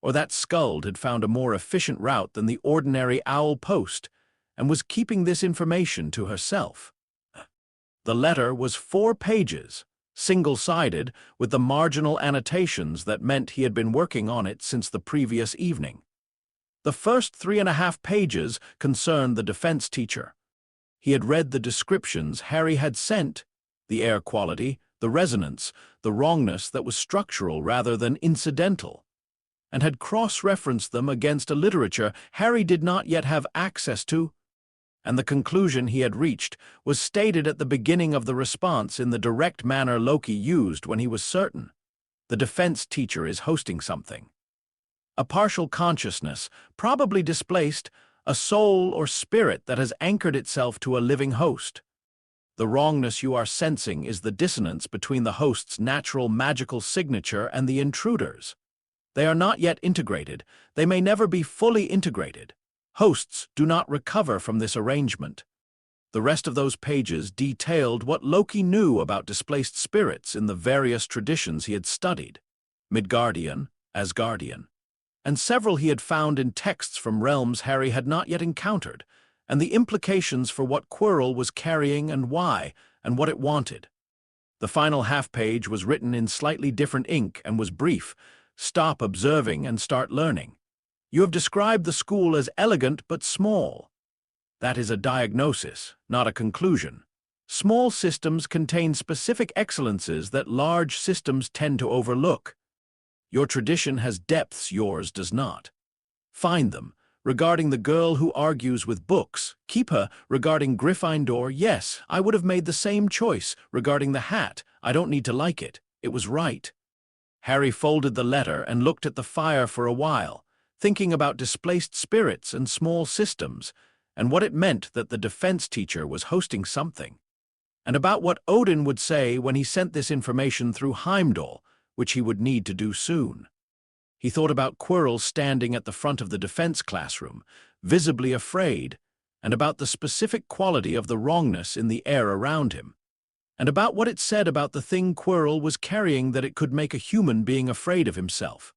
or that Skuld had found a more efficient route than the ordinary owl post, and was keeping this information to herself. The letter was 4 pages, single-sided, with the marginal annotations that meant he had been working on it since the previous evening. The first 3.5 pages concerned the defense teacher. He had read the descriptions Harry had sent, the air quality, the resonance, the wrongness that was structural rather than incidental, and had cross-referenced them against a literature Harry did not yet have access to, and the conclusion he had reached was stated at the beginning of the response in the direct manner Loki used when he was certain. The defense teacher is hosting something. A partial consciousness, probably displaced, a soul or spirit that has anchored itself to a living host. The wrongness you are sensing is the dissonance between the host's natural magical signature and the intruder's. They are not yet integrated. They may never be fully integrated. Hosts do not recover from this arrangement. The rest of those pages detailed what Loki knew about displaced spirits in the various traditions he had studied, Midgardian, Asgardian, and several he had found in texts from realms Harry had not yet encountered, and the implications for what Quirrell was carrying and why, and what it wanted. The final half-page was written in slightly different ink and was brief. Stop observing and start learning. You have described the school as elegant but small. That is a diagnosis, not a conclusion. Small systems contain specific excellences that large systems tend to overlook. Your tradition has depths yours does not. Find them. Regarding the girl who argues with books, keep her. Regarding Gryffindor, yes, I would have made the same choice. Regarding the hat, I don't need to like it. It was right. Harry folded the letter and looked at the fire for a while, thinking about displaced spirits and small systems, and what it meant that the defense teacher was hosting something, and about what Odin would say when he sent this information through Heimdall, which he would need to do soon. He thought about Quirrell standing at the front of the defense classroom, visibly afraid, and about the specific quality of the wrongness in the air around him, and about what it said about the thing Quirrell was carrying that it could make a human being afraid of himself.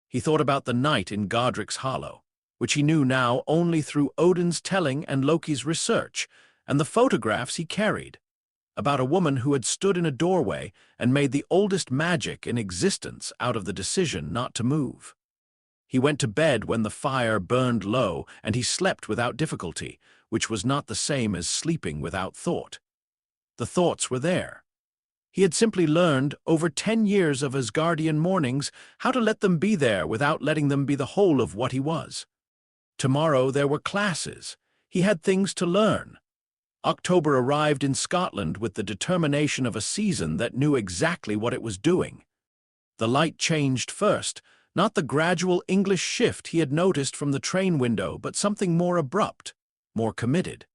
He thought about the night in Godric's Hollow, which he knew now only through Odin's telling and Loki's research, and the photographs he carried, about a woman who had stood in a doorway and made the oldest magic in existence out of the decision not to move. He went to bed when the fire burned low, and he slept without difficulty, which was not the same as sleeping without thought. The thoughts were there. He had simply learned, over 10 years of Asgardian mornings, how to let them be there without letting them be the whole of what he was. Tomorrow there were classes. He had things to learn. October arrived in Scotland with the determination of a season that knew exactly what it was doing. The light changed first, not the gradual English shift he had noticed from the train window, but something more abrupt, more committed.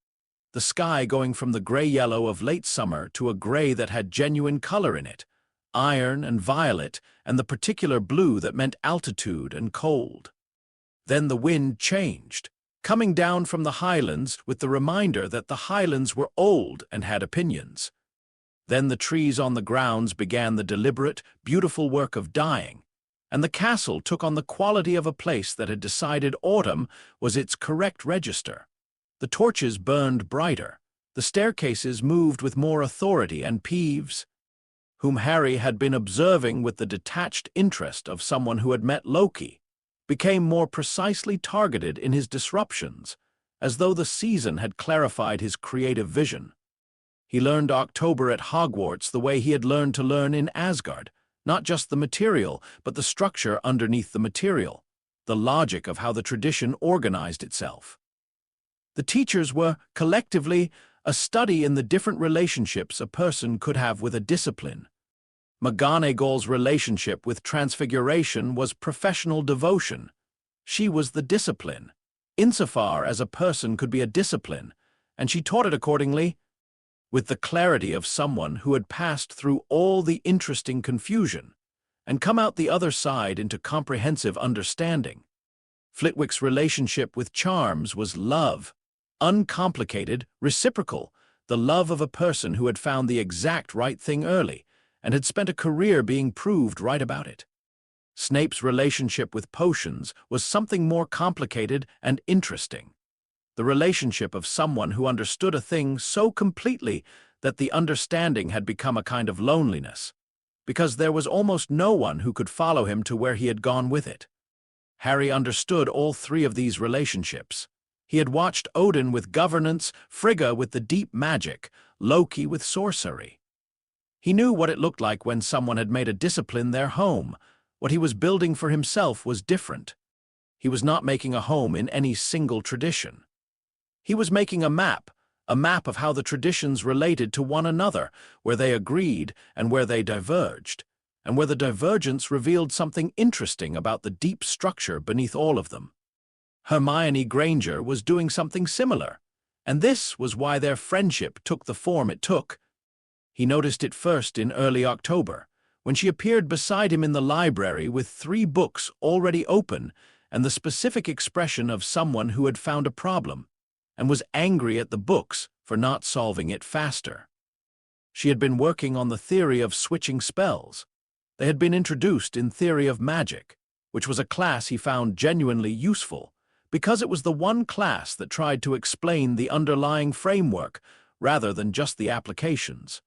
The sky going from the gray-yellow of late summer to a gray that had genuine color in it, iron and violet, and the particular blue that meant altitude and cold. Then the wind changed, coming down from the highlands with the reminder that the highlands were old and had opinions. Then the trees on the grounds began the deliberate, beautiful work of dying, and the castle took on the quality of a place that had decided autumn was its correct register. The torches burned brighter, the staircases moved with more authority, and Peeves, whom Harry had been observing with the detached interest of someone who had met Loki, became more precisely targeted in his disruptions, as though the season had clarified his creative vision. He learned October at Hogwarts the way he had learned to learn in Asgard, not just the material, but the structure underneath the material, the logic of how the tradition organized itself. The teachers were, collectively, a study in the different relationships a person could have with a discipline. McGonagall's relationship with Transfiguration was professional devotion. She was the discipline, insofar as a person could be a discipline, and she taught it accordingly, with the clarity of someone who had passed through all the interesting confusion and come out the other side into comprehensive understanding. Flitwick's relationship with Charms was love, uncomplicated, reciprocal, the love of a person who had found the exact right thing early and had spent a career being proved right about it. Snape's relationship with potions was something more complicated and interesting. The relationship of someone who understood a thing so completely that the understanding had become a kind of loneliness, because there was almost no one who could follow him to where he had gone with it. Harry understood all three of these relationships. He had watched Odin with governance, Frigga with the deep magic, Loki with sorcery. He knew what it looked like when someone had made a discipline their home. What he was building for himself was different. He was not making a home in any single tradition. He was making a map of how the traditions related to one another, where they agreed and where they diverged, and where the divergence revealed something interesting about the deep structure beneath all of them. Hermione Granger was doing something similar, and this was why their friendship took the form it took. He noticed it first in early October, when she appeared beside him in the library with 3 books already open and the specific expression of someone who had found a problem, and was angry at the books for not solving it faster. She had been working on the theory of switching spells. They had been introduced in Theory of Magic, which was a class he found genuinely useful, because it was the one class that tried to explain the underlying framework rather than just the applications.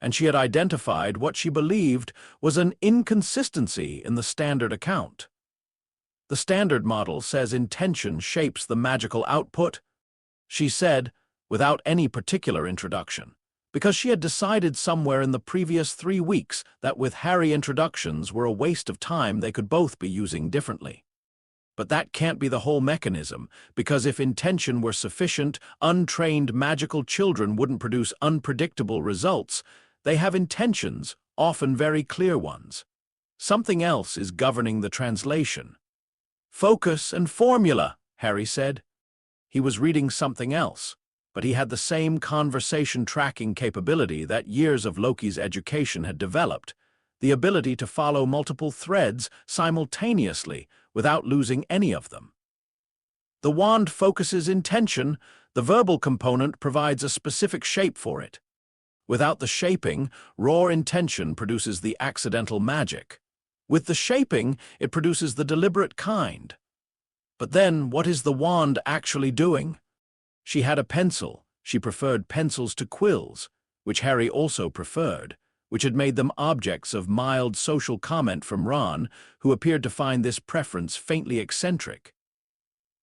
And she had identified what she believed was an inconsistency in the standard account. The standard model says intention shapes the magical output, she said, without any particular introduction, because she had decided somewhere in the previous 3 weeks that with Harry introductions were a waste of time they could both be using differently. But that can't be the whole mechanism, because if intention were sufficient, untrained magical children wouldn't produce unpredictable results. They have intentions, often very clear ones. Something else is governing the translation. Focus and formula, Harry said. He was reading something else, but he had the same conversation tracking capability that years of Loki's education had developed, the ability to follow multiple threads simultaneously without losing any of them. The wand focuses intention, the verbal component provides a specific shape for it. Without the shaping, raw intention produces the accidental magic. With the shaping, it produces the deliberate kind. But then, what is the wand actually doing? She had a pencil. She preferred pencils to quills, which Harry also preferred, which had made them objects of mild social comment from Ron, who appeared to find this preference faintly eccentric.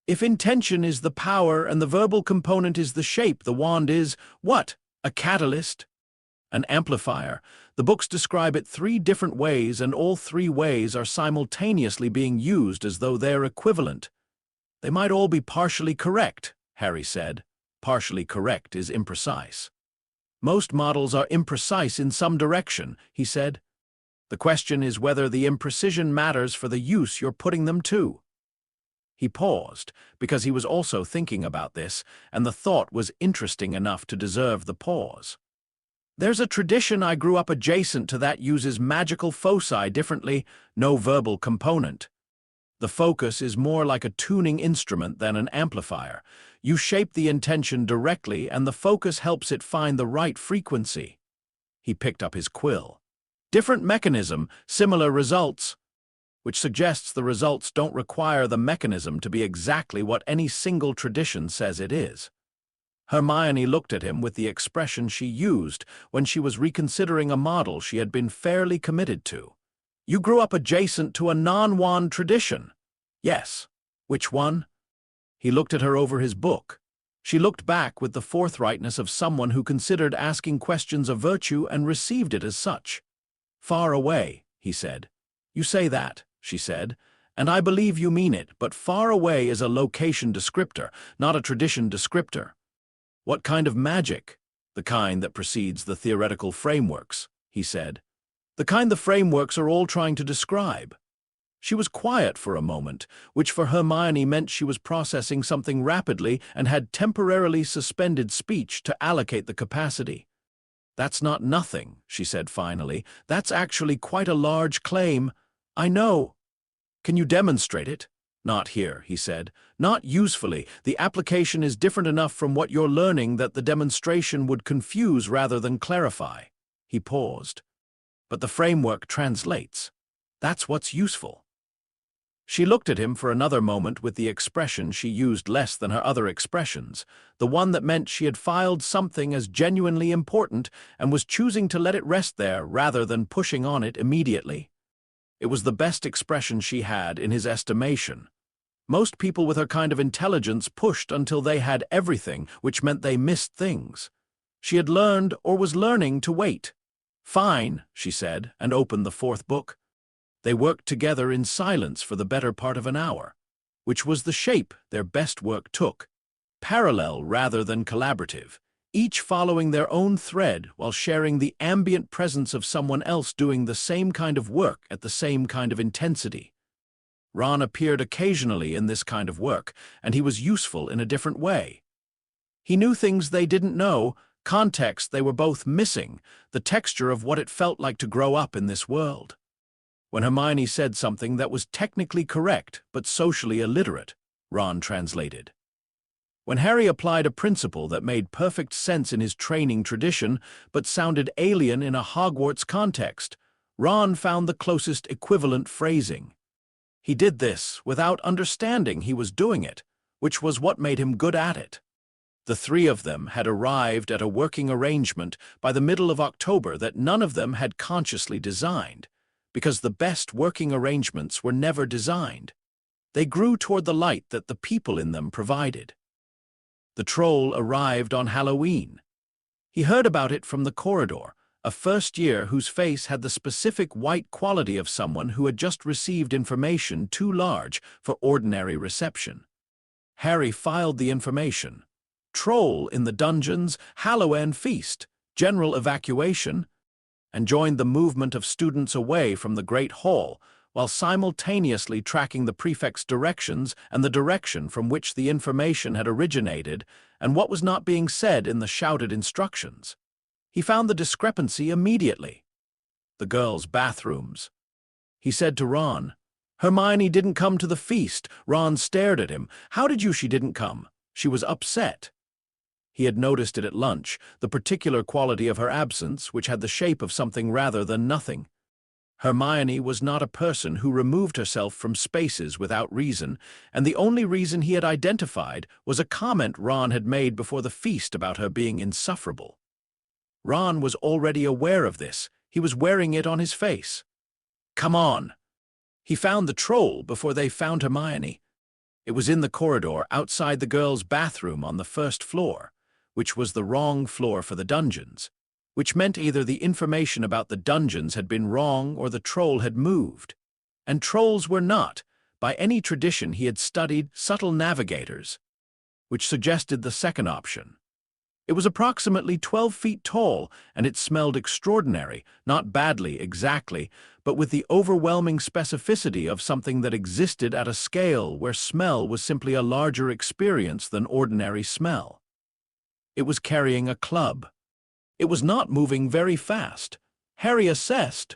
If intention is the power and the verbal component is the shape, the wand is, what? A catalyst? An amplifier. The books describe it 3 different ways, and all 3 ways are simultaneously being used as though they're equivalent. They might all be partially correct, Harry said. Partially correct is imprecise. Most models are imprecise in some direction, he said. The question is whether the imprecision matters for the use you're putting them to. He paused, because he was also thinking about this, and the thought was interesting enough to deserve the pause. There's a tradition I grew up adjacent to that uses magical foci differently, no verbal component. The focus is more like a tuning instrument than an amplifier. You shape the intention directly, and the focus helps it find the right frequency. He picked up his quill. Different mechanism, similar results, which suggests the results don't require the mechanism to be exactly what any single tradition says it is. Hermione looked at him with the expression she used when she was reconsidering a model she had been fairly committed to. You grew up adjacent to a non-wand tradition. Yes. Which one? He looked at her over his book. She looked back with the forthrightness of someone who considered asking questions a virtue and received it as such. Far away, he said. You say that, she said, and I believe you mean it, but far away is a location descriptor, not a tradition descriptor. What kind of magic? The kind that precedes the theoretical frameworks, he said. The kind the frameworks are all trying to describe. She was quiet for a moment, which for Hermione meant she was processing something rapidly and had temporarily suspended speech to allocate the capacity. That's not nothing, she said finally. That's actually quite a large claim. I know. Can you demonstrate it? Not here, he said. Not usefully. The application is different enough from what you're learning that the demonstration would confuse rather than clarify. He paused. But the framework translates. That's what's useful. She looked at him for another moment with the expression she used less than her other expressions, the one that meant she had filed something as genuinely important and was choosing to let it rest there rather than pushing on it immediately. It was the best expression she had in his estimation. Most people with her kind of intelligence pushed until they had everything, which meant they missed things. She had learned or was learning to wait. Fine, she said, and opened the 4th book. They worked together in silence for the better part of an hour, which was the shape their best work took, parallel rather than collaborative, each following their own thread while sharing the ambient presence of someone else doing the same kind of work at the same kind of intensity. Ron appeared occasionally in this kind of work, and he was useful in a different way. He knew things they didn't know, context they were both missing, the texture of what it felt like to grow up in this world. When Hermione said something that was technically correct but socially illiterate, Ron translated. When Harry applied a principle that made perfect sense in his training tradition but sounded alien in a Hogwarts context, Ron found the closest equivalent phrasing. He did this without understanding he was doing it, which was what made him good at it. The three of them had arrived at a working arrangement by the middle of October that none of them had consciously designed, because the best working arrangements were never designed. They grew toward the light that the people in them provided. The troll arrived on Halloween. He heard about it from the corridor, a first year whose face had the specific white quality of someone who had just received information too large for ordinary reception. Harry filed the information. Troll in the dungeons, Halloween feast, general evacuation, and joined the movement of students away from the Great Hall, while simultaneously tracking the prefect's directions and the direction from which the information had originated and what was not being said in the shouted instructions. He found the discrepancy immediately. The girls' bathrooms. He said to Ron, "Hermione didn't come to the feast." Ron stared at him. "How did she didn't come? She was upset." He had noticed it at lunch, the particular quality of her absence, which had the shape of something rather than nothing. Hermione was not a person who removed herself from spaces without reason, and the only reason he had identified was a comment Ron had made before the feast about her being insufferable. Ron was already aware of this. He was wearing it on his face. "Come on." He found the troll before they found Hermione. It was in the corridor outside the girls' bathroom on the first floor, which was the wrong floor for the dungeons, which meant either the information about the dungeons had been wrong or the troll had moved. And trolls were not, by any tradition he had studied, subtle navigators, which suggested the second option. It was approximately 12 feet tall, and it smelled extraordinary, not badly exactly, but with the overwhelming specificity of something that existed at a scale where smell was simply a larger experience than ordinary smell. It was carrying a club. It was not moving very fast. Harry assessed.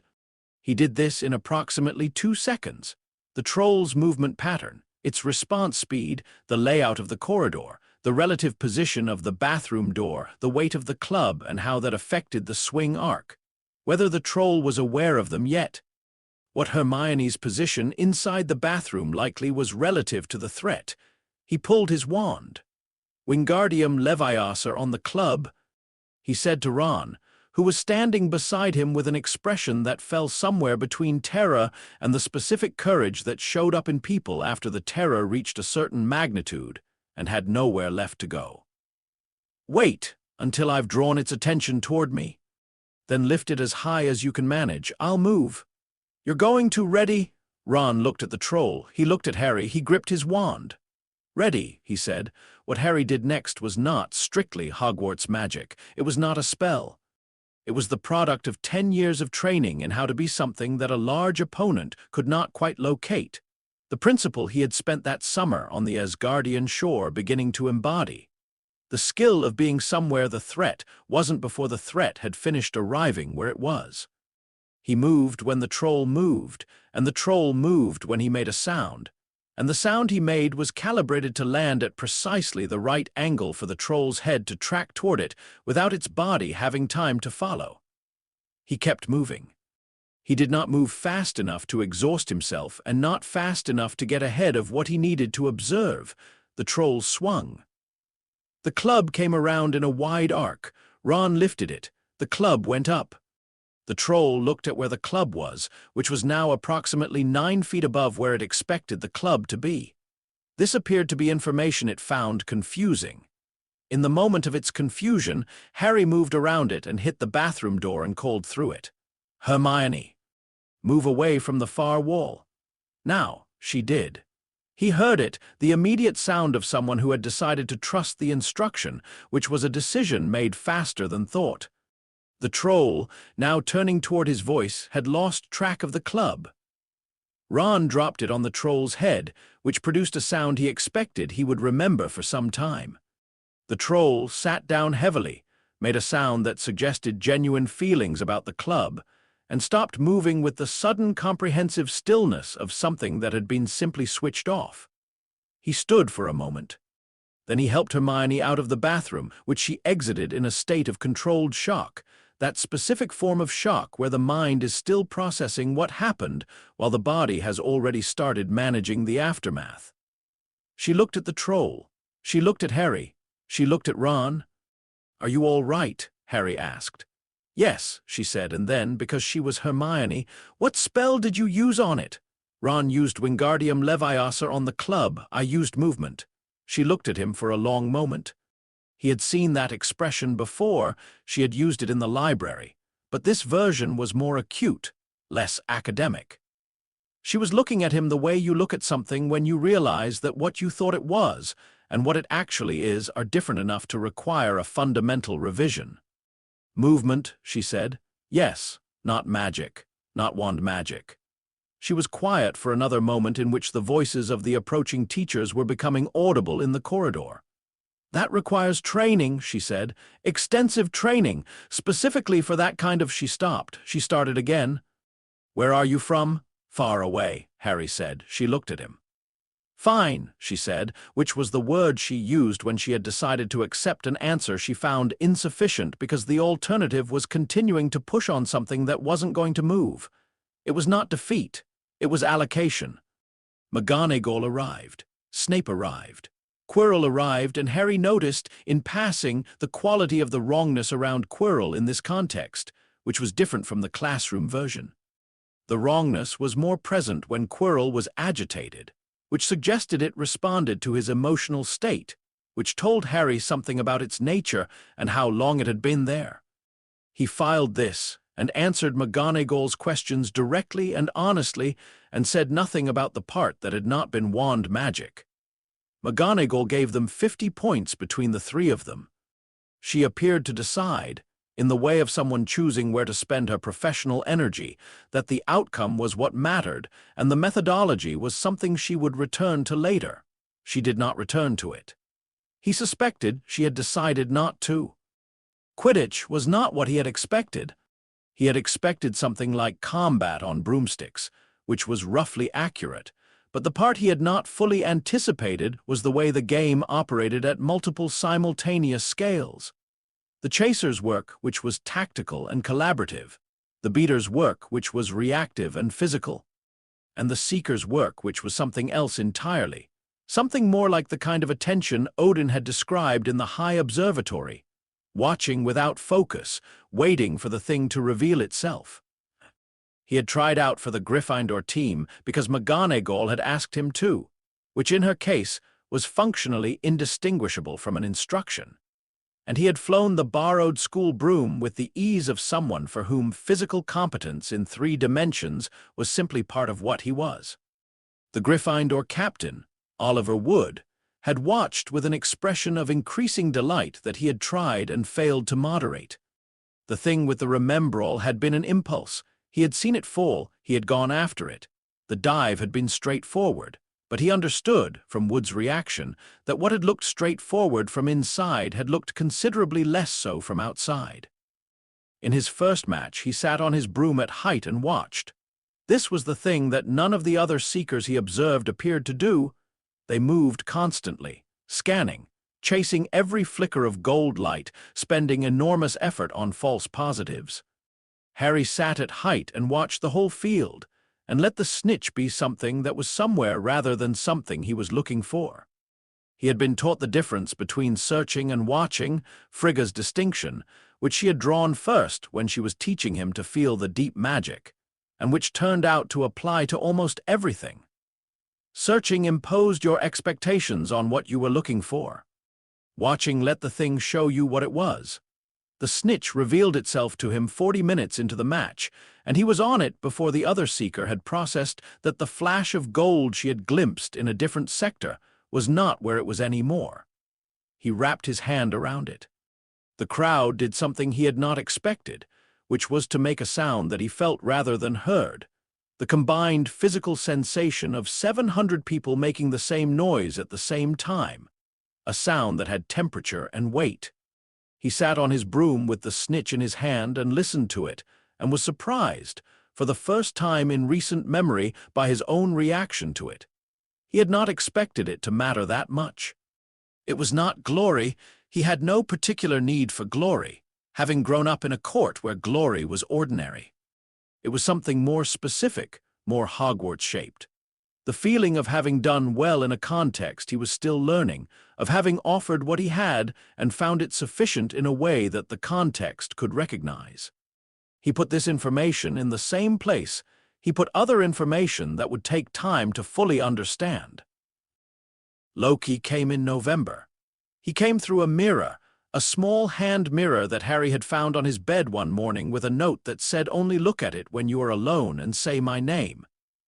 He did this in approximately 2 seconds. The troll's movement pattern, its response speed, the layout of the corridor, the relative position of the bathroom door, the weight of the club, and how that affected the swing arc. Whether the troll was aware of them yet. What Hermione's position inside the bathroom likely was relative to the threat. He pulled his wand. Wingardium Leviosa on the club, he said to Ron, who was standing beside him with an expression that fell somewhere between terror and the specific courage that showed up in people after the terror reached a certain magnitude and had nowhere left to go. "Wait until I've drawn its attention toward me. Then lift it as high as you can manage. I'll move. You're going to ready?" Ron looked at the troll. He looked at Harry. He gripped his wand. "Ready," he said. What Harry did next was not strictly Hogwarts magic. It was not a spell. It was the product of 10 years of training in how to be something that a large opponent could not quite locate. The principle he had spent that summer on the Asgardian shore beginning to embody. The skill of being somewhere the threat wasn't before the threat had finished arriving where it was. He moved when the troll moved, and the troll moved when he made a sound, and the sound he made was calibrated to land at precisely the right angle for the troll's head to track toward it without its body having time to follow. He kept moving. He did not move fast enough to exhaust himself and not fast enough to get ahead of what he needed to observe. The troll swung. The club came around in a wide arc. Ron lifted it. The club went up. The troll looked at where the club was, which was now approximately 9 feet above where it expected the club to be. This appeared to be information it found confusing. In the moment of its confusion, Harry moved around it and hit the bathroom door and called through it. "Hermione, move away from the far wall." Now, she did. He heard it, the immediate sound of someone who had decided to trust the instruction, which was a decision made faster than thought. The troll, now turning toward his voice, had lost track of the club. Ron dropped it on the troll's head, which produced a sound he expected he would remember for some time. The troll sat down heavily, made a sound that suggested genuine feelings about the club, and stopped moving with the sudden comprehensive stillness of something that had been simply switched off. He stood for a moment. Then he helped Hermione out of the bathroom, which she exited in a state of controlled shock, that specific form of shock where the mind is still processing what happened while the body has already started managing the aftermath. She looked at the troll. She looked at Harry. She looked at Ron. "Are you all right?" Harry asked. "Yes," she said, and then, because she was Hermione, "What spell did you use on it?" "Ron used Wingardium Leviosa on the club. I used movement." She looked at him for a long moment. He had seen that expression before. She had used it in the library, but this version was more acute, less academic. She was looking at him the way you look at something when you realize that what you thought it was and what it actually is are different enough to require a fundamental revision. "Movement," she said. "Yes, not magic, not wand magic." She was quiet for another moment in which the voices of the approaching teachers were becoming audible in the corridor. "That requires training," she said. "Extensive training, specifically for that kind of—" She stopped. She started again. "Where are you from?" "Far away," Harry said. She looked at him. "Fine," she said, which was the word she used when she had decided to accept an answer she found insufficient because the alternative was continuing to push on something that wasn't going to move. It was not defeat. It was allocation. McGonagall arrived. Snape arrived. Quirrell arrived, and Harry noticed, in passing, the quality of the wrongness around Quirrell in this context, which was different from the classroom version. The wrongness was more present when Quirrell was agitated, which suggested it responded to his emotional state, which told Harry something about its nature and how long it had been there. He filed this and answered McGonagall's questions directly and honestly and said nothing about the part that had not been wand magic. McGonagall gave them 50 points between the three of them. She appeared to decide, in the way of someone choosing where to spend her professional energy, that the outcome was what mattered and the methodology was something she would return to later. She did not return to it. He suspected she had decided not to. Quidditch was not what he had expected. He had expected something like combat on broomsticks, which was roughly accurate, but the part he had not fully anticipated was the way the game operated at multiple simultaneous scales. The chaser's work, which was tactical and collaborative, the beater's work, which was reactive and physical, and the seeker's work, which was something else entirely, something more like the kind of attention Odin had described in the High Observatory, watching without focus, waiting for the thing to reveal itself. He had tried out for the Gryffindor team because McGonagall had asked him to, which in her case was functionally indistinguishable from an instruction. And he had flown the borrowed school broom with the ease of someone for whom physical competence in 3 dimensions was simply part of what he was. The Gryffindor captain, Oliver Wood, had watched with an expression of increasing delight that he had tried and failed to moderate. The thing with the Remembrall had been an impulse. He had seen it fall, he had gone after it. The dive had been straightforward, but he understood, from Wood's reaction, that what had looked straightforward from inside had looked considerably less so from outside. In his first match, he sat on his broom at height and watched. This was the thing that none of the other seekers he observed appeared to do. They moved constantly, scanning, chasing every flicker of gold light, spending enormous effort on false positives. Harry sat at height and watched the whole field, and let the snitch be something that was somewhere rather than something he was looking for. He had been taught the difference between searching and watching, Frigga's distinction, which she had drawn first when she was teaching him to feel the deep magic, and which turned out to apply to almost everything. Searching imposed your expectations on what you were looking for. Watching let the thing show you what it was. The snitch revealed itself to him 40 minutes into the match, and he was on it before the other seeker had processed that the flash of gold she had glimpsed in a different sector was not where it was anymore. He wrapped his hand around it. The crowd did something he had not expected, which was to make a sound that he felt rather than heard. The combined physical sensation of 700 people making the same noise at the same time. A sound that had temperature and weight. He sat on his broom with the snitch in his hand and listened to it, and was surprised, for the first time in recent memory, by his own reaction to it. He had not expected it to matter that much. It was not glory. He had no particular need for glory, having grown up in a court where glory was ordinary. It was something more specific, more Hogwarts-shaped. The feeling of having done well in a context he was still learning, of having offered what he had and found it sufficient in a way that the context could recognize. He put this information in the same place he put other information that would take time to fully understand. Loki came in November. He came through a mirror, a small hand mirror that Harry had found on his bed one morning with a note that said only look at it when you are alone and say my name,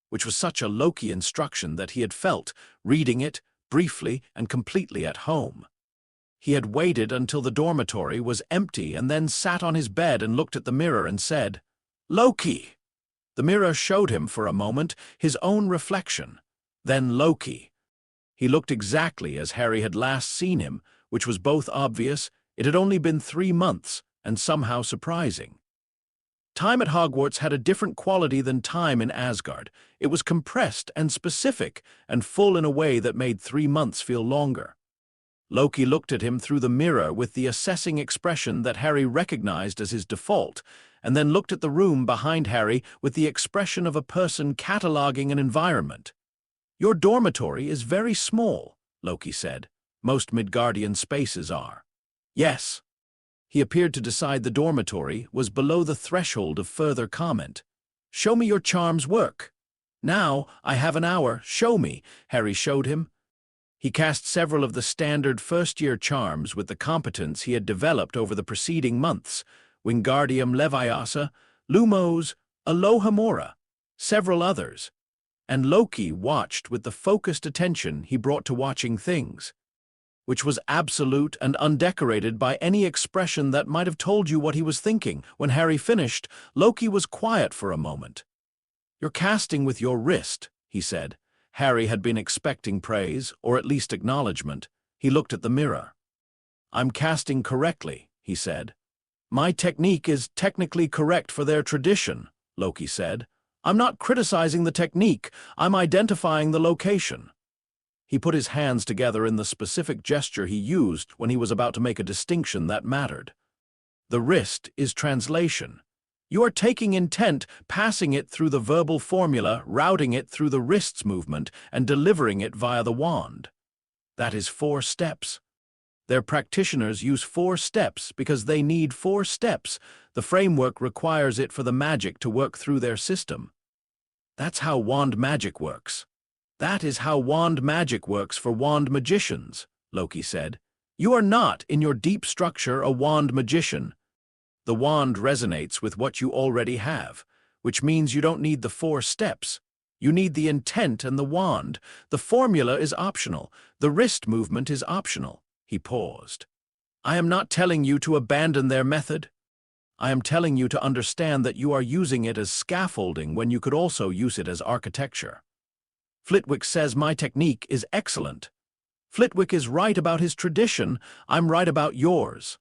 which was such a Loki instruction that he had felt, reading it, briefly and completely at home. He had waited until the dormitory was empty and then sat on his bed and looked at the mirror and said, "Loki!" The mirror showed him for a moment his own reflection, then Loki. He looked exactly as Harry had last seen him, which was both obvious. It had only been 3 months, and somehow surprising. Time at Hogwarts had a different quality than time in Asgard. It was compressed and specific and full in a way that made 3 months feel longer. Loki looked at him through the mirror with the assessing expression that Harry recognized as his default, and then looked at the room behind Harry with the expression of a person cataloging an environment. "Your dormitory is very small," Loki said. "Most Midgardian spaces are." "Yes." He appeared to decide the dormitory was below the threshold of further comment. "Show me your charms work." "Now, I have an hour. Show me," Harry showed him. He cast several of the standard first-year charms with the competence he had developed over the preceding months: Wingardium Leviosa, Lumos, Alohomora, several others. And Loki watched with the focused attention he brought to watching things, which was absolute and undecorated by any expression that might have told you what he was thinking. When Harry finished, Loki was quiet for a moment. "You're casting with your wrist," he said. Harry had been expecting praise, or at least acknowledgement. He looked at the mirror. "I'm casting correctly," he said. "My technique is technically correct for their tradition," Loki said. "I'm not criticizing the technique, I'm identifying the location." He put his hands together in the specific gesture he used when he was about to make a distinction that mattered. "The wrist is translation. You are taking intent, passing it through the verbal formula, routing it through the wrist's movement, and delivering it via the wand. That is 4 steps. Their practitioners use 4 steps because they need 4 steps. The framework requires it for the magic to work through their system. That's how wand magic works. That is how wand magic works for wand magicians," Loki said. "You are not, in your deep structure, a wand magician. The wand resonates with what you already have, which means you don't need the 4 steps. You need the intent and the wand. The formula is optional. The wrist movement is optional." He paused. "I am not telling you to abandon their method. I am telling you to understand that you are using it as scaffolding when you could also use it as architecture. Flitwick says my technique is excellent. Flitwick is right about his tradition. I'm right about yours."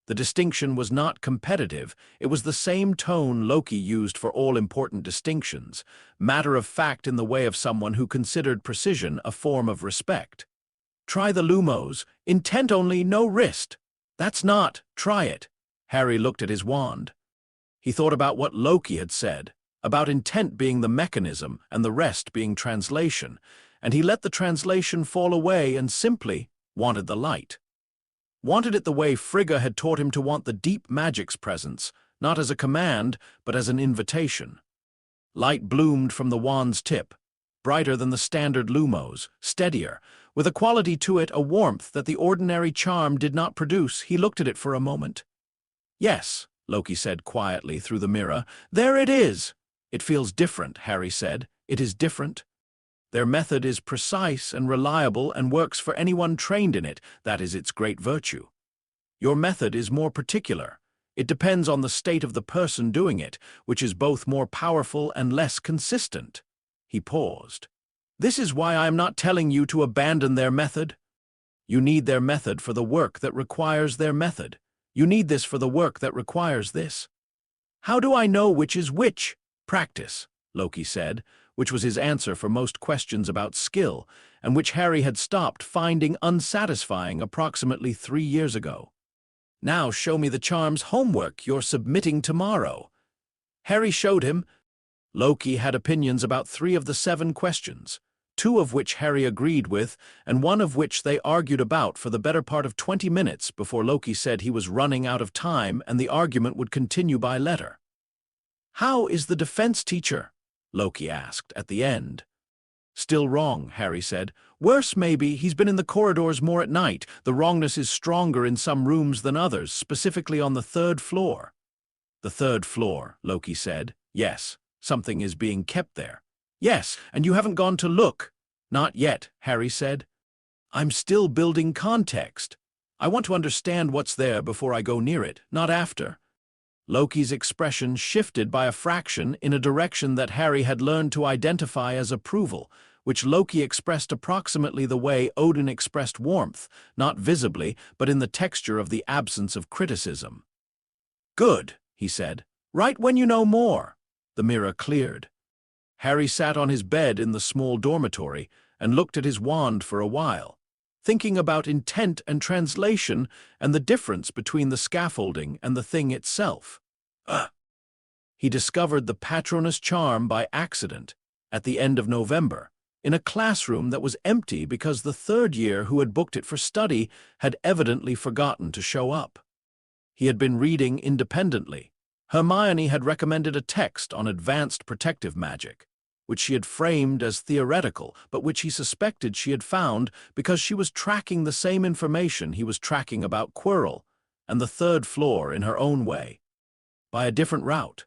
The distinction was not competitive. It was the same tone Loki used for all important distinctions, matter of fact in the way of someone who considered precision a form of respect. "Try the Lumos. Intent only, no wrist." "That's not. Try it." Harry looked at his wand. He thought about what Loki had said, about intent being the mechanism and the rest being translation, and he let the translation fall away and simply wanted the light. Wanted it the way Frigga had taught him to want the deep magic's presence, not as a command, but as an invitation. Light bloomed from the wand's tip, brighter than the standard Lumos, steadier, with a quality to it, a warmth that the ordinary charm did not produce. He looked at it for a moment. "Yes," Loki said quietly through the mirror. "There it is." "It feels different," Harry said. "It is different. Their method is precise and reliable and works for anyone trained in it. That is its great virtue. Your method is more particular. It depends on the state of the person doing it, which is both more powerful and less consistent." He paused. "This is why I am not telling you to abandon their method. You need their method for the work that requires their method. You need this for the work that requires this." "How do I know which is which?" "Practice," Loki said. which was his answer for most questions about skill, and which Harry had stopped finding unsatisfying approximately 3 years ago. "Now show me the charm's homework you're submitting tomorrow." Harry showed him. Loki had opinions about 3 of the 7 questions, 2 of which Harry agreed with, and 1 of which they argued about for the better part of 20 minutes before Loki said he was running out of time and the argument would continue by letter. "How is the defense teacher?" Loki asked at the end. "Still wrong," Harry said. "Worse, maybe. He's been in the corridors more at night. The wrongness is stronger in some rooms than others, specifically on the 3rd floor." "The 3rd floor," Loki said. "Yes, something is being kept there." "Yes, and you haven't gone to look." "Not yet," Harry said. "I'm still building context. I want to understand what's there before I go near it, not after." Loki's expression shifted by a fraction in a direction that Harry had learned to identify as approval, which Loki expressed approximately the way Odin expressed warmth, not visibly, but in the texture of the absence of criticism. "Good," he said. "Right when you know more." The mirror cleared. Harry sat on his bed in the small dormitory and looked at his wand for a while, thinking about intent and translation and the difference between the scaffolding and the thing itself. He discovered the Patronus charm by accident at the end of November, in a classroom that was empty because the 3rd year who had booked it for study had evidently forgotten to show up. He had been reading independently. Hermione had recommended a text on advanced protective magic, which she had framed as theoretical, but which he suspected she had found because she was tracking the same information he was tracking about Quirrell and the 3rd floor in her own way, by a different route.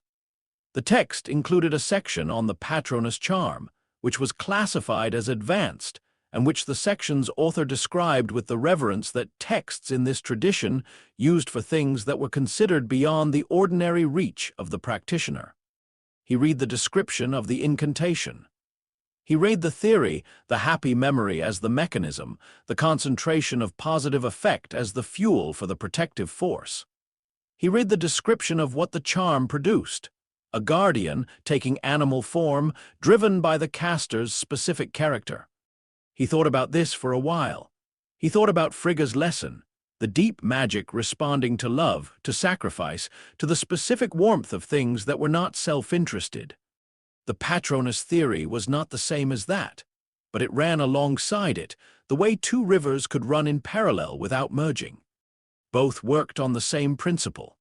The text included a section on the Patronus charm, which was classified as advanced, and which the section's author described with the reverence that texts in this tradition used for things that were considered beyond the ordinary reach of the practitioner. He read the description of the incantation. He read the theory, the happy memory as the mechanism, the concentration of positive effect as the fuel for the protective force. He read the description of what the charm produced, a guardian taking animal form, driven by the caster's specific character. He thought about this for a while. He thought about Frigga's lesson, the deep magic responding to love, to sacrifice, to the specific warmth of things that were not self-interested. The Patronus theory was not the same as that, but it ran alongside it, the way 2 rivers could run in parallel without merging. Both worked on the same principle,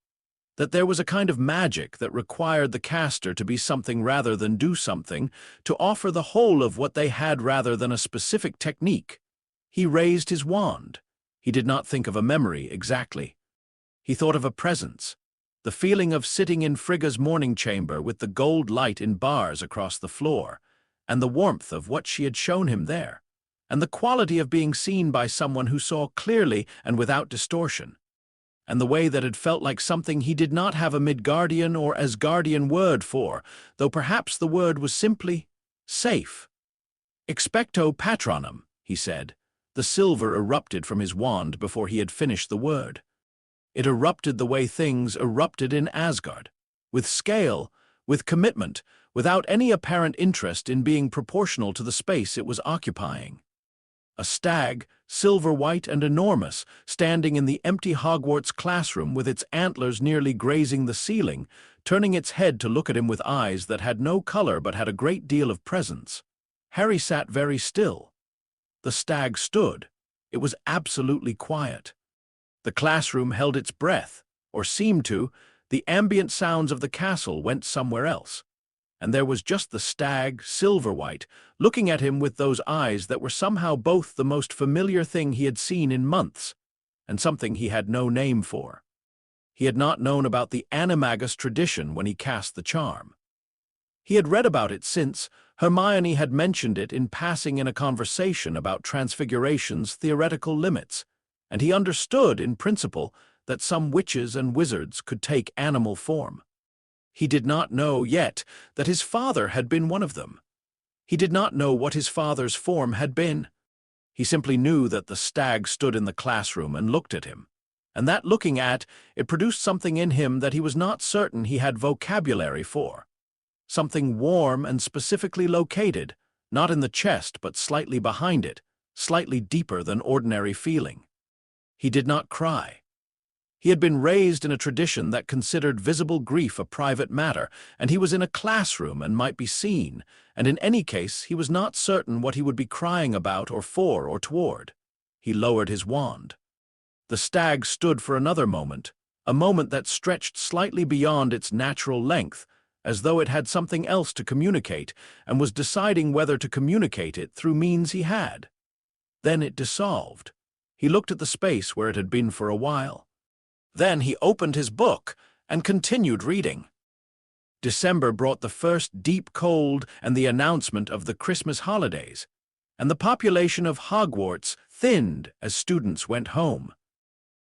that there was a kind of magic that required the caster to be something rather than do something, to offer the whole of what they had rather than a specific technique. He raised his wand. He did not think of a memory exactly. He thought of a presence, the feeling of sitting in Frigga's morning chamber with the gold light in bars across the floor, and the warmth of what she had shown him there, and the quality of being seen by someone who saw clearly and without distortion, and the way that it felt like something he did not have a Midgardian or Asgardian word for, though perhaps the word was simply safe. "Expecto patronum," he said. The silver erupted from his wand before he had finished the word. It erupted the way things erupted in Asgard, with scale, with commitment, without any apparent interest in being proportional to the space it was occupying. A stag, silver-white and enormous, standing in the empty Hogwarts classroom with its antlers nearly grazing the ceiling, turning its head to look at him with eyes that had no color but had a great deal of presence. Harry sat very still. The stag stood. It was absolutely quiet. The classroom held its breath, or seemed to. The ambient sounds of the castle went somewhere else. And there was just the stag, silver-white, looking at him with those eyes that were somehow both the most familiar thing he had seen in months, and something he had no name for. He had not known about the animagus tradition when he cast the charm. He had read about it since Hermione had mentioned it in passing in a conversation about Transfiguration's theoretical limits, and he understood, in principle, that some witches and wizards could take animal form. He did not know yet that his father had been one of them. He did not know what his father's form had been. He simply knew that the stag stood in the classroom and looked at him, and that looking at, it produced something in him that he was not certain he had vocabulary for. something warm and specifically located, not in the chest but slightly behind it, slightly deeper than ordinary feeling. He did not cry. He had been raised in a tradition that considered visible grief a private matter, and he was in a classroom and might be seen, and in any case he was not certain what he would be crying about or for or toward. He lowered his wand. The stag stood for another moment, a moment that stretched slightly beyond its natural length, as though it had something else to communicate and was deciding whether to communicate it through means he had. Then it dissolved. He looked at the space where it had been for a while. Then he opened his book and continued reading. December brought the first deep cold and the announcement of the Christmas holidays, and the population of Hogwarts thinned as students went home.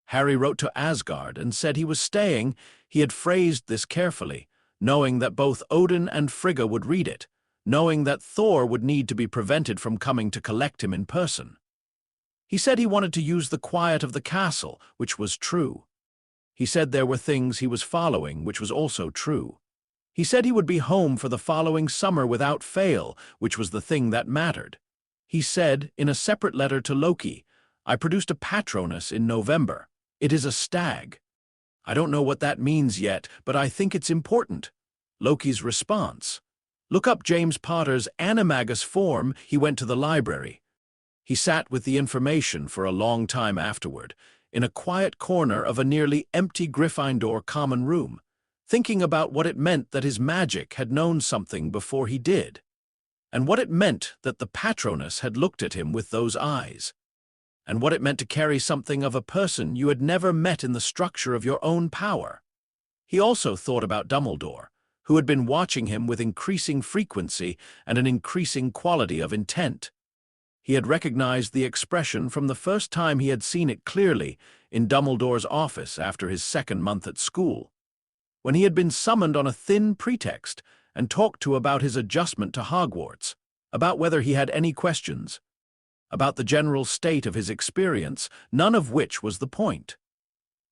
Harry wrote to Asgard and said he was staying. He had phrased this carefully, knowing that both Odin and Frigga would read it, knowing that Thor would need to be prevented from coming to collect him in person. He said he wanted to use the quiet of the castle, which was true. He said there were things he was following, which was also true. He said he would be home for the following summer without fail, which was the thing that mattered. He said, in a separate letter to Loki, "I produced a Patronus in November. It is a stag. I don't know what that means yet, but I think it's important." Loki's response: "Look up James Potter's Animagus form." He went to the library. He sat with the information for a long time afterward, in a quiet corner of a nearly empty Gryffindor common room, thinking about what it meant that his magic had known something before he did, and what it meant that the Patronus had looked at him with those eyes, and what it meant to carry something of a person you had never met in the structure of your own power. He also thought about Dumbledore, who had been watching him with increasing frequency and an increasing quality of intent. He had recognized the expression from the first time he had seen it clearly in Dumbledore's office after his second month at school, when he had been summoned on a thin pretext and talked to about his adjustment to Hogwarts, about whether he had any questions, about the general state of his experience, none of which was the point.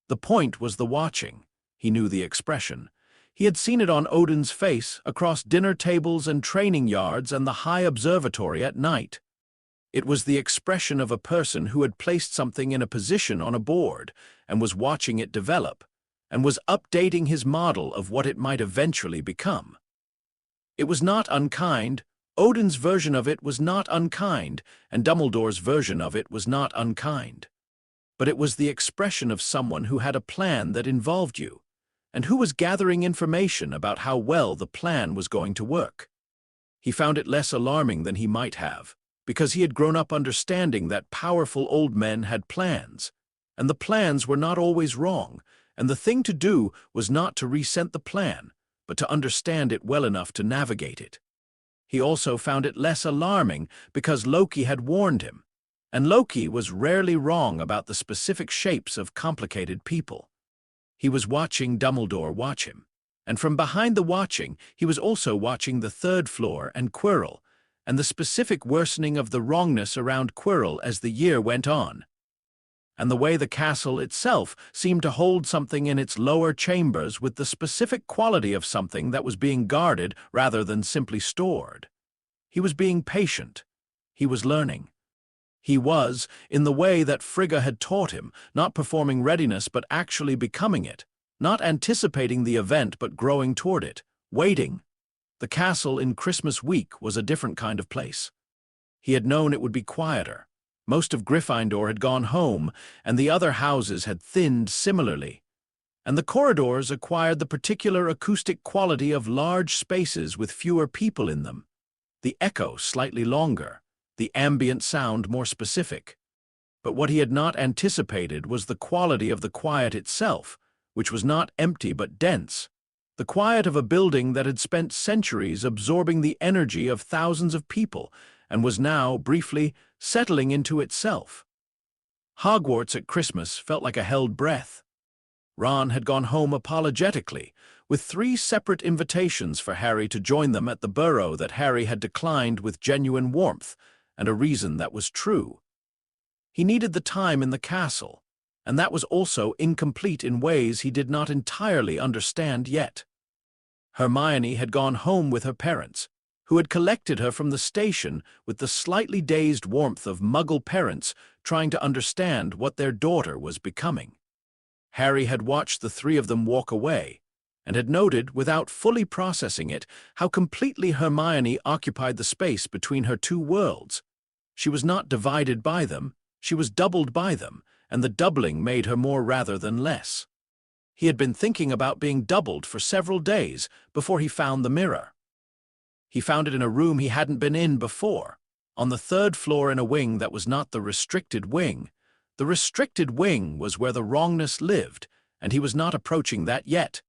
The point was the watching. He knew the expression. He had seen it on Odin's face, across dinner tables and training yards and the high observatory at night. It was the expression of a person who had placed something in a position on a board and was watching it develop, and was updating his model of what it might eventually become. It was not unkind. Odin's version of it was not unkind, and Dumbledore's version of it was not unkind. But it was the expression of someone who had a plan that involved you, and who was gathering information about how well the plan was going to work. He found it less alarming than he might have, because he had grown up understanding that powerful old men had plans, and the plans were not always wrong, and the thing to do was not to resent the plan, but to understand it well enough to navigate it. He also found it less alarming because Loki had warned him, and Loki was rarely wrong about the specific shapes of complicated people. He was watching Dumbledore watch him, and from behind the watching, he was also watching the third floor and Quirrell, and the specific worsening of the wrongness around Quirrell as the year went on, and the way the castle itself seemed to hold something in its lower chambers with the specific quality of something that was being guarded rather than simply stored. He was being patient. He was learning. He was, in the way that Frigga had taught him, not performing readiness but actually becoming it, not anticipating the event but growing toward it, waiting. The castle in Christmas week was a different kind of place. He had known it would be quieter. Most of Gryffindor had gone home, and the other houses had thinned similarly, and the corridors acquired the particular acoustic quality of large spaces with fewer people in them, the echo slightly longer, the ambient sound more specific. But what he had not anticipated was the quality of the quiet itself, which was not empty but dense, the quiet of a building that had spent centuries absorbing the energy of thousands of people and was now, briefly, settling into itself. Hogwarts at Christmas felt like a held breath. Ron had gone home apologetically, with 3 separate invitations for Harry to join them at the Burrow that Harry had declined with genuine warmth, and a reason that was true. He needed the time in the castle, and that was also incomplete in ways he did not entirely understand yet. Hermione had gone home with her parents, who had collected her from the station with the slightly dazed warmth of Muggle parents trying to understand what their daughter was becoming. Harry had watched the three of them walk away, and had noted, without fully processing it, how completely Hermione occupied the space between her two worlds. She was not divided by them, she was doubled by them, and the doubling made her more rather than less. He had been thinking about being doubled for several days before he found the mirror. He found it in a room he hadn't been in before, on the third floor in a wing that was not the restricted wing. The restricted wing was where the wrongness lived, and he was not approaching that yet,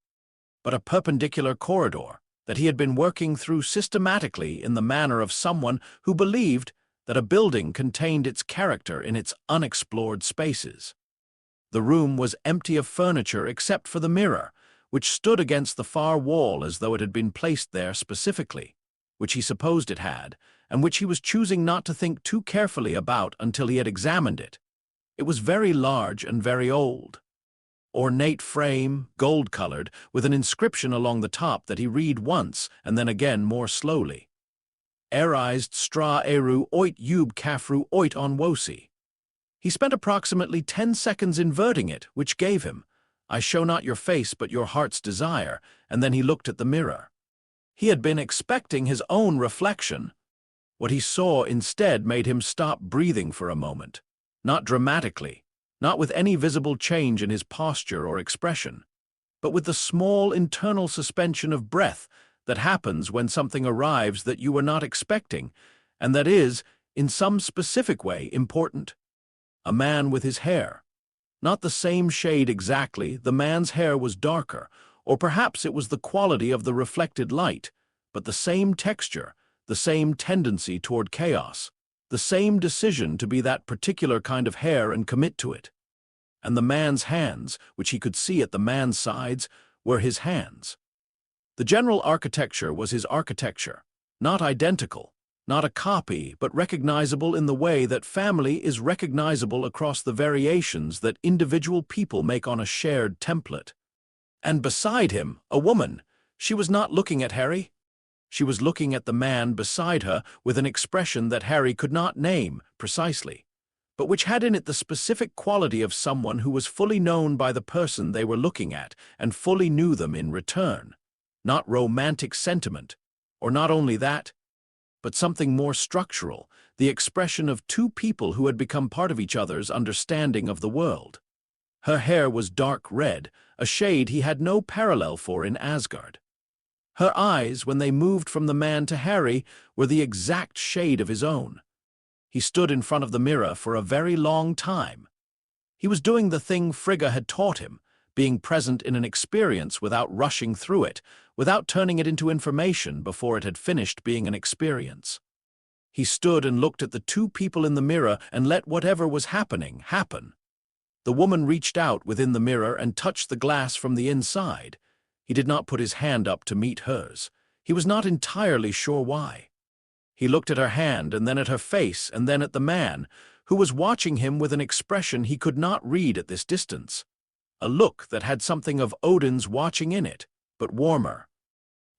but a perpendicular corridor that he had been working through systematically in the manner of someone who believed that a building contained its character in its unexplored spaces. The room was empty of furniture except for the mirror, which stood against the far wall as though it had been placed there specifically, which he supposed it had, and which he was choosing not to think too carefully about until he had examined it. It was very large and very old. Ornate frame, gold-colored, with an inscription along the top that he read once and then again more slowly. Erised stra eru oit ub kafru oit on wosi. He spent approximately 10 seconds inverting it, which gave him, I show not your face but your heart's desire, and then he looked at the mirror. He had been expecting his own reflection. What he saw instead made him stop breathing for a moment, not dramatically, not with any visible change in his posture or expression, but with the small internal suspension of breath that happens when something arrives that you were not expecting, and that is, in some specific way, important. A man with his hair. Not the same shade exactly, the man's hair was darker, or perhaps it was the quality of the reflected light, but the same texture, the same tendency toward chaos, the same decision to be that particular kind of hair and commit to it. And the man's hands, which he could see at the man's sides, were his hands. The general architecture was his architecture, not identical, not a copy, but recognizable in the way that family is recognizable across the variations that individual people make on a shared template. And beside him, a woman. She was not looking at Harry. She was looking at the man beside her with an expression that Harry could not name precisely, but which had in it the specific quality of someone who was fully known by the person they were looking at and fully knew them in return. Not romantic sentiment, or not only that, but something more structural, the expression of two people who had become part of each other's understanding of the world. Her hair was dark red, a shade he had no parallel for in Asgard. Her eyes, when they moved from the man to Harry, were the exact shade of his own. He stood in front of the mirror for a very long time. He was doing the thing Frigga had taught him, being present in an experience without rushing through it, without turning it into information before it had finished being an experience. He stood and looked at the two people in the mirror and let whatever was happening happen. The woman reached out within the mirror and touched the glass from the inside. He did not put his hand up to meet hers. He was not entirely sure why. He looked at her hand and then at her face and then at the man, who was watching him with an expression he could not read at this distance. A look that had something of Odin's watching in it, but warmer.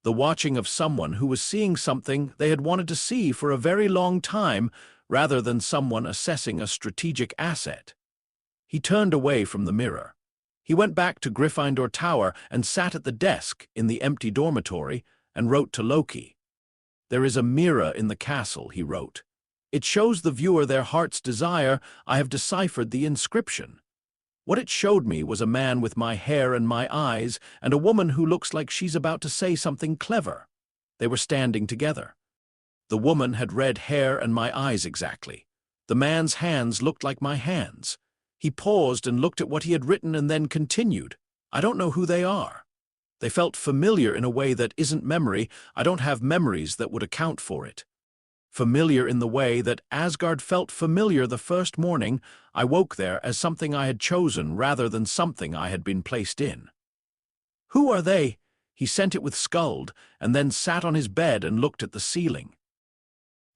The watching of someone who was seeing something they had wanted to see for a very long time, rather than someone assessing a strategic asset. He turned away from the mirror. He went back to Gryffindor Tower and sat at the desk in the empty dormitory and wrote to Loki. There is a mirror in the castle, he wrote. It shows the viewer their heart's desire. I have deciphered the inscription. What it showed me was a man with my hair and my eyes, and a woman who looks like she's about to say something clever. They were standing together. The woman had red hair and my eyes exactly. The man's hands looked like my hands. He paused and looked at what he had written and then continued. I don't know who they are. They felt familiar in a way that isn't memory. I don't have memories that would account for it. Familiar in the way that Asgard felt familiar the first morning I woke there as something I had chosen rather than something I had been placed in. Who are they? He sent it with Skuld, and then sat on his bed and looked at the ceiling.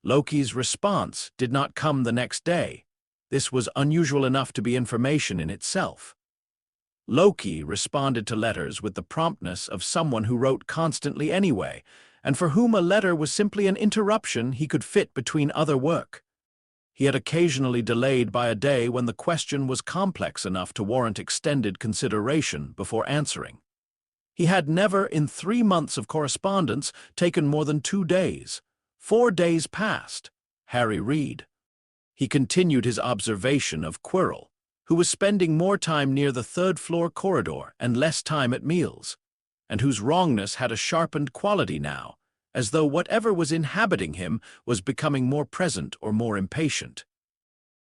Loki's response did not come the next day. This was unusual enough to be information in itself. Loki responded to letters with the promptness of someone who wrote constantly anyway, and for whom a letter was simply an interruption he could fit between other work. He had occasionally delayed by a day when the question was complex enough to warrant extended consideration before answering. He had never, in 3 months of correspondence, taken more than 2 days. 4 days passed. Harry read. He continued his observation of Quirrell, who was spending more time near the third-floor corridor and less time at meals, and whose wrongness had a sharpened quality now, as though whatever was inhabiting him was becoming more present or more impatient.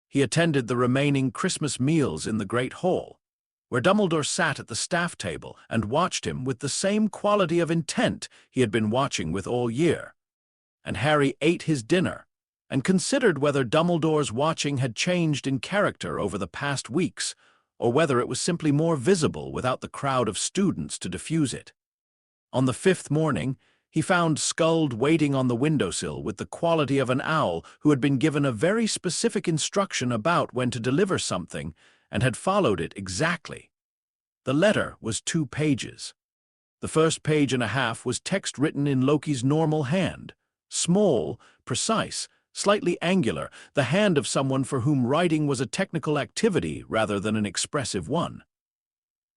He attended the remaining Christmas meals in the Great Hall, where Dumbledore sat at the staff table and watched him with the same quality of intent he had been watching with all year. And Harry ate his dinner, and considered whether Dumbledore's watching had changed in character over the past weeks, or whether it was simply more visible without the crowd of students to diffuse it. On the 5th morning, he found Skuld waiting on the windowsill with the quality of an owl who had been given a very specific instruction about when to deliver something and had followed it exactly. The letter was 2 pages. The first page and a half was text written in Loki's normal hand, small, precise, slightly angular, the hand of someone for whom writing was a technical activity rather than an expressive one.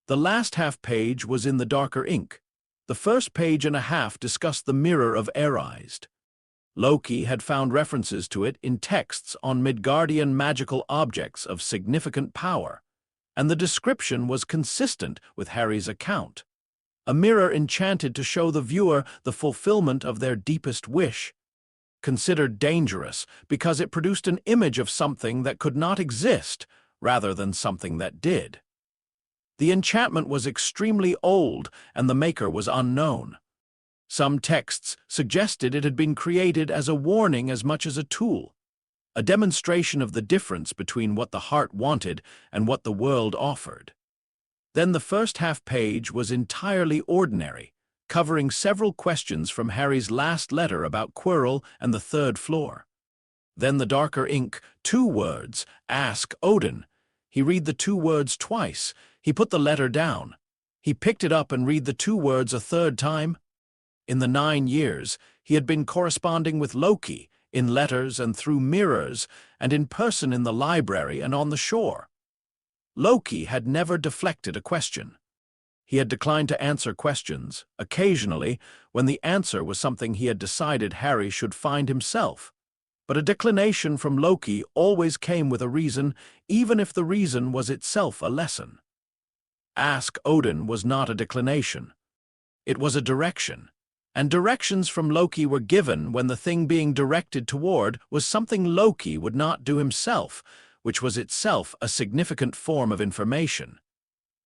The last half-page was in the darker ink. The first page and a half discussed the Mirror of Erised. Loki had found references to it in texts on Midgardian magical objects of significant power, and the description was consistent with Harry's account. A mirror enchanted to show the viewer the fulfillment of their deepest wish, considered dangerous because it produced an image of something that could not exist rather than something that did. The enchantment was extremely old and the maker was unknown. Some texts suggested it had been created as a warning as much as a tool, a demonstration of the difference between what the heart wanted and what the world offered. Then the first half-page was entirely ordinary, covering several questions from Harry's last letter about Quirrell and the 3rd floor. Then the darker ink, 2 words, ask Odin. He read the 2 words twice. He put the letter down. He picked it up and read the 2 words a 3rd time. In the 9 years, he had been corresponding with Loki, in letters and through mirrors, and in person in the library and on the shore. Loki had never deflected a question. He had declined to answer questions, occasionally, when the answer was something he had decided Harry should find himself. But a declination from Loki always came with a reason, even if the reason was itself a lesson. Ask Odin was not a declination. It was a direction, and directions from Loki were given when the thing being directed toward was something Loki would not do himself, which was itself a significant form of information.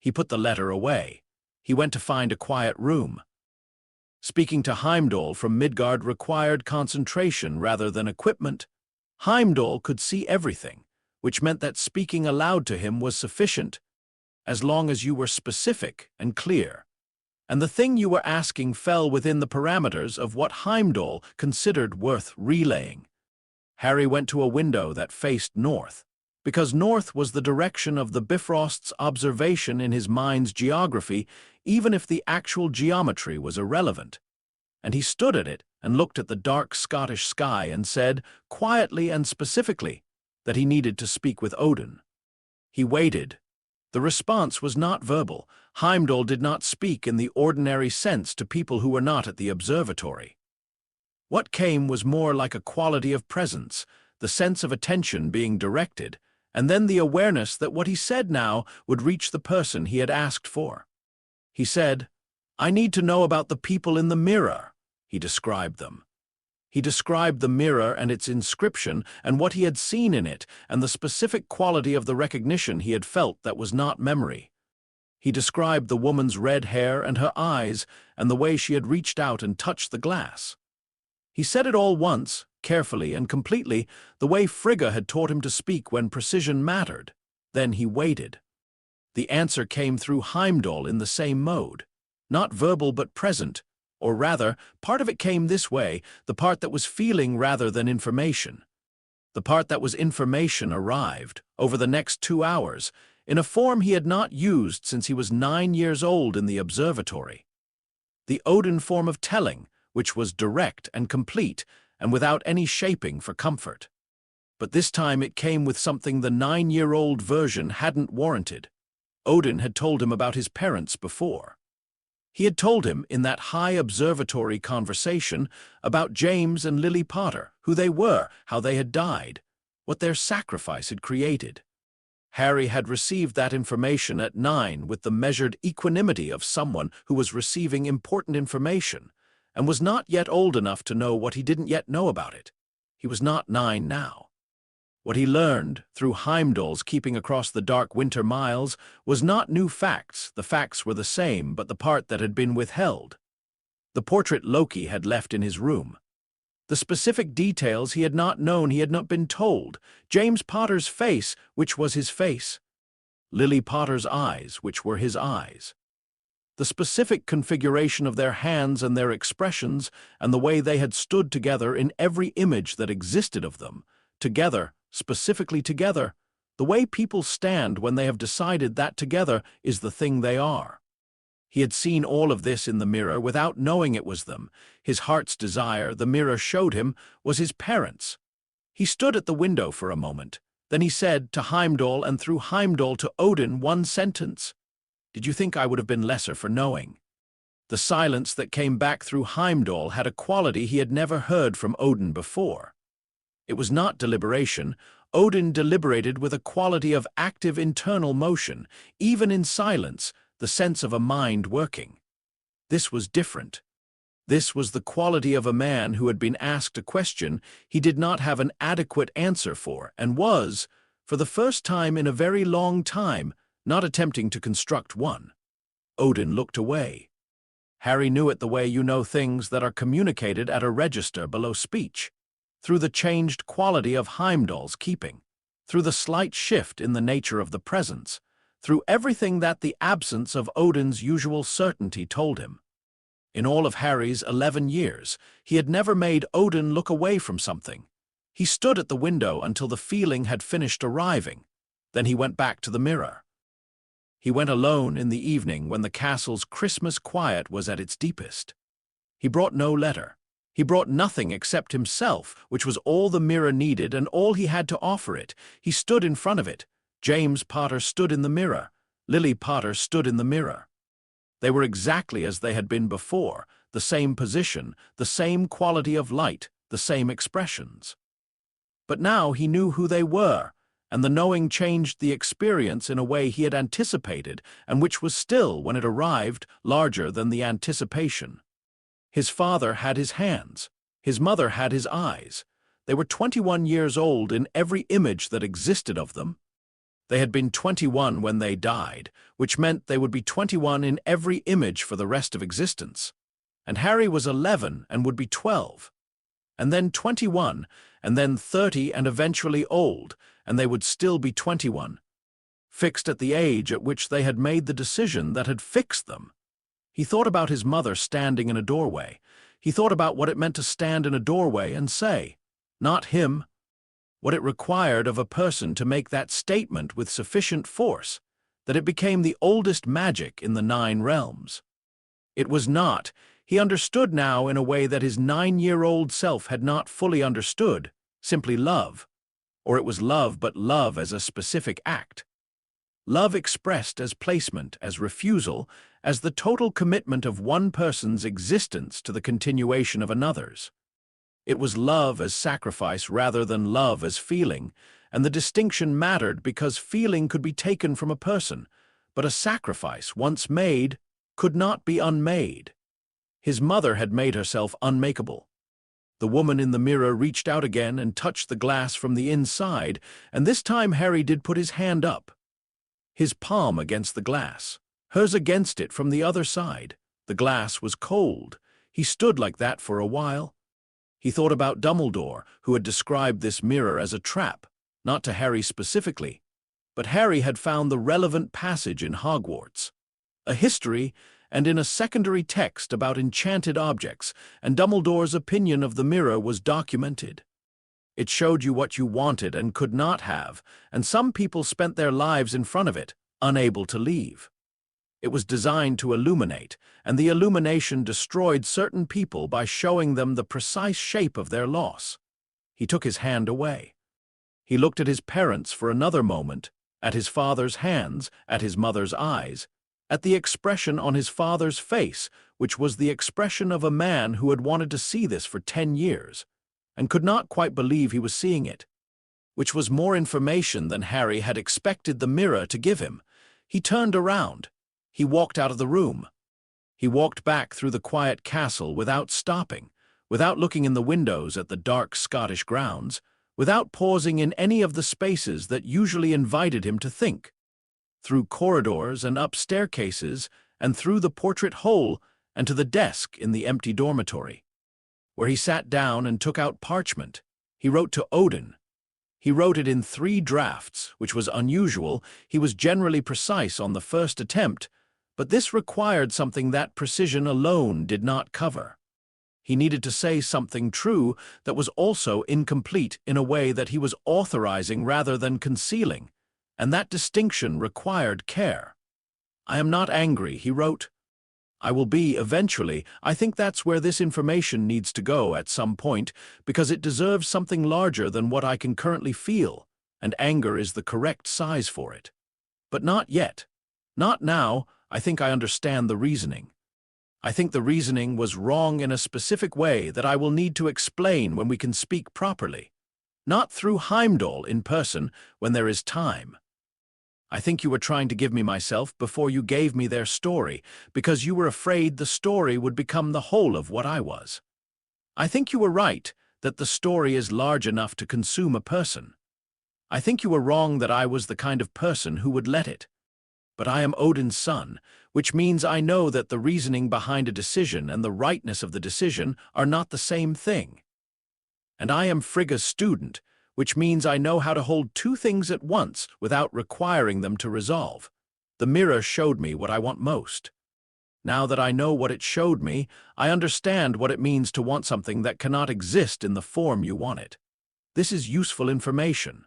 He put the letter away. He went to find a quiet room. Speaking to Heimdall from Midgard required concentration rather than equipment. Heimdall could see everything, which meant that speaking aloud to him was sufficient, as long as you were specific and clear, and the thing you were asking fell within the parameters of what Heimdall considered worth relaying. Harry went to a window that faced north, because north was the direction of the Bifrost's observation in his mind's geography, even if the actual geometry was irrelevant. And he stood at it and looked at the dark Scottish sky and said, quietly and specifically, that he needed to speak with Odin. He waited. The response was not verbal. Heimdall did not speak in the ordinary sense to people who were not at the observatory. What came was more like a quality of presence, the sense of attention being directed, and then the awareness that what he said now would reach the person he had asked for. He said, "I need to know about the people in the mirror." He described them. He described the mirror and its inscription and what he had seen in it and the specific quality of the recognition he had felt that was not memory. He described the woman's red hair and her eyes and the way she had reached out and touched the glass. He said it all once, carefully and completely, the way Frigga had taught him to speak when precision mattered. Then he waited. The answer came through Heimdall in the same mode, not verbal but present, or rather, part of it came this way, the part that was feeling rather than information. The part that was information arrived, over the next 2 hours. in a form he had not used since he was 9 years old in the observatory. The Odin form of telling, which was direct and complete, and without any shaping for comfort. But this time it came with something the 9-year-old version hadn't warranted. Odin had told him about his parents before. He had told him in that high observatory conversation about James and Lily Potter, who they were, how they had died, what their sacrifice had created. Harry had received that information at 9 with the measured equanimity of someone who was receiving important information and was not yet old enough to know what he didn't yet know about it. He was not 9 now. What he learned, through Heimdall's keeping across the dark winter miles, was not new facts. The facts were the same, but the part that had been withheld. The portrait Loki had left in his room. The specific details he had not known, he had not been told. James Potter's face, which was his face. Lily Potter's eyes, which were his eyes. The specific configuration of their hands and their expressions, and the way they had stood together in every image that existed of them, together, specifically together, the way people stand when they have decided that together is the thing they are. He had seen all of this in the mirror without knowing it was them. His heart's desire, the mirror showed him, was his parents. He stood at the window for a moment. Then he said to Heimdall and through Heimdall to Odin one sentence. Did you think I would have been lesser for knowing? The silence that came back through Heimdall had a quality he had never heard from Odin before. It was not deliberation. Odin deliberated with a quality of active internal motion, even in silence, the sense of a mind working. This was different. This was the quality of a man who had been asked a question he did not have an adequate answer for and was, for the first time in a very long time, not attempting to construct one. Odin looked away. Harry knew it the way you know things that are communicated at a register below speech. Through the changed quality of Heimdall's keeping, through the slight shift in the nature of the presence, through everything that the absence of Odin's usual certainty told him. In all of Harry's 11 years, he had never made Odin look away from something. He stood at the window until the feeling had finished arriving. Then he went back to the mirror. He went alone in the evening when the castle's Christmas quiet was at its deepest. He brought no letter. He brought nothing except himself, which was all the mirror needed and all he had to offer it. He stood in front of it. James Potter stood in the mirror. Lily Potter stood in the mirror. They were exactly as they had been before, the same position, the same quality of light, the same expressions. But now he knew who they were, and the knowing changed the experience in a way he had anticipated, and which was still, when it arrived, larger than the anticipation. His father had his hands. His mother had his eyes. They were 21 years old in every image that existed of them. They had been 21 when they died, which meant they would be 21 in every image for the rest of existence. And Harry was 11 and would be 12. And then 21, and then 30 and eventually old, and they would still be 21. Fixed at the age at which they had made the decision that had fixed them. He thought about his mother standing in a doorway. He thought about what it meant to stand in a doorway and say, not him, what it required of a person to make that statement with sufficient force, that it became the oldest magic in the 9 realms. It was not. He understood now in a way that his 9-year-old self had not fully understood, simply love. Or it was love, but love as a specific act. Love expressed as placement, as refusal, as the total commitment of one person's existence to the continuation of another's. It was love as sacrifice rather than love as feeling, and the distinction mattered because feeling could be taken from a person, but a sacrifice, once made, could not be unmade. His mother had made herself unmakeable. The woman in the mirror reached out again and touched the glass from the inside, and this time Harry did put his hand up. His palm against the glass, hers against it from the other side. The glass was cold. He stood like that for a while. He thought about Dumbledore, who had described this mirror as a trap, not to Harry specifically, but Harry had found the relevant passage in Hogwarts, a history, and in a secondary text about enchanted objects, and Dumbledore's opinion of the mirror was documented. It showed you what you wanted and could not have, and some people spent their lives in front of it, unable to leave. It was designed to illuminate, and the illumination destroyed certain people by showing them the precise shape of their loss. He took his hand away. He looked at his parents for another moment, at his father's hands, at his mother's eyes, at the expression on his father's face, which was the expression of a man who had wanted to see this for 10 years, and could not quite believe he was seeing it, which was more information than Harry had expected the mirror to give him. He turned around. He walked out of the room. He walked back through the quiet castle without stopping, without looking in the windows at the dark Scottish grounds, without pausing in any of the spaces that usually invited him to think. Through corridors and up staircases, and through the portrait hole, and to the desk in the empty dormitory, where he sat down and took out parchment. He wrote to Odin. He wrote it in 3 drafts, which was unusual. He was generally precise on the first attempt, but this required something that precision alone did not cover. He needed to say something true that was also incomplete in a way that he was authorizing rather than concealing, and that distinction required care. "I am not angry," he wrote. "I will be eventually. I think that's where this information needs to go at some point, because it deserves something larger than what I can currently feel, and anger is the correct size for it. But not yet. Not now. I think I understand the reasoning. I think the reasoning was wrong in a specific way that I will need to explain when we can speak properly. Not through Heimdall in person, when there is time. I think you were trying to give me myself before you gave me their story, because you were afraid the story would become the whole of what I was. I think you were right that the story is large enough to consume a person. I think you were wrong that I was the kind of person who would let it. But I am Odin's son, which means I know that the reasoning behind a decision and the rightness of the decision are not the same thing. And I am Frigga's student, which means I know how to hold 2 things at once without requiring them to resolve. The mirror showed me what I want most. Now that I know what it showed me, I understand what it means to want something that cannot exist in the form you want it. This is useful information.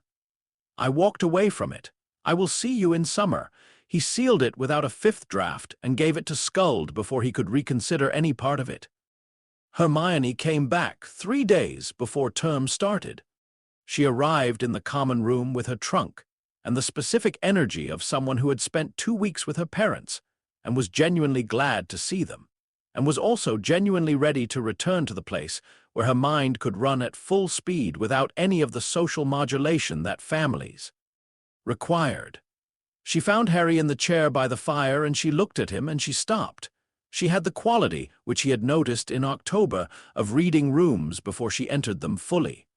I walked away from it. I will see you in summer. He sealed it without a 5th draft and gave it to Skuld before he could reconsider any part of it. Hermione came back 3 days before term started. She arrived in the common room with her trunk and the specific energy of someone who had spent 2 weeks with her parents and was genuinely glad to see them, and was also genuinely ready to return to the place where her mind could run at full speed without any of the social modulation that families required. She found Harry in the chair by the fire, and she looked at him and she stopped. She had the quality, which he had noticed in October, of reading rooms before she entered them fully.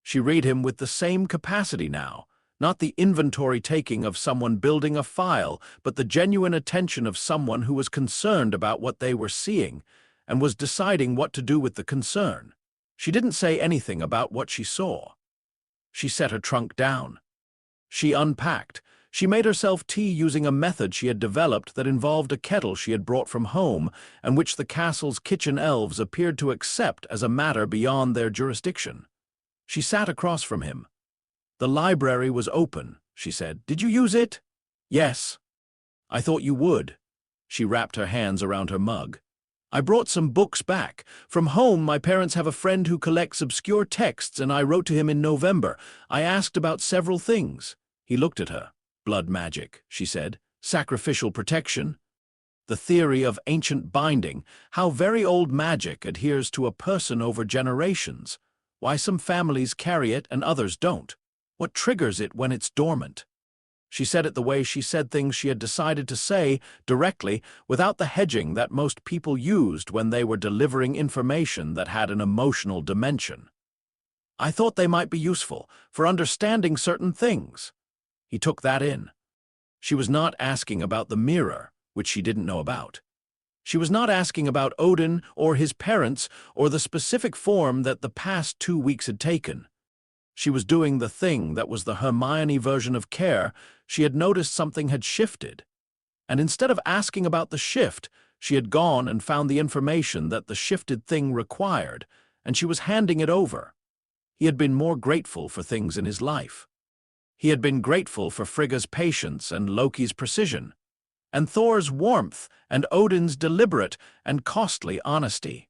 She read him with the same capacity now, not the inventory taking of someone building a file, but the genuine attention of someone who was concerned about what they were seeing and was deciding what to do with the concern. She didn't say anything about what she saw. She set her trunk down. She unpacked. She made herself tea using a method she had developed that involved a kettle she had brought from home and which the castle's kitchen elves appeared to accept as a matter beyond their jurisdiction. She sat across from him. "The library was open," she said. "Did you use it?" "Yes." "I thought you would." She wrapped her hands around her mug. "I brought some books back. From home, my parents have a friend who collects obscure texts, and I wrote to him in November. I asked about several things." He looked at her. "Blood magic," she said. "Sacrificial protection." The theory of ancient binding, how very old magic adheres to a person over generations. Why some families carry it and others don't. What triggers it when it's dormant? She said it the way she said things she had decided to say, directly, without the hedging that most people used when they were delivering information that had an emotional dimension. "I thought they might be useful for understanding certain things." He took that in. She was not asking about the mirror, which she didn't know about. She was not asking about Odin or his parents or the specific form that the past 2 weeks had taken. She was doing the thing that was the Hermione version of care. She had noticed something had shifted. And instead of asking about the shift, she had gone and found the information that the shifted thing required, and she was handing it over. he had been more grateful for things in his life. He had been grateful for Frigga's patience and Loki's precision, and Thor's warmth and Odin's deliberate and costly honesty.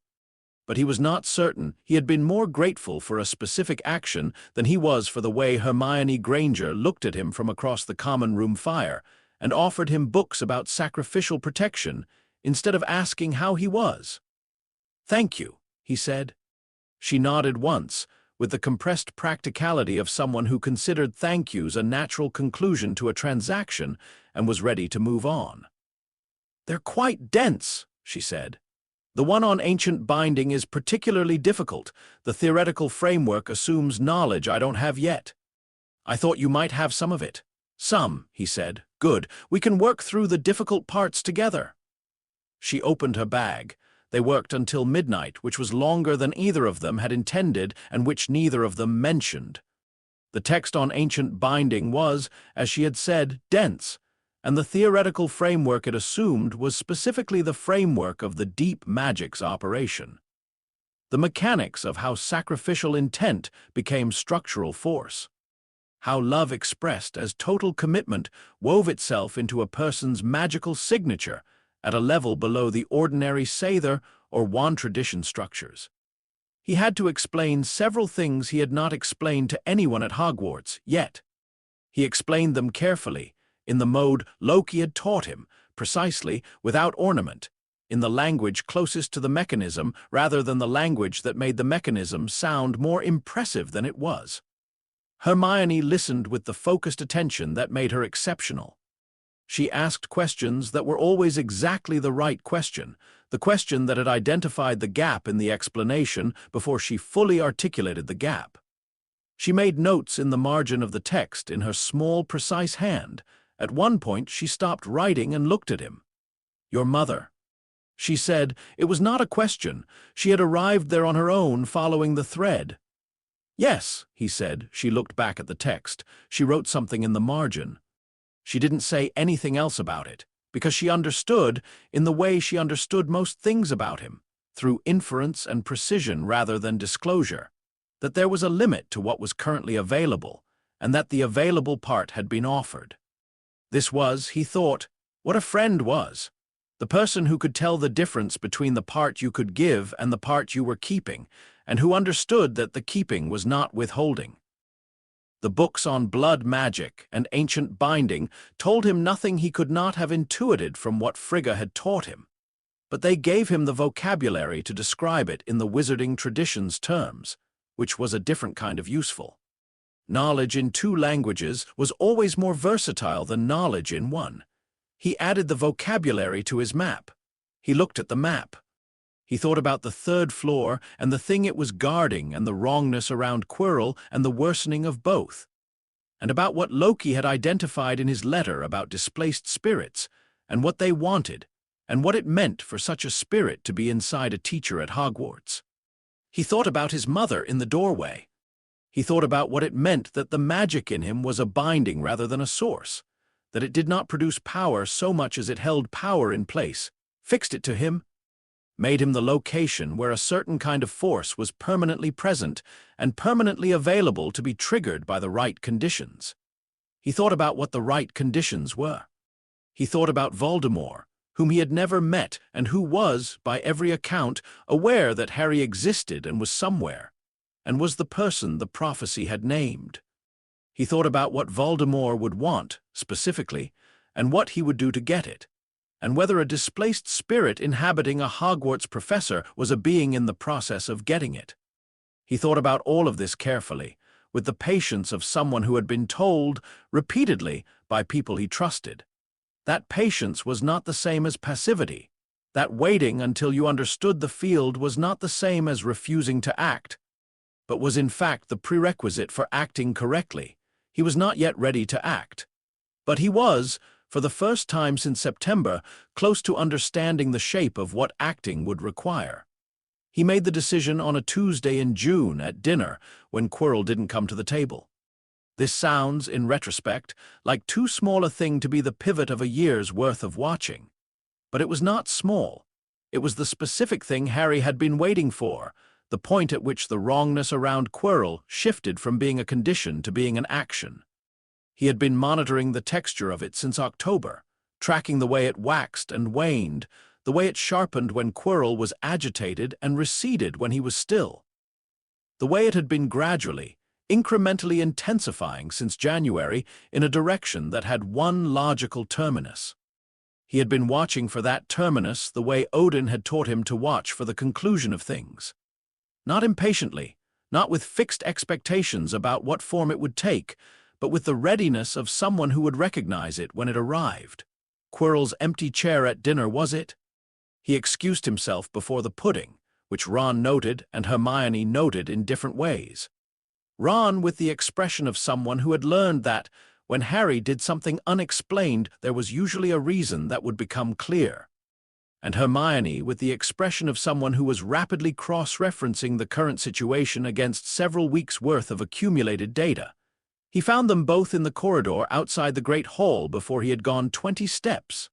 But he was not certain he had been more grateful for a specific action than he was for the way Hermione Granger looked at him from across the common room fire and offered him books about sacrificial protection instead of asking how he was. "Thank you," he said. She nodded once, with the compressed practicality of someone who considered thank yous a natural conclusion to a transaction and was ready to move on. "They're quite dense," she said. "The one on ancient binding is particularly difficult. The theoretical framework assumes knowledge I don't have yet. I thought you might have some of it." "Some," he said. "Good. We can work through the difficult parts together." She opened her bag. They worked until midnight, which was longer than either of them had intended and which neither of them mentioned. The text on ancient binding was, as she had said, dense, and the theoretical framework it assumed was specifically the framework of the deep magic's operation. The mechanics of how sacrificial intent became structural force. How love expressed as total commitment wove itself into a person's magical signature at a level below the ordinary Sather or wand tradition structures. He had to explain several things he had not explained to anyone at Hogwarts yet. He explained them carefully, in the mode Loki had taught him, precisely, without ornament, in the language closest to the mechanism rather than the language that made the mechanism sound more impressive than it was. Hermione listened with the focused attention that made her exceptional. She asked questions that were always exactly the right question, the question that had identified the gap in the explanation before she fully articulated the gap. She made notes in the margin of the text in her small, precise hand. At one point, she stopped writing and looked at him. "Your mother," she said. It was not a question. She had arrived there on her own, following the thread. "Yes," he said. She looked back at the text. She wrote something in the margin. She didn't say anything else about it, because she understood, in the way she understood most things about him, through inference and precision rather than disclosure, that there was a limit to what was currently available, and that the available part had been offered. This was, he thought, what a friend was. The person who could tell the difference between the part you could give and the part you were keeping, and who understood that the keeping was not withholding. The books on blood magic and ancient binding told him nothing he could not have intuited from what Frigga had taught him, but they gave him the vocabulary to describe it in the wizarding tradition's terms, which was a different kind of useful. Knowledge in two languages was always more versatile than knowledge in one. He added the vocabulary to his map. He looked at the map. He thought about the third floor and the thing it was guarding and the wrongness around Quirrell and the worsening of both, and about what Loki had identified in his letter about displaced spirits and what they wanted and what it meant for such a spirit to be inside a teacher at Hogwarts. He thought about his mother in the doorway. He thought about what it meant that the magic in him was a binding rather than a source, that it did not produce power so much as it held power in place, fixed it to him, made him the location where a certain kind of force was permanently present and permanently available to be triggered by the right conditions. He thought about what the right conditions were. He thought about Voldemort, whom he had never met and who was, by every account, aware that Harry existed and was somewhere, and was the person the prophecy had named. He thought about what Voldemort would want, specifically, and what he would do to get it, and whether a displaced spirit inhabiting a Hogwarts professor was a being in the process of getting it. He thought about all of this carefully, with the patience of someone who had been told, repeatedly, by people he trusted. That patience was not the same as passivity. That waiting until you understood the field was not the same as refusing to act, but was in fact the prerequisite for acting correctly. He was not yet ready to act, but he was, for the first time since September, close to understanding the shape of what acting would require. He made the decision on a Tuesday in June at dinner when Quirrell didn't come to the table. This sounds, in retrospect, like too small a thing to be the pivot of a year's worth of watching. But it was not small. It was the specific thing Harry had been waiting for, the point at which the wrongness around Quirrell shifted from being a condition to being an action. He had been monitoring the texture of it since October, tracking the way it waxed and waned, the way it sharpened when Quirrell was agitated and receded when he was still. The way it had been gradually, incrementally intensifying since January in a direction that had one logical terminus. He had been watching for that terminus the way Odin had taught him to watch for the conclusion of things. Not impatiently, not with fixed expectations about what form it would take, but with the readiness of someone who would recognize it when it arrived. Quirrell's empty chair at dinner, was it? He excused himself before the pudding, which Ron noted and Hermione noted in different ways. Ron with the expression of someone who had learned that, when Harry did something unexplained, there was usually a reason that would become clear. And Hermione with the expression of someone who was rapidly cross-referencing the current situation against several weeks' worth of accumulated data. He found them both in the corridor outside the Great Hall before he had gone 20 steps.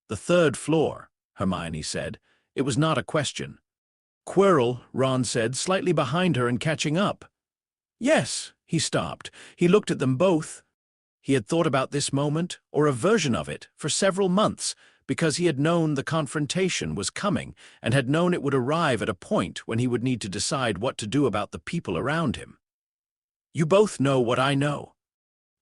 "The third floor," Hermione said. It was not a question. "Quirrell," Ron said, slightly behind her and catching up. "Yes," he stopped. He looked at them both. He had thought about this moment, or a version of it, for several months, because he had known the confrontation was coming and had known it would arrive at a point when he would need to decide what to do about the people around him. "You both know what I know.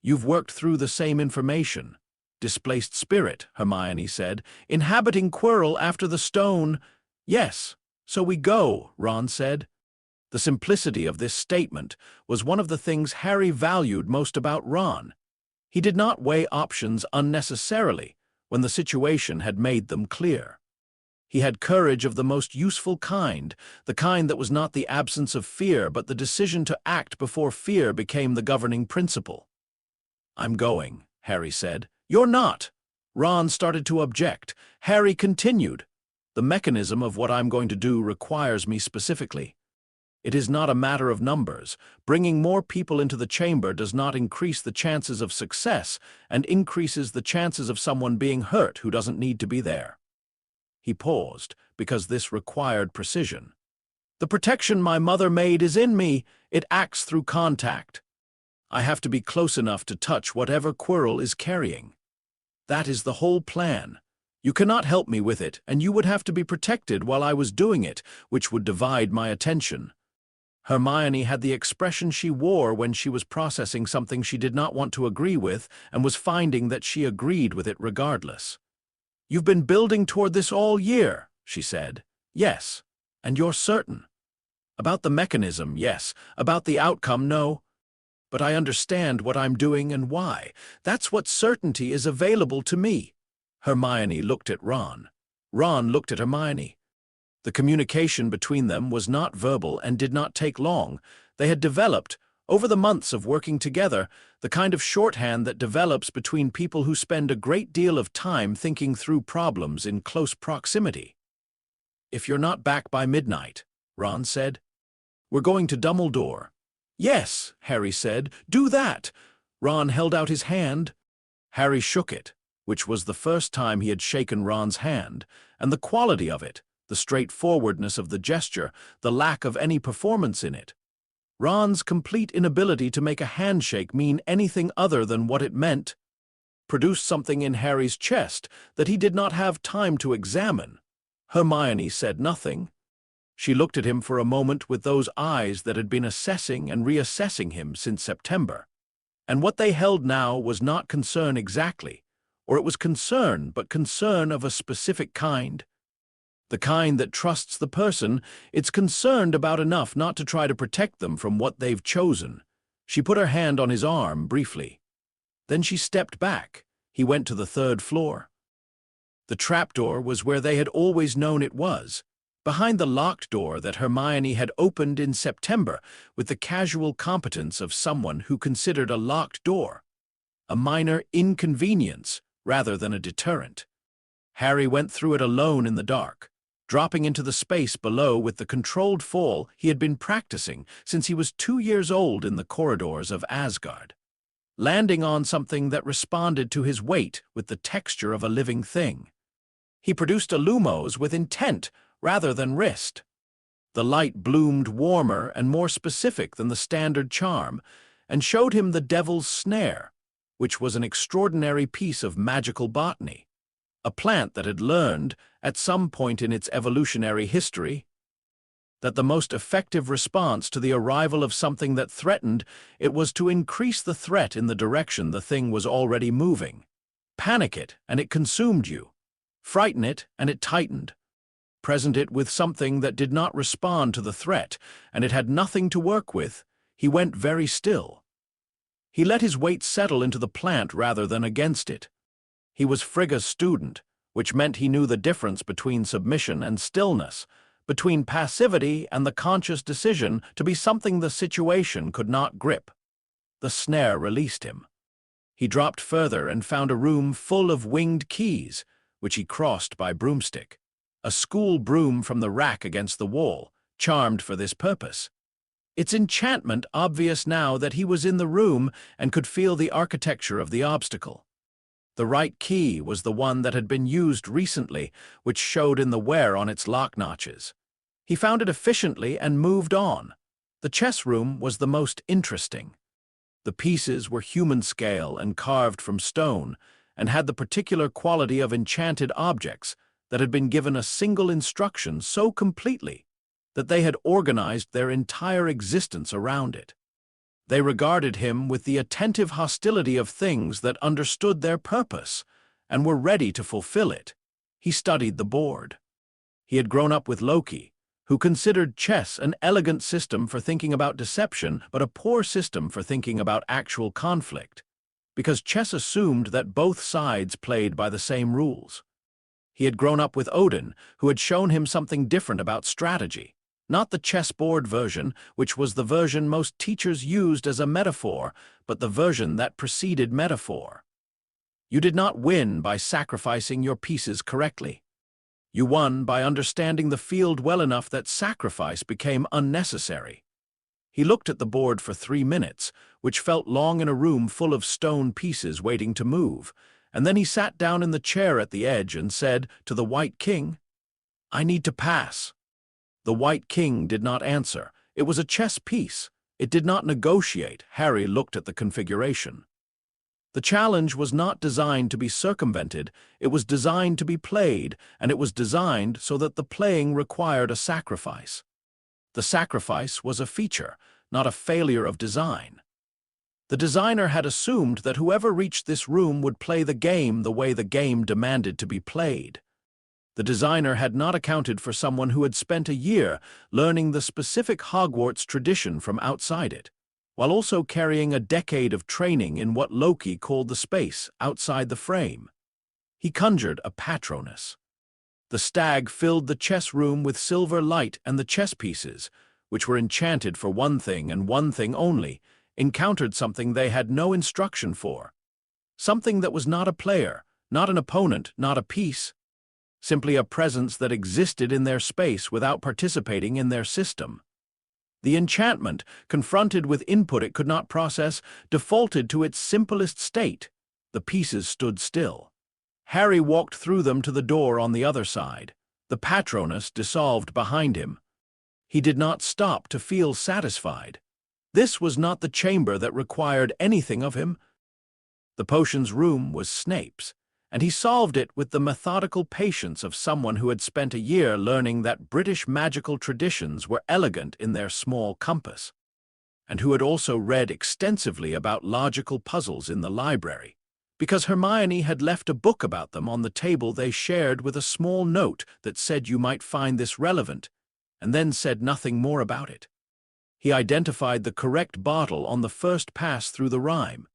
You've worked through the same information. Displaced spirit," Hermione said, "inhabiting Quirrell after the stone." "Yes, so we go," Ron said. The simplicity of this statement was one of the things Harry valued most about Ron. He did not weigh options unnecessarily when the situation had made them clear. He had courage of the most useful kind, the kind that was not the absence of fear but the decision to act before fear became the governing principle. "I'm going," Harry said. "You're not." Ron started to object. Harry continued. "The mechanism of what I'm going to do requires me specifically. It is not a matter of numbers. Bringing more people into the chamber does not increase the chances of success and increases the chances of someone being hurt who doesn't need to be there." He paused, because this required precision. "The protection my mother made is in me. It acts through contact. I have to be close enough to touch whatever Quirrell is carrying. That is the whole plan. You cannot help me with it, and you would have to be protected while I was doing it, which would divide my attention." Hermione had the expression she wore when she was processing something she did not want to agree with and was finding that she agreed with it regardless. "You've been building toward this all year," she said. "Yes, and you're certain. About the mechanism, yes. About the outcome, no. But I understand what I'm doing and why. That's what certainty is available to me." Hermione looked at Ron. Ron looked at Hermione. The communication between them was not verbal and did not take long. They had developed, over the months of working together, the kind of shorthand that develops between people who spend a great deal of time thinking through problems in close proximity. "If you're not back by midnight," Ron said. "We're going to Dumbledore." "Yes," Harry said, "do that." Ron held out his hand. Harry shook it, which was the first time he had shaken Ron's hand, and the quality of it, the straightforwardness of the gesture, the lack of any performance in it. Ron's complete inability to make a handshake mean anything other than what it meant produced something in Harry's chest that he did not have time to examine. Hermione said nothing. She looked at him for a moment with those eyes that had been assessing and reassessing him since September. And what they held now was not concern exactly, or it was concern, but concern of a specific kind. The kind that trusts the person it's concerned about enough not to try to protect them from what they've chosen. She put her hand on his arm briefly. Then she stepped back. He went to the third floor. The trapdoor was where they had always known it was, behind the locked door that Hermione had opened in September with the casual competence of someone who considered a locked door a minor inconvenience rather than a deterrent. Harry went through it alone in the dark, dropping into the space below with the controlled fall he had been practicing since he was 2 years old in the corridors of Asgard, landing on something that responded to his weight with the texture of a living thing. He produced a lumos with intent rather than wrist. The light bloomed warmer and more specific than the standard charm, and showed him the devil's snare, which was an extraordinary piece of magical botany, a plant that had learned, at some point in its evolutionary history, that the most effective response to the arrival of something that threatened it was to increase the threat in the direction the thing was already moving. Panic it, and it consumed you. Frighten it, and it tightened. Present it with something that did not respond to the threat, and it had nothing to work with. He went very still. He let his weight settle into the plant rather than against it. He was Frigga's student, which meant he knew the difference between submission and stillness, between passivity and the conscious decision to be something the situation could not grip. The snare released him. He dropped further and found a room full of winged keys, which he crossed by broomstick. A school broom from the rack against the wall, charmed for this purpose. Its enchantment obvious now that he was in the room and could feel the architecture of the obstacle. The right key was the one that had been used recently, which showed in the wear on its lock notches. He found it efficiently and moved on. The chess room was the most interesting. The pieces were human scale and carved from stone, and had the particular quality of enchanted objects that had been given a single instruction so completely that they had organized their entire existence around it. They regarded him with the attentive hostility of things that understood their purpose and were ready to fulfill it. He studied the board. He had grown up with Loki, who considered chess an elegant system for thinking about deception, but a poor system for thinking about actual conflict, because chess assumed that both sides played by the same rules. He had grown up with Odin, who had shown him something different about strategy, not the chessboard version, which was the version most teachers used as a metaphor, but the version that preceded metaphor. You did not win by sacrificing your pieces correctly. You won by understanding the field well enough that sacrifice became unnecessary. He looked at the board for 3 minutes, which felt long in a room full of stone pieces waiting to move, and then he sat down in the chair at the edge and said to the White King, "I need to pass." The White King did not answer. It was a chess piece. It did not negotiate. Harry looked at the configuration. The challenge was not designed to be circumvented, it was designed to be played, and it was designed so that the playing required a sacrifice. The sacrifice was a feature, not a failure of design. The designer had assumed that whoever reached this room would play the game the way the game demanded to be played. The designer had not accounted for someone who had spent a year learning the specific Hogwarts tradition from outside it, while also carrying a decade of training in what Loki called the space outside the frame. He conjured a Patronus. The stag filled the chess room with silver light, and the chess pieces, which were enchanted for one thing and one thing only, encountered something they had no instruction for. Something that was not a player, not an opponent, not a piece. Simply a presence that existed in their space without participating in their system. The enchantment, confronted with input it could not process, defaulted to its simplest state. The pieces stood still. Harry walked through them to the door on the other side. The Patronus dissolved behind him. He did not stop to feel satisfied. This was not the chamber that required anything of him. The potions room was Snape's, and he solved it with the methodical patience of someone who had spent a year learning that British magical traditions were elegant in their small compass, and who had also read extensively about logical puzzles in the library, because Hermione had left a book about them on the table they shared with a small note that said you might find this relevant, and then said nothing more about it. He identified the correct bottle on the first pass through the rhyme,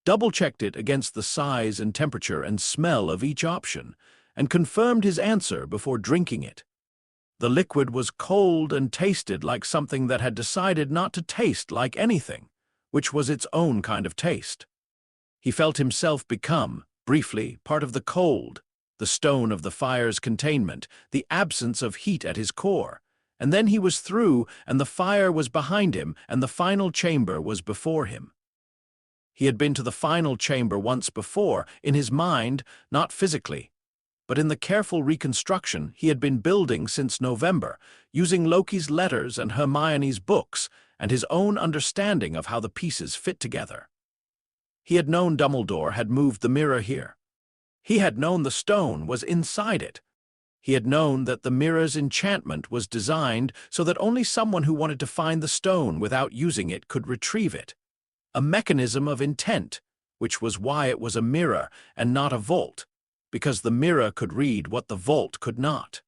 double-checked it against the size and temperature and smell of each option, and confirmed his answer before drinking it. The liquid was cold and tasted like something that had decided not to taste like anything, which was its own kind of taste. He felt himself become, briefly, part of the cold, the stone of the fire's containment, the absence of heat at his core, and then he was through, and the fire was behind him, and the final chamber was before him. He had been to the final chamber once before, in his mind, not physically, but in the careful reconstruction he had been building since November, using Loki's letters and Hermione's books and his own understanding of how the pieces fit together. He had known Dumbledore had moved the mirror here. He had known the stone was inside it. He had known that the mirror's enchantment was designed so that only someone who wanted to find the stone without using it could retrieve it. A mechanism of intent, which was why it was a mirror and not a vault, because the mirror could read what the vault could not.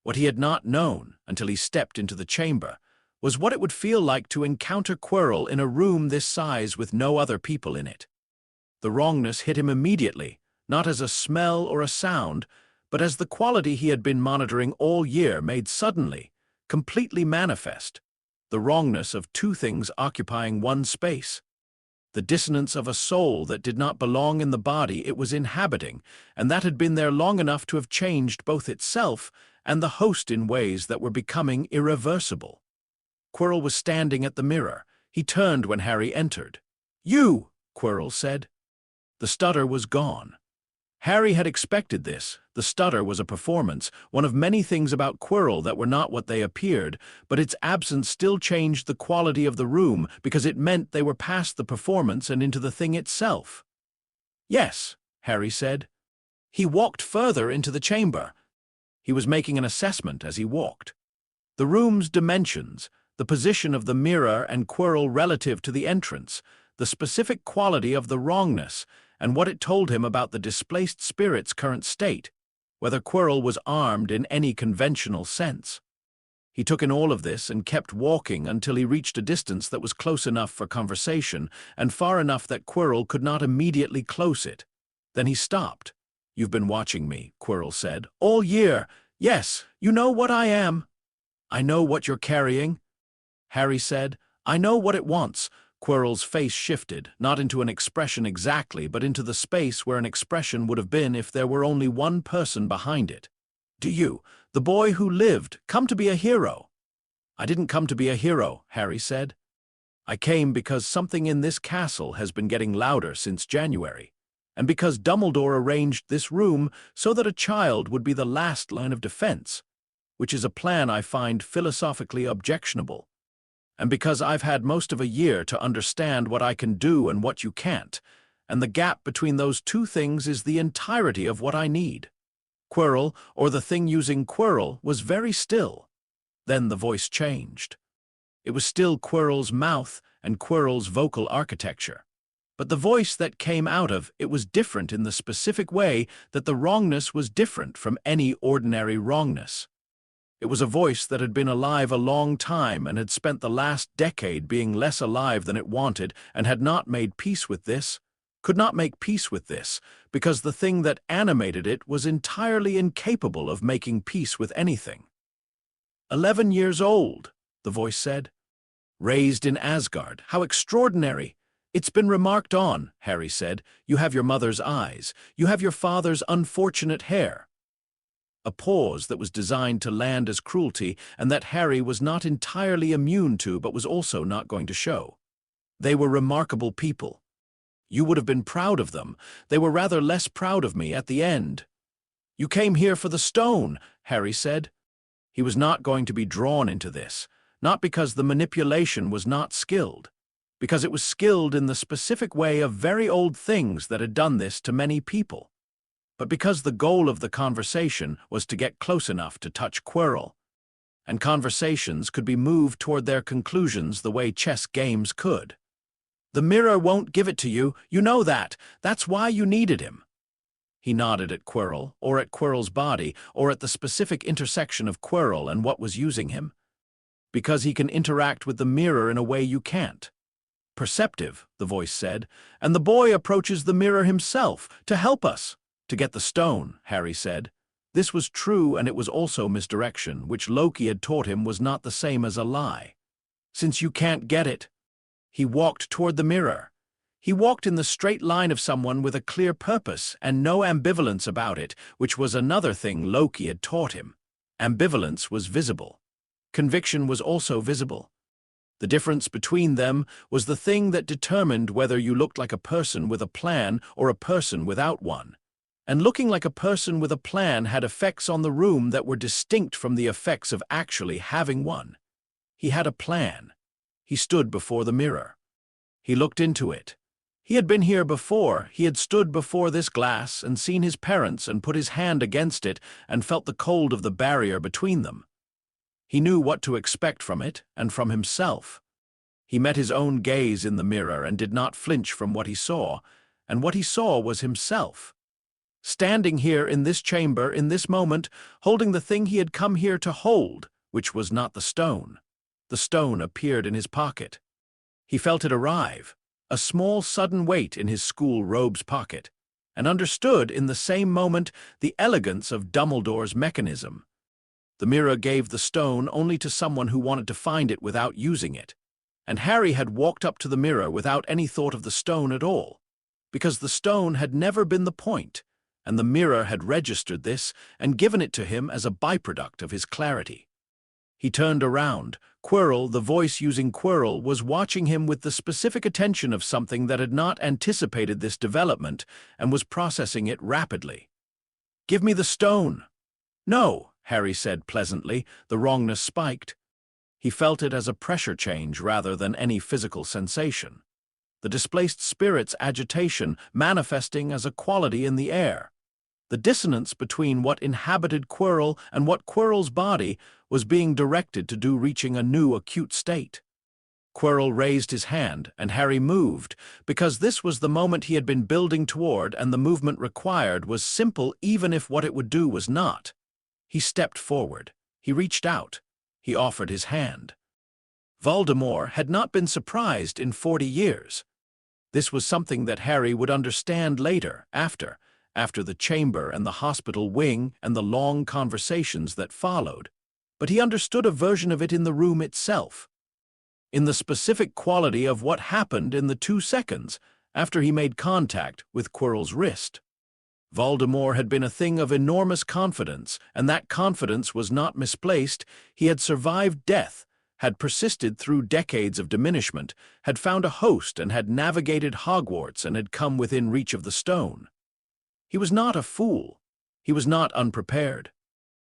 What he had not known, until he stepped into the chamber, was what it would feel like to encounter Quirrell in a room this size with no other people in it. The wrongness hit him immediately, not as a smell or a sound, but as the quality he had been monitoring all year made suddenly, completely manifest, the wrongness of two things occupying one space. The dissonance of a soul that did not belong in the body it was inhabiting, and that had been there long enough to have changed both itself and the host in ways that were becoming irreversible. Quirrell was standing at the mirror. He turned when Harry entered. "You!" Quirrell said. The stutter was gone. Harry had expected this. The stutter was a performance, one of many things about Quirrell that were not what they appeared, but its absence still changed the quality of the room because it meant they were past the performance and into the thing itself. "Yes," Harry said. He walked further into the chamber. He was making an assessment as he walked. The room's dimensions, the position of the mirror and Quirrell relative to the entrance, the specific quality of the wrongness, and what it told him about the displaced spirit's current state, whether Quirrell was armed in any conventional sense. He took in all of this and kept walking until he reached a distance that was close enough for conversation and far enough that Quirrell could not immediately close it. Then he stopped. "You've been watching me," Quirrell said. "All year. Yes, you know what I am." "I know what you're carrying," Harry said. "I know what it wants." Quirrell's face shifted, not into an expression exactly, but into the space where an expression would have been if there were only one person behind it. "Do you, the boy who lived, come to be a hero?" "I didn't come to be a hero," Harry said. "I came because something in this castle has been getting louder since January, and because Dumbledore arranged this room so that a child would be the last line of defense, which is a plan I find philosophically objectionable. And because I've had most of a year to understand what I can do and what you can't, and the gap between those two things is the entirety of what I need." Quirrell, or the thing using Quirrell, was very still. Then the voice changed. It was still Quirrell's mouth and Quirrell's vocal architecture. But the voice that came out of it was different in the specific way that the wrongness was different from any ordinary wrongness. It was a voice that had been alive a long time and had spent the last decade being less alive than it wanted and had not made peace with this, could not make peace with this, because the thing that animated it was entirely incapable of making peace with anything. 11 years old, the voice said. "Raised in Asgard. How extraordinary!" "It's been remarked on," Harry said. "You have your mother's eyes. You have your father's unfortunate hair." A pause that was designed to land as cruelty and that Harry was not entirely immune to but was also not going to show. "They were remarkable people. You would have been proud of them. They were rather less proud of me at the end." "You came here for the stone," Harry said. He was not going to be drawn into this, not because the manipulation was not skilled, because it was skilled in the specific way of very old things that had done this to many people, but because the goal of the conversation was to get close enough to touch Quirrell, and conversations could be moved toward their conclusions the way chess games could. "The mirror won't give it to you, you know that. That's why you needed him." He nodded at Quirrell, or at Quirrell's body, or at the specific intersection of Quirrell and what was using him. "Because he can interact with the mirror in a way you can't." "Perceptive," the voice said, "and the boy approaches the mirror himself to help us. To get the stone," Harry said. This was true, and it was also misdirection, which Loki had taught him was not the same as a lie. "Since you can't get it." He walked toward the mirror. He walked in the straight line of someone with a clear purpose and no ambivalence about it, which was another thing Loki had taught him. Ambivalence was visible. Conviction was also visible. The difference between them was the thing that determined whether you looked like a person with a plan or a person without one. and looking like a person with a plan had effects on the room that were distinct from the effects of actually having one. He had a plan. He stood before the mirror. He looked into it. He had been here before. He had stood before this glass and seen his parents and put his hand against it and felt the cold of the barrier between them. He knew what to expect from it and from himself. He met his own gaze in the mirror and did not flinch from what he saw, and what he saw was himself. Standing here in this chamber, in this moment, holding the thing he had come here to hold, which was not the stone. The stone appeared in his pocket. He felt it arrive, a small sudden weight in his school robe's pocket, and understood in the same moment the elegance of Dumbledore's mechanism. The mirror gave the stone only to someone who wanted to find it without using it, and Harry had walked up to the mirror without any thought of the stone at all, because the stone had never been the point, and the mirror had registered this and given it to him as a byproduct of his clarity. He turned around. Quirrell, the voice using Quirrell, was watching him with the specific attention of something that had not anticipated this development and was processing it rapidly. "Give me the stone." "No," Harry said pleasantly, the wrongness spiked. He felt it as a pressure change rather than any physical sensation. The displaced spirit's agitation manifesting as a quality in the air. The dissonance between what inhabited Quirrell and what Quirrell's body was being directed to do reaching a new acute state. Quirrell raised his hand, and Harry moved, because this was the moment he had been building toward, and the movement required was simple even if what it would do was not. He stepped forward. He reached out. He offered his hand. Voldemort had not been surprised in 40 years. This was something that Harry would understand later, after the chamber and the hospital wing and the long conversations that followed, but he understood a version of it in the room itself, in the specific quality of what happened in the 2 seconds after he made contact with Quirrell's wrist. Voldemort had been a thing of enormous confidence, and that confidence was not misplaced. He had survived death, had persisted through decades of diminishment, had found a host and had navigated Hogwarts and had come within reach of the stone. He was not a fool. He was not unprepared.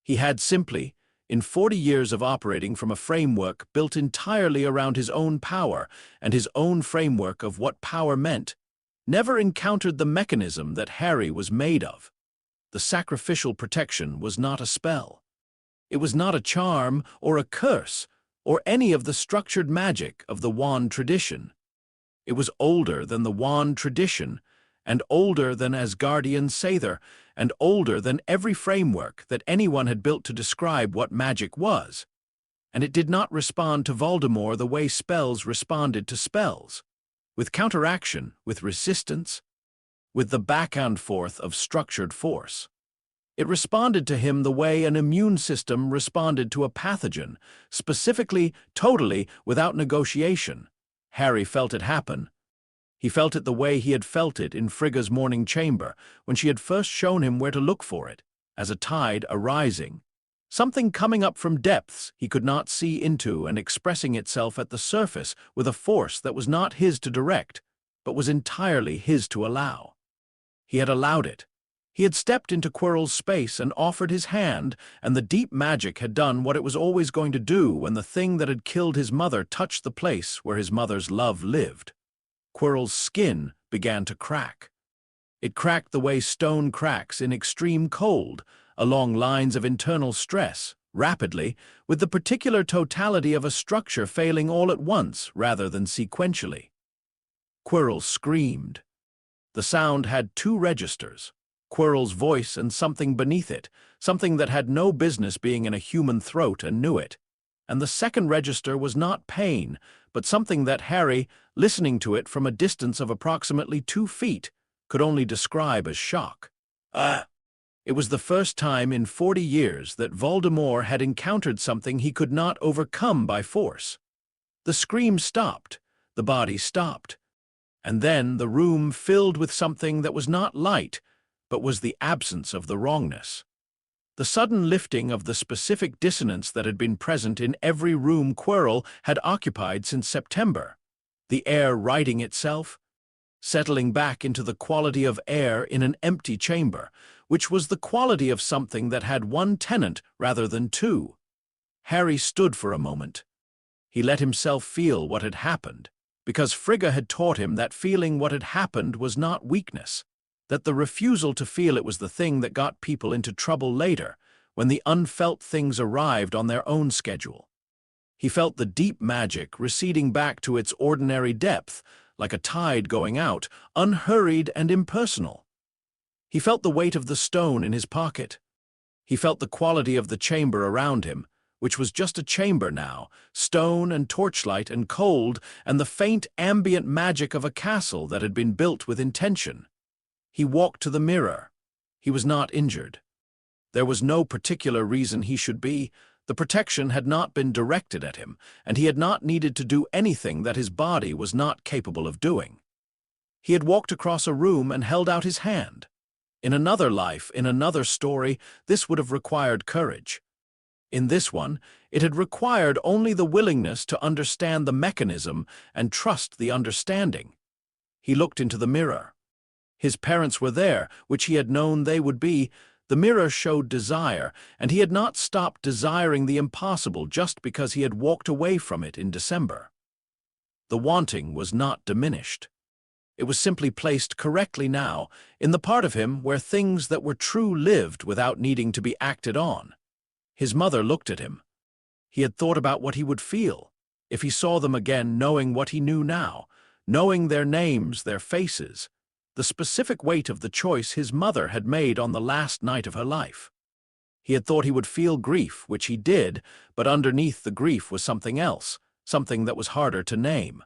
He had simply, in 40 years of operating from a framework built entirely around his own power and his own framework of what power meant, never encountered the mechanism that Harry was made of. The sacrificial protection was not a spell. It was not a charm or a curse or any of the structured magic of the wand tradition. It was older than the wand tradition, and older than Asgardian Sather, and older than every framework that anyone had built to describe what magic was. And it did not respond to Voldemort the way spells responded to spells, with counteraction, with resistance, with the back and forth of structured force. It responded to him the way an immune system responded to a pathogen, specifically, totally, without negotiation. Harry felt it happen. He felt it the way he had felt it in Frigga's morning chamber, when she had first shown him where to look for it, as a tide arising. Something coming up from depths he could not see into and expressing itself at the surface with a force that was not his to direct, but was entirely his to allow. He had allowed it. He had stepped into Quirrell's space and offered his hand, and the deep magic had done what it was always going to do when the thing that had killed his mother touched the place where his mother's love lived. Quirrell's skin began to crack. It cracked the way stone cracks in extreme cold, along lines of internal stress, rapidly, with the particular totality of a structure failing all at once rather than sequentially. Quirrell screamed. The sound had 2 registers, Quirrell's voice and something beneath it, something that had no business being in a human throat and knew it. And the second register was not pain, but something that Harry, listening to it from a distance of approximately 2 feet, could only describe as shock. It was the first time in 40 years that Voldemort had encountered something he could not overcome by force. The scream stopped, the body stopped, and then the room filled with something that was not light, but was the absence of the wrongness. The sudden lifting of the specific dissonance that had been present in every room Quirrell had occupied since September. The air righting itself, settling back into the quality of air in an empty chamber, which was the quality of something that had one tenant rather than two. Harry stood for a moment. He let himself feel what had happened, because Frigga had taught him that feeling what had happened was not weakness, that the refusal to feel it was the thing that got people into trouble later, when the unfelt things arrived on their own schedule. He felt the deep magic receding back to its ordinary depth, like a tide going out, unhurried and impersonal. He felt the weight of the stone in his pocket. He felt the quality of the chamber around him, which was just a chamber now, stone and torchlight and cold, and the faint ambient magic of a castle that had been built with intention. He walked to the mirror. He was not injured. There was no particular reason he should be. The protection had not been directed at him, and he had not needed to do anything that his body was not capable of doing. He had walked across a room and held out his hand. In another life, in another story, this would have required courage. In this one, it had required only the willingness to understand the mechanism and trust the understanding. He looked into the mirror. His parents were there, which he had known they would be. The mirror showed desire, and he had not stopped desiring the impossible just because he had walked away from it in December. The wanting was not diminished. It was simply placed correctly now, in the part of him where things that were true lived without needing to be acted on. His mother looked at him. He had thought about what he would feel if he saw them again, knowing what he knew now, knowing their names, their faces, the specific weight of the choice his mother had made on the last night of her life. He had thought he would feel grief, which he did, but underneath the grief was something else, something that was harder to name.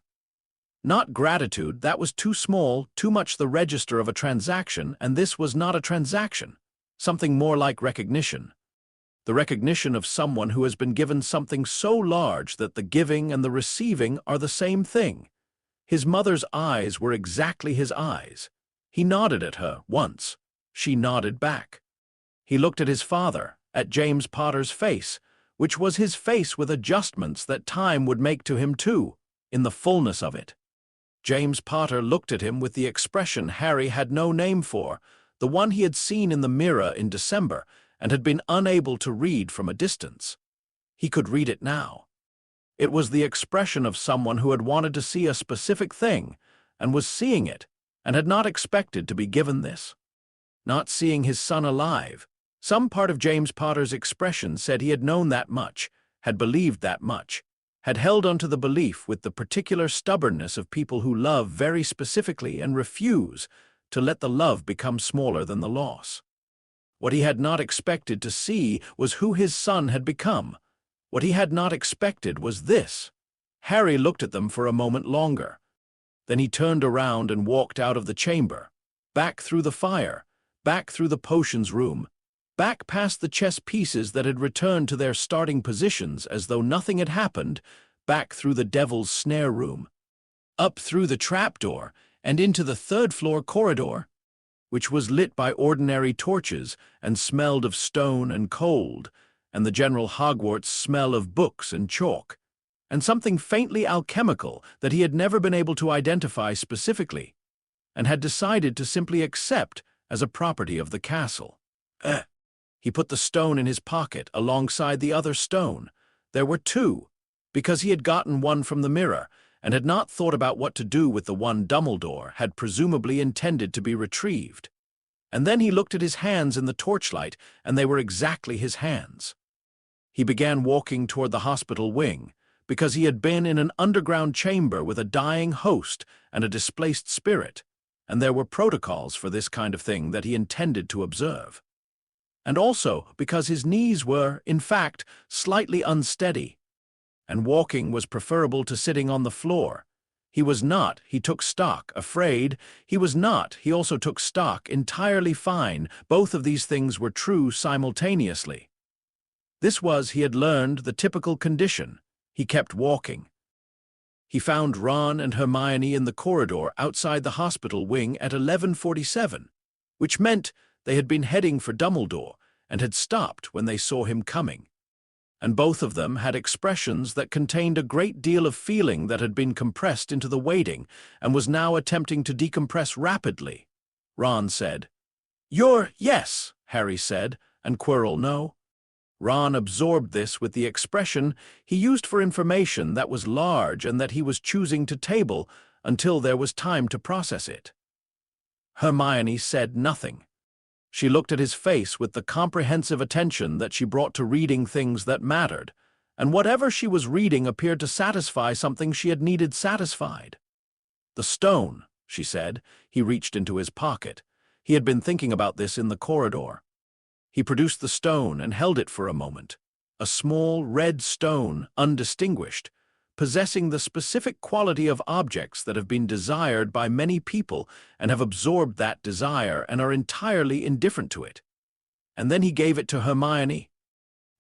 Not gratitude, that was too small, too much the register of a transaction, and this was not a transaction, something more like recognition. The recognition of someone who has been given something so large that the giving and the receiving are the same thing. His mother's eyes were exactly his eyes. He nodded at her once. She nodded back. He looked at his father, at James Potter's face, which was his face with adjustments that time would make to him too, in the fullness of it. James Potter looked at him with the expression Harry had no name for, the one he had seen in the mirror in December, and had been unable to read from a distance. He could read it now. It was the expression of someone who had wanted to see a specific thing, and was seeing it, and had not expected to be given this. Not seeing his son alive. Some part of James Potter's expression said he had known that much, had believed that much, had held onto the belief with the particular stubbornness of people who love very specifically and refuse to let the love become smaller than the loss. What he had not expected to see was who his son had become. What he had not expected was this. Harry looked at them for a moment longer. Then he turned around and walked out of the chamber, back through the fire, back through the potions room, back past the chess pieces that had returned to their starting positions as though nothing had happened, back through the devil's snare room, up through the trapdoor, and into the third-floor corridor, which was lit by ordinary torches and smelled of stone and cold, and the general Hogwarts smell of books and chalk, and something faintly alchemical that he had never been able to identify specifically, and had decided to simply accept as a property of the castle. He put the stone in his pocket alongside the other stone. There were two, because he had gotten one from the mirror, and had not thought about what to do with the one Dumbledore had presumably intended to be retrieved. And then he looked at his hands in the torchlight, and they were exactly his hands. He began walking toward the hospital wing, because he had been in an underground chamber with a dying host and a displaced spirit, and there were protocols for this kind of thing that he intended to observe. And also because his knees were, in fact, slightly unsteady, and walking was preferable to sitting on the floor. He was not, he took stock, afraid. He was not, he also took stock, entirely fine. Both of these things were true simultaneously. This was, he had learned, the typical condition. He kept walking. He found Ron and Hermione in the corridor outside the hospital wing at 11:47, which meant they had been heading for Dumbledore and had stopped when they saw him coming. and both of them had expressions that contained a great deal of feeling that had been compressed into the waiting and was now attempting to decompress rapidly. Ron said, "You're yes," Harry said, and Quirrell no. Ron absorbed this with the expression he used for information that was large and that he was choosing to table until there was time to process it. Hermione said nothing. She looked at his face with the comprehensive attention that she brought to reading things that mattered, and whatever she was reading appeared to satisfy something she had needed satisfied. "The stone," she said. He reached into his pocket. He had been thinking about this in the corridor. He produced the stone and held it for a moment. A small red stone, undistinguished, possessing the specific quality of objects that have been desired by many people and have absorbed that desire and are entirely indifferent to it. And then he gave it to Hermione,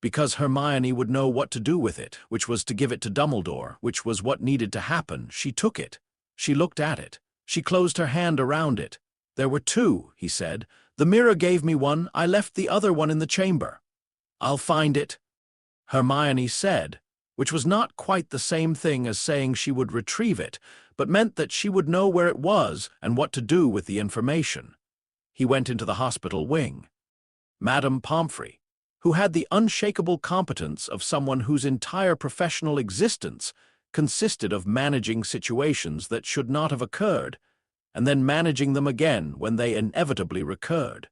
because Hermione would know what to do with it, which was to give it to Dumbledore, which was what needed to happen. She took it. She looked at it. She closed her hand around it. "There were two," he said. "The mirror gave me one. I left the other one in the chamber." "I'll find it," Hermione said, which was not quite the same thing as saying she would retrieve it, but meant that she would know where it was and what to do with the information. He went into the hospital wing. Madame Pomfrey, who had the unshakable competence of someone whose entire professional existence consisted of managing situations that should not have occurred, and then managing them again when they inevitably recurred,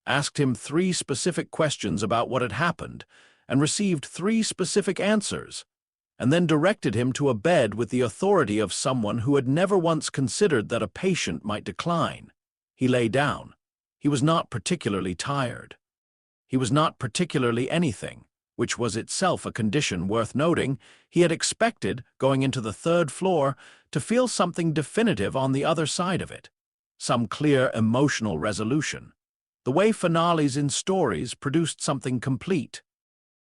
asked him 3 specific questions about what had happened, and received 3 specific answers, and then directed him to a bed with the authority of someone who had never once considered that a patient might decline. He lay down. He was not particularly tired. He was not particularly anything, which was itself a condition worth noting. He had expected, going into the 3rd floor, to feel something definitive on the other side of it, some clear emotional resolution. The way finales in stories produced something complete.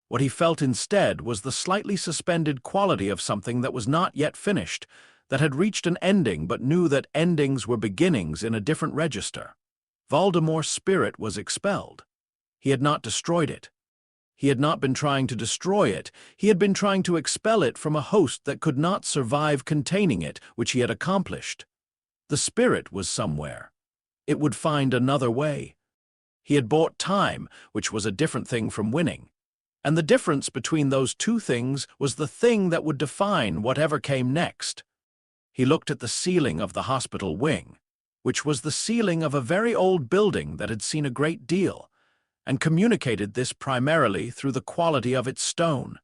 What he felt instead was the slightly suspended quality of something that was not yet finished, that had reached an ending but knew that endings were beginnings in a different register. Voldemort's spirit was expelled. He had not destroyed it. He had not been trying to destroy it. He had been trying to expel it from a host that could not survive containing it, which he had accomplished. The spirit was somewhere. It would find another way. He had bought time, which was a different thing from winning. And the difference between those 2 things was the thing that would define whatever came next. He looked at the ceiling of the hospital wing, which was the ceiling of a very old building that had seen a great deal, and communicated this primarily through the quality of its stone.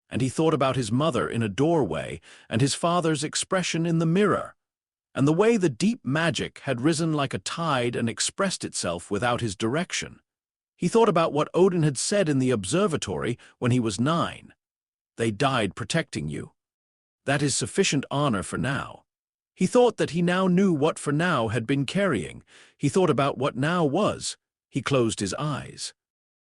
And he thought about his mother in a doorway and his father's expression in the mirror, and the way the deep magic had risen like a tide and expressed itself without his direction. He thought about what Odin had said in the observatory when he was 9. "They died protecting you. That is sufficient honor for now." He thought that he now knew what for now had been carrying. He thought about what now was. He closed his eyes.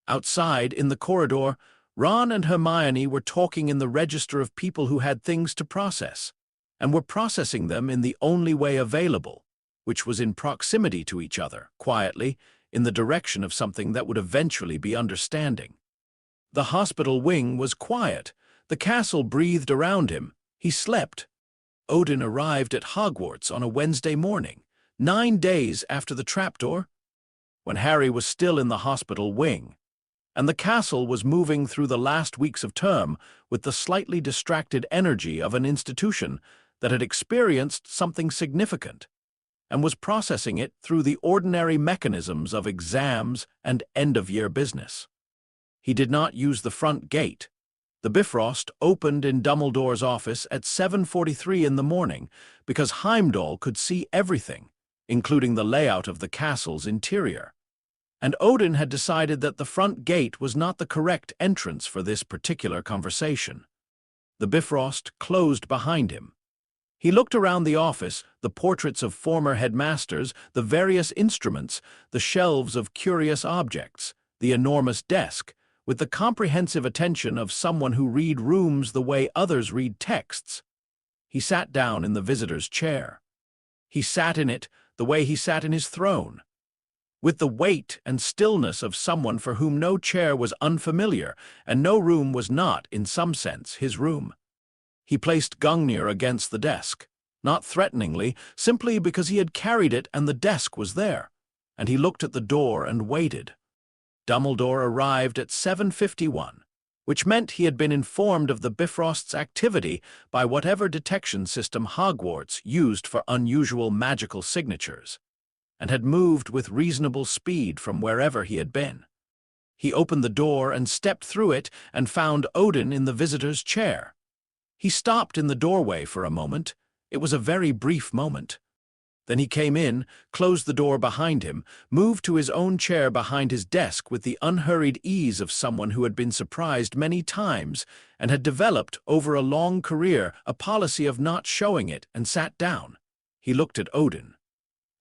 Outside, in the corridor, Ron and Hermione were talking in the register of people who had things to process, and were processing them in the only way available, which was in proximity to each other, quietly, in the direction of something that would eventually be understanding. The hospital wing was quiet. The castle breathed around him. He slept. Odin arrived at Hogwarts on a Wednesday morning, 9 days after the trapdoor, when Harry was still in the hospital wing, and the castle was moving through the last weeks of term with the slightly distracted energy of an institution that had experienced something significant, and was processing it through the ordinary mechanisms of exams and end-of-year business. He did not use the front gate. The Bifrost opened in Dumbledore's office at 7:43 in the morning because Heimdall could see everything, including the layout of the castle's interior. And Odin had decided that the front gate was not the correct entrance for this particular conversation. The Bifrost closed behind him. He looked around the office, the portraits of former headmasters, the various instruments, the shelves of curious objects, the enormous desk, with the comprehensive attention of someone who read rooms the way others read texts. He sat down in the visitor's chair. He sat in it the way he sat in his throne. with the weight and stillness of someone for whom no chair was unfamiliar, and no room was not, in some sense, his room. He placed Gungnir against the desk, not threateningly, simply because he had carried it and the desk was there, and he looked at the door and waited. Dumbledore arrived at 7:51, which meant he had been informed of the Bifrost's activity by whatever detection system Hogwarts used for unusual magical signatures, and had moved with reasonable speed from wherever he had been. He opened the door and stepped through it and found Odin in the visitor's chair. He stopped in the doorway for a moment. It was a very brief moment. Then he came in, closed the door behind him, moved to his own chair behind his desk with the unhurried ease of someone who had been surprised many times and had developed, over a long career, a policy of not showing it, and sat down. He looked at Odin.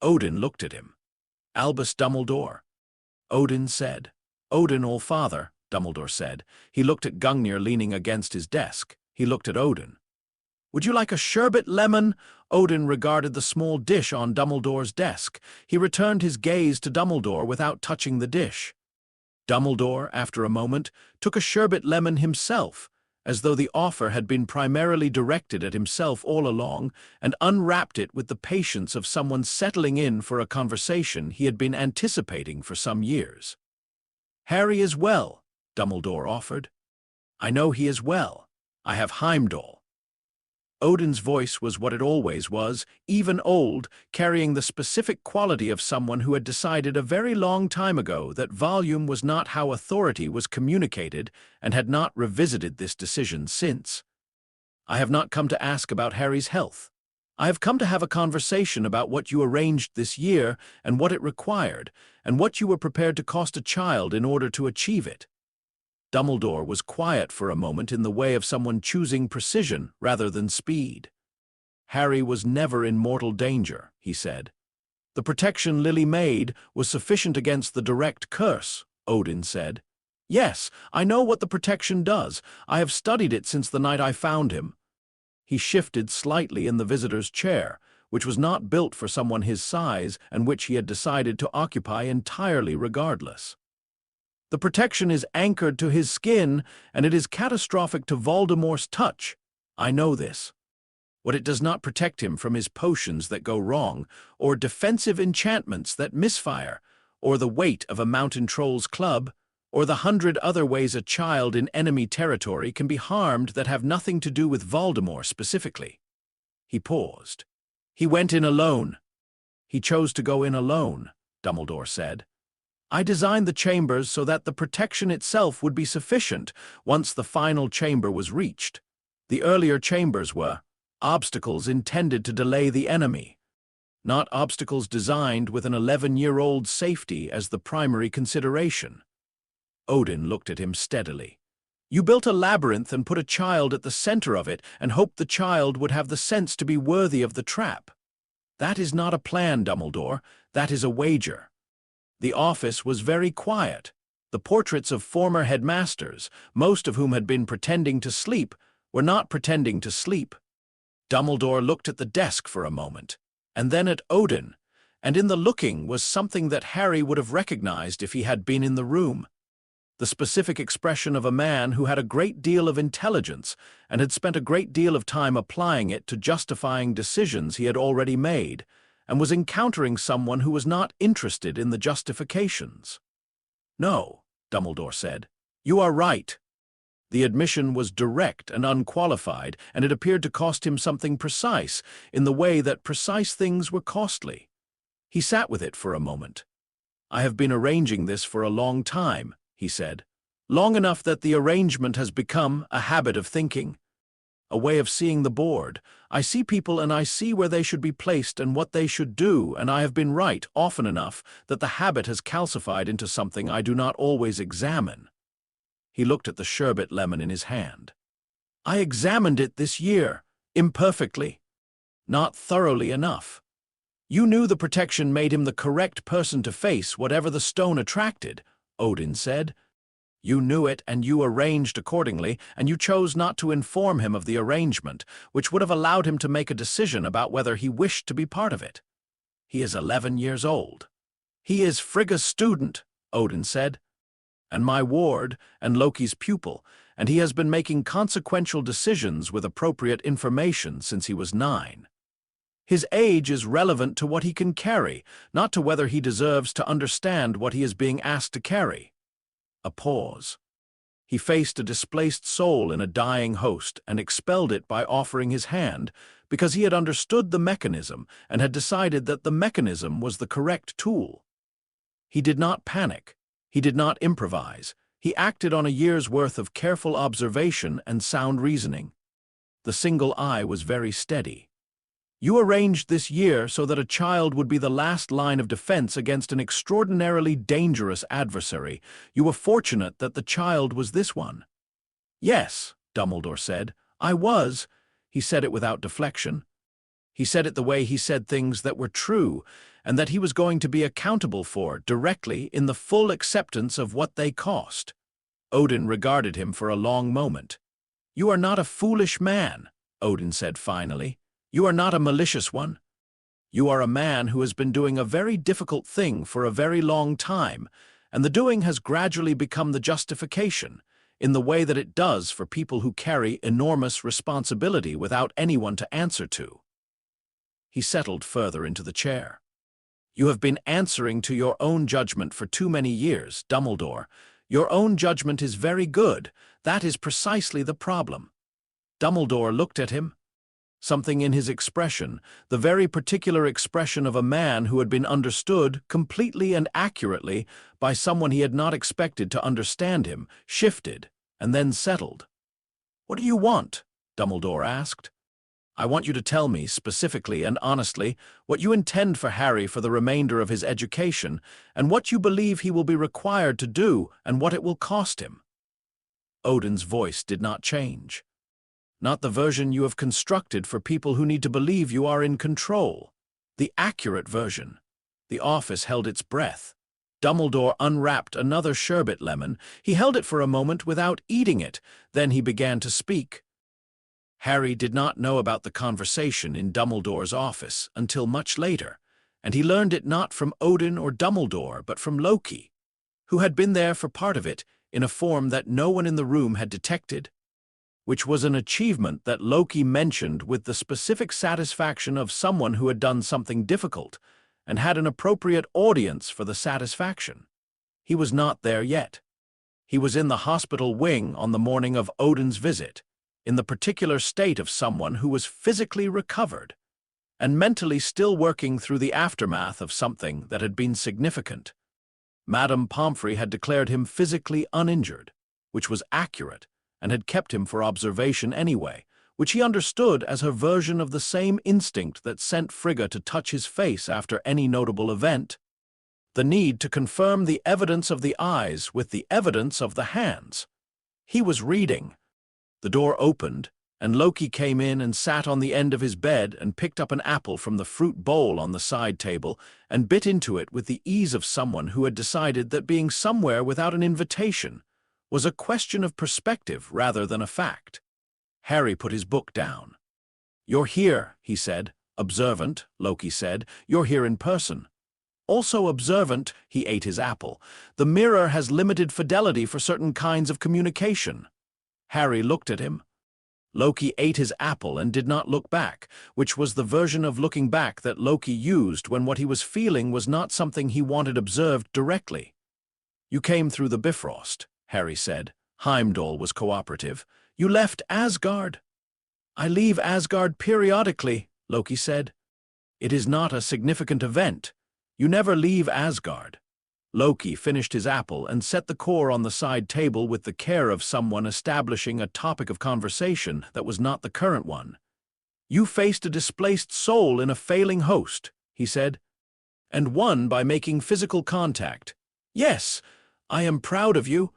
Odin looked at him. "Albus Dumbledore," Odin said. "Odin, All-Father," Dumbledore said. He looked at Gungnir leaning against his desk. He looked at Odin. "Would you like a sherbet lemon?" Odin regarded the small dish on Dumbledore's desk. He returned his gaze to Dumbledore without touching the dish. Dumbledore, after a moment, took a sherbet lemon himself, as though the offer had been primarily directed at himself all along, and unwrapped it with the patience of someone settling in for a conversation he had been anticipating for some years. "Harry is well," Dumbledore offered. "I know he is well. I have Heimdall." Odin's voice was what it always was, even old, carrying the specific quality of someone who had decided a very long time ago that volume was not how authority was communicated and had not revisited this decision since. "I have not come to ask about Harry's health. I have come to have a conversation about what you arranged this year and what it required, and what you were prepared to cost a child in order to achieve it." Dumbledore was quiet for a moment in the way of someone choosing precision rather than speed. "Harry was never in mortal danger," he said. "The protection Lily made was sufficient against the direct curse," Odin said. "Yes, I know what the protection does. I have studied it since the night I found him." He shifted slightly in the visitor's chair, which was not built for someone his size and which he had decided to occupy entirely regardless. "The protection is anchored to his skin, and it is catastrophic to Voldemort's touch. I know this. What it does not protect him from is potions that go wrong, or defensive enchantments that misfire, or the weight of a mountain troll's club, or the 100 other ways a child in enemy territory can be harmed that have nothing to do with Voldemort specifically." He paused. "He went in alone." "He chose to go in alone," Dumbledore said. "I designed the chambers so that the protection itself would be sufficient once the final chamber was reached. The earlier chambers were obstacles intended to delay the enemy, not obstacles designed with an 11-year-old's safety as the primary consideration." Odin looked at him steadily. "You built a labyrinth and put a child at the center of it and hoped the child would have the sense to be worthy of the trap. That is not a plan, Dumbledore. That is a wager." The office was very quiet. The portraits of former headmasters, most of whom had been pretending to sleep, were not pretending to sleep. Dumbledore looked at the desk for a moment, and then at Odin, and in the looking was something that Harry would have recognized if he had been in the room. The specific expression of a man who had a great deal of intelligence and had spent a great deal of time applying it to justifying decisions he had already made, and was encountering someone who was not interested in the justifications. "No," Dumbledore said. "You are right." The admission was direct and unqualified, and it appeared to cost him something precise, in the way that precise things were costly. He sat with it for a moment. "I have been arranging this for a long time," he said. "Long enough that the arrangement has become a habit of thinking. A way of seeing the board. I see people and I see where they should be placed and what they should do, and I have been right often enough that the habit has calcified into something I do not always examine." He looked at the sherbet lemon in his hand. "I examined it this year, imperfectly. Not thoroughly enough. You knew the protection made him the correct person to face whatever the stone attracted," Odin said. "You knew it and you arranged accordingly, and you chose not to inform him of the arrangement, which would have allowed him to make a decision about whether he wished to be part of it. He is 11 years old. He is Frigga's student, Odin said, and my ward and Loki's pupil, and he has been making consequential decisions with appropriate information since he was 9. His age is relevant to what he can carry, not to whether he deserves to understand what he is being asked to carry. A pause. He faced a displaced soul in a dying host and expelled it by offering his hand, because he had understood the mechanism and had decided that the mechanism was the correct tool. He did not panic. He did not improvise. He acted on a year's worth of careful observation and sound reasoning. The single eye was very steady. You arranged this year so that a child would be the last line of defense against an extraordinarily dangerous adversary. You were fortunate that the child was this one. Yes, Dumbledore said. I was. He said it without deflection. He said it the way he said things that were true, and that he was going to be accountable for, directly, in the full acceptance of what they cost. Odin regarded him for a long moment. You are not a foolish man, Odin said finally. You are not a malicious one. You are a man who has been doing a very difficult thing for a very long time, and the doing has gradually become the justification, in the way that it does for people who carry enormous responsibility without anyone to answer to. He settled further into the chair. You have been answering to your own judgment for too many years, Dumbledore. Your own judgment is very good. That is precisely the problem. Dumbledore looked at him. Something in his expression, the very particular expression of a man who had been understood completely and accurately by someone he had not expected to understand him, shifted, and then settled. What do you want? Dumbledore asked. I want you to tell me, specifically and honestly, what you intend for Harry for the remainder of his education, and what you believe he will be required to do, and what it will cost him. Odin's voice did not change. Not the version you have constructed for people who need to believe you are in control. The accurate version. The office held its breath. Dumbledore unwrapped another sherbet lemon. He held it for a moment without eating it. Then he began to speak. Harry did not know about the conversation in Dumbledore's office until much later, and he learned it not from Odin or Dumbledore, but from Loki, who had been there for part of it in a form that no one in the room had detected, which was an achievement that Loki mentioned with the specific satisfaction of someone who had done something difficult and had an appropriate audience for the satisfaction. He was not there yet. He was in the hospital wing on the morning of Odin's visit, in the particular state of someone who was physically recovered and mentally still working through the aftermath of something that had been significant. Madame Pomfrey had declared him physically uninjured, which was accurate, and had kept him for observation anyway, which he understood as her version of the same instinct that sent Frigga to touch his face after any notable event, the need to confirm the evidence of the eyes with the evidence of the hands. He was reading. The door opened, and Loki came in and sat on the end of his bed and picked up an apple from the fruit bowl on the side table and bit into it with the ease of someone who had decided that being somewhere without an invitation was a question of perspective rather than a fact. Harry put his book down. You're here, he said. Observant, Loki said. You're here in person. Also observant, he ate his apple. The mirror has limited fidelity for certain kinds of communication. Harry looked at him. Loki ate his apple and did not look back, which was the version of looking back that Loki used when what he was feeling was not something he wanted observed directly. You came through the Bifrost, Harry said. Heimdall was cooperative. You left Asgard. I leave Asgard periodically, Loki said. It is not a significant event. You never leave Asgard. Loki finished his apple and set the core on the side table with the care of someone establishing a topic of conversation that was not the current one. You faced a displaced soul in a failing host, he said, and won by making physical contact. Yes, I am proud of you.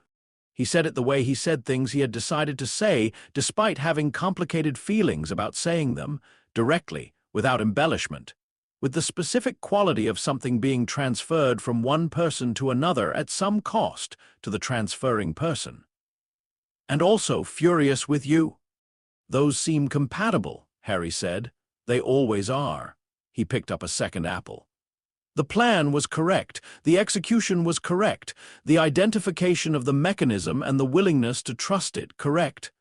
He said it the way he said things he had decided to say, despite having complicated feelings about saying them, directly, without embellishment, with the specific quality of something being transferred from one person to another at some cost to the transferring person. And also furious with you. Those seem compatible, Harry said. They always are. He picked up a second apple. The plan was correct, the execution was correct, the identification of the mechanism and the willingness to trust it correct.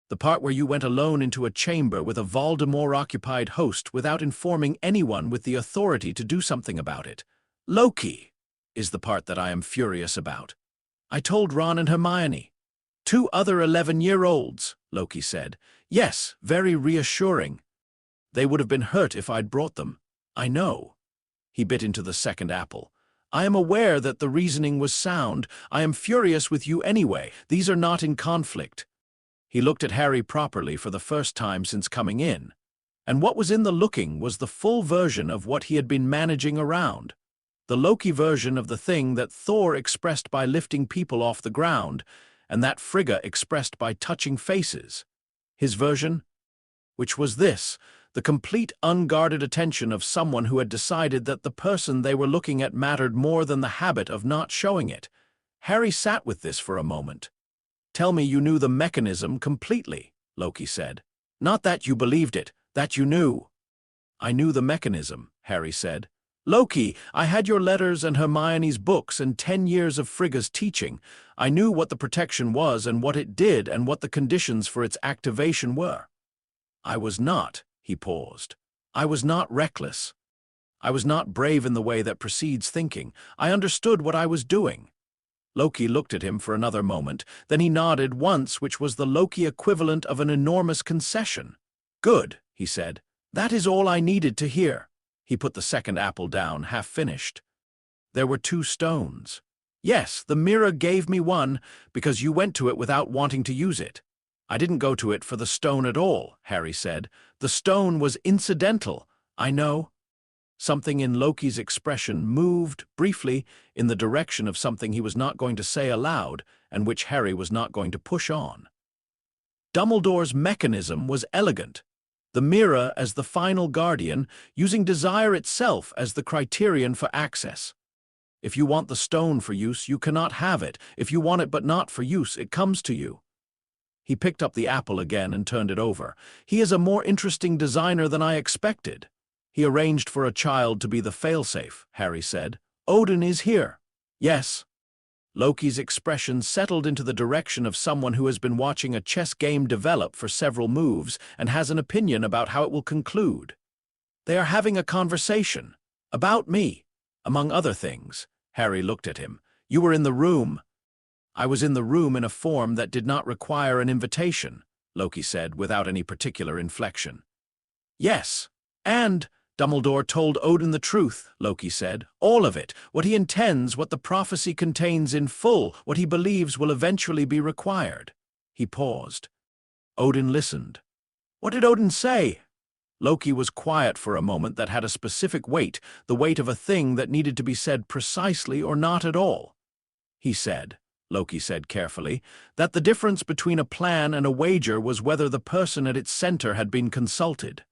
The part where you went alone into a chamber with a Voldemort-occupied host without informing anyone with the authority to do something about it. Loki is the part that I am furious about. I told Ron and Hermione. 2 other 11-year-olds, Loki said. Yes, very reassuring. They would have been hurt if I'd brought them. I know. He bit into the second apple. I am aware that the reasoning was sound. I am furious with you anyway. These are not in conflict. He looked at Harry properly for the first time since coming in. And what was in the looking was the full version of what he had been managing around. The Loki version of the thing that Thor expressed by lifting people off the ground, and that Frigga expressed by touching faces. His version? Which was this, the complete unguarded attention of someone who had decided that the person they were looking at mattered more than the habit of not showing it. Harry sat with this for a moment. Tell me you knew the mechanism completely, Loki said. Not that you believed it, that you knew. I knew the mechanism, Harry said. Loki, I had your letters and Hermione's books and 10 years of Frigga's teaching. I knew what the protection was and what it did and what the conditions for its activation were. I was not, he paused. I was not reckless. I was not brave in the way that precedes thinking. I understood what I was doing. Loki looked at him for another moment, then he nodded once, which was the Loki equivalent of an enormous concession. Good, he said. That is all I needed to hear. He put the second apple down, half finished. There were 2 stones. Yes, the mirror gave me one, because you went to it without wanting to use it. I didn't go to it for the stone at all, Harry said. The stone was incidental. I know. Something in Loki's expression moved, briefly, in the direction of something he was not going to say aloud, and which Harry was not going to push on. Dumbledore's mechanism was elegant. The mirror as the final guardian, using desire itself as the criterion for access. If you want the stone for use, you cannot have it. If you want it but not for use, it comes to you. He picked up the apple again and turned it over. He is a more interesting designer than I expected. He arranged for a child to be the failsafe, Harry said. Odin is here. Yes. Loki's expression settled into the direction of someone who has been watching a chess game develop for several moves and has an opinion about how it will conclude. They are having a conversation. About me. Among other things. Harry looked at him. You were in the room. I was in the room in a form that did not require an invitation, Loki said without any particular inflection. Yes. And Dumbledore told Odin the truth, Loki said. All of it. What he intends, what the prophecy contains in full, what he believes will eventually be required. He paused. Odin listened. What did Odin say? Loki was quiet for a moment that had a specific weight, the weight of a thing that needed to be said precisely or not at all. He said, Loki said carefully, that the difference between a plan and a wager was whether the person at its center had been consulted.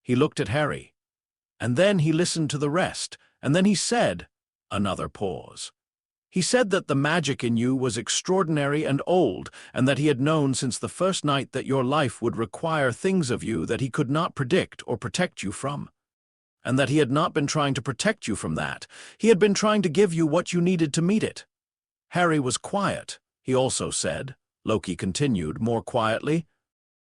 He looked at Harry. And then he listened to the rest, and then he said, another pause. He said that the magic in you was extraordinary and old, and that he had known since the first night that your life would require things of you that he could not predict or protect you from. And that he had not been trying to protect you from that. He had been trying to give you what you needed to meet it. Harry was quiet. He also said, Loki continued more quietly,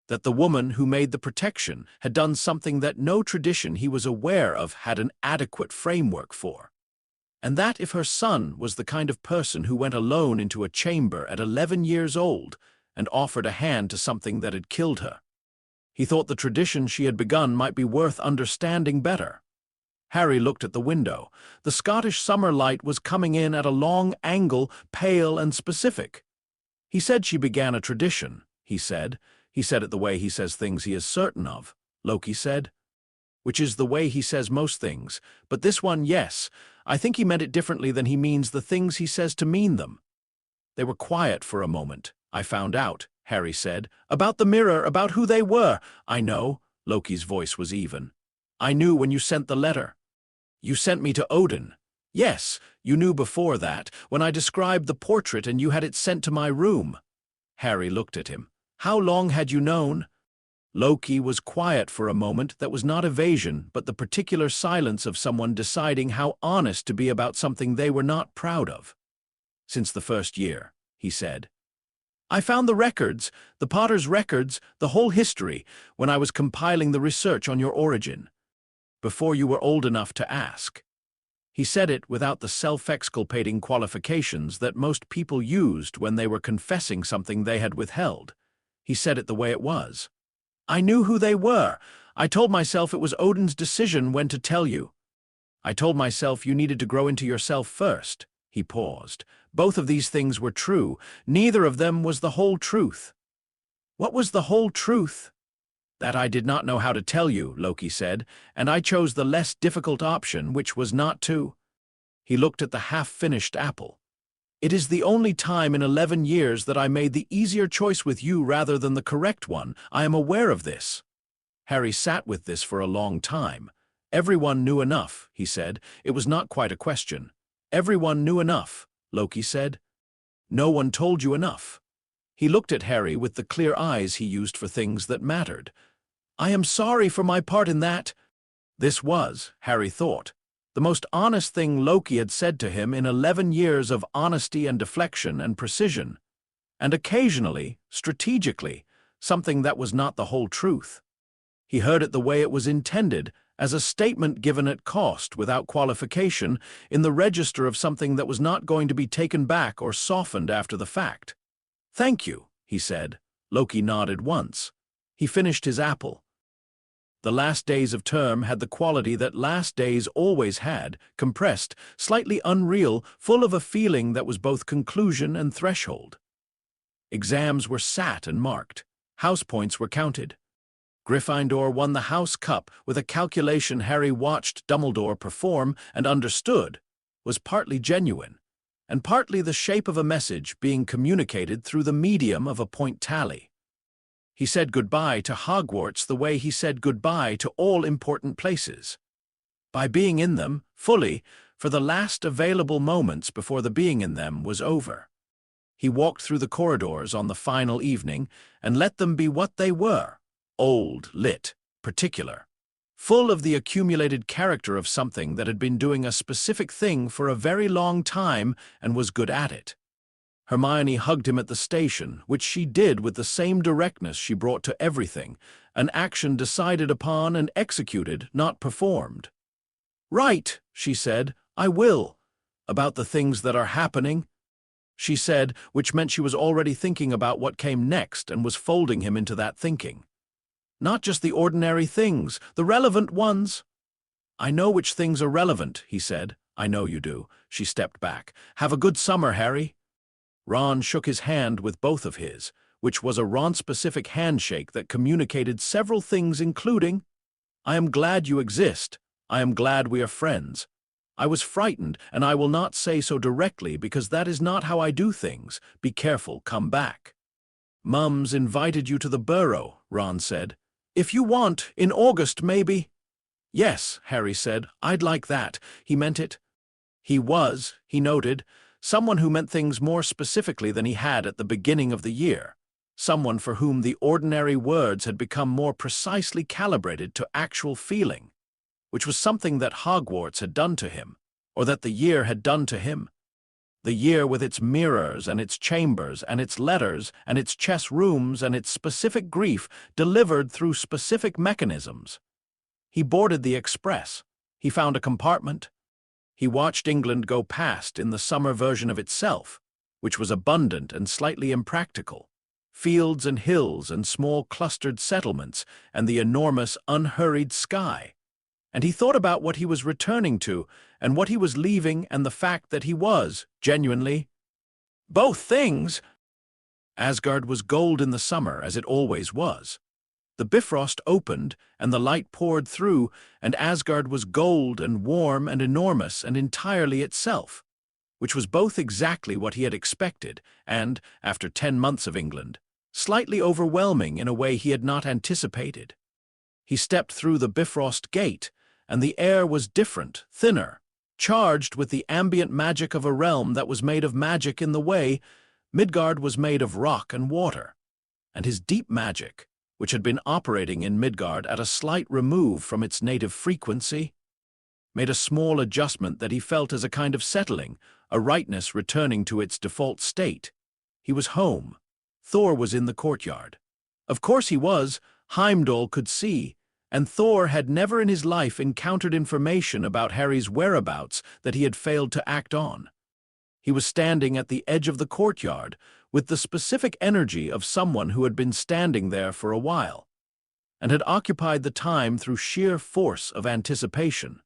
that the woman who made the protection had done something that no tradition he was aware of had an adequate framework for. And that if her son was the kind of person who went alone into a chamber at 11 years old and offered a hand to something that had killed her, he thought the tradition she had begun might be worth understanding better. Harry looked at the window. The Scottish summer light was coming in at a long angle, pale and specific. He said she began a tradition, he said. He said it the way he says things he is certain of, Loki said. Which is the way he says most things. But this one, yes. I think he meant it differently than he means the things he says to mean them. They were quiet for a moment. I found out, Harry said. About the mirror, about who they were. I know. Loki's voice was even. I knew when you sent the letter. You sent me to Odin. Yes, you knew before that, when I described the portrait and you had it sent to my room. Harry looked at him. How long had you known? Loki was quiet for a moment that was not evasion, but the particular silence of someone deciding how honest to be about something they were not proud of. Since the first year, he said. I found the records, the Potter's records, the whole history, when I was compiling the research on your origin. Before you were old enough to ask. He said it without the self-exculpating qualifications that most people used when they were confessing something they had withheld. He said it the way it was. I knew who they were. I told myself it was Odin's decision when to tell you. I told myself you needed to grow into yourself first. He paused. Both of these things were true. Neither of them was the whole truth. What was the whole truth? That I did not know how to tell you, Loki said, and I chose the less difficult option, which was not to. He looked at the half-finished apple. It is the only time in 11 years that I made the easier choice with you rather than the correct one. I am aware of this. Harry sat with this for a long time. Everyone knew enough, he said. It was not quite a question. Everyone knew enough, Loki said. No one told you enough. He looked at Harry with the clear eyes he used for things that mattered. I am sorry for my part in that. This was, Harry thought, the most honest thing Loki had said to him in 11 years of honesty and deflection and precision, and occasionally, strategically, something that was not the whole truth. He heard it the way it was intended, as a statement given at cost without qualification in the register of something that was not going to be taken back or softened after the fact. Thank you, he said. Loki nodded once. He finished his apple. The last days of term had the quality that last days always had, compressed, slightly unreal, full of a feeling that was both conclusion and threshold. Exams were sat and marked. House points were counted. Gryffindor won the House Cup with a calculation Harry watched Dumbledore perform and understood was partly genuine, and partly the shape of a message being communicated through the medium of a point tally. He said goodbye to Hogwarts the way he said goodbye to all important places. By being in them, fully, for the last available moments before the being in them was over. He walked through the corridors on the final evening and let them be what they were, old, lit, particular, full of the accumulated character of something that had been doing a specific thing for a very long time and was good at it. Hermione hugged him at the station, which she did with the same directness she brought to everything, an action decided upon and executed, not performed. Right, she said, I will. About the things that are happening, she said, which meant she was already thinking about what came next and was folding him into that thinking. Not just the ordinary things, the relevant ones. I know which things are relevant, he said. I know you do. She stepped back. Have a good summer, Harry. Ron shook his hand with both of his, which was a Ron-specific handshake that communicated several things including, I am glad you exist. I am glad we are friends. I was frightened, and I will not say so directly because that is not how I do things. Be careful, come back. Mums invited you to the Burrow, Ron said. If you want, in August maybe. Yes, Harry said, I'd like that. He meant it. He was, he noted, someone who meant things more specifically than he had at the beginning of the year, someone for whom the ordinary words had become more precisely calibrated to actual feeling, which was something that Hogwarts had done to him, or that the year had done to him. The year with its mirrors and its chambers and its letters and its chess rooms and its specific grief delivered through specific mechanisms. He boarded the express. He found a compartment. He watched England go past in the summer version of itself, which was abundant and slightly impractical. Fields and hills and small clustered settlements and the enormous unhurried sky. And he thought about what he was returning to and what he was leaving and the fact that he was, genuinely, both things. Asgard was gold in the summer, as it always was. The Bifrost opened, and the light poured through, and Asgard was gold and warm and enormous and entirely itself, which was both exactly what he had expected and, after 10 months of England, slightly overwhelming in a way he had not anticipated. He stepped through the Bifrost gate, and the air was different, thinner, charged with the ambient magic of a realm that was made of magic in the way Midgard was made of rock and water, and his deep magic, which had been operating in Midgard at a slight remove from its native frequency, made a small adjustment that he felt as a kind of settling, a rightness returning to its default state. He was home. Thor was in the courtyard. Of course he was, Heimdall could see, and Thor had never in his life encountered information about Harry's whereabouts that he had failed to act on. He was standing at the edge of the courtyard, with the specific energy of someone who had been standing there for a while, and had occupied the time through sheer force of anticipation.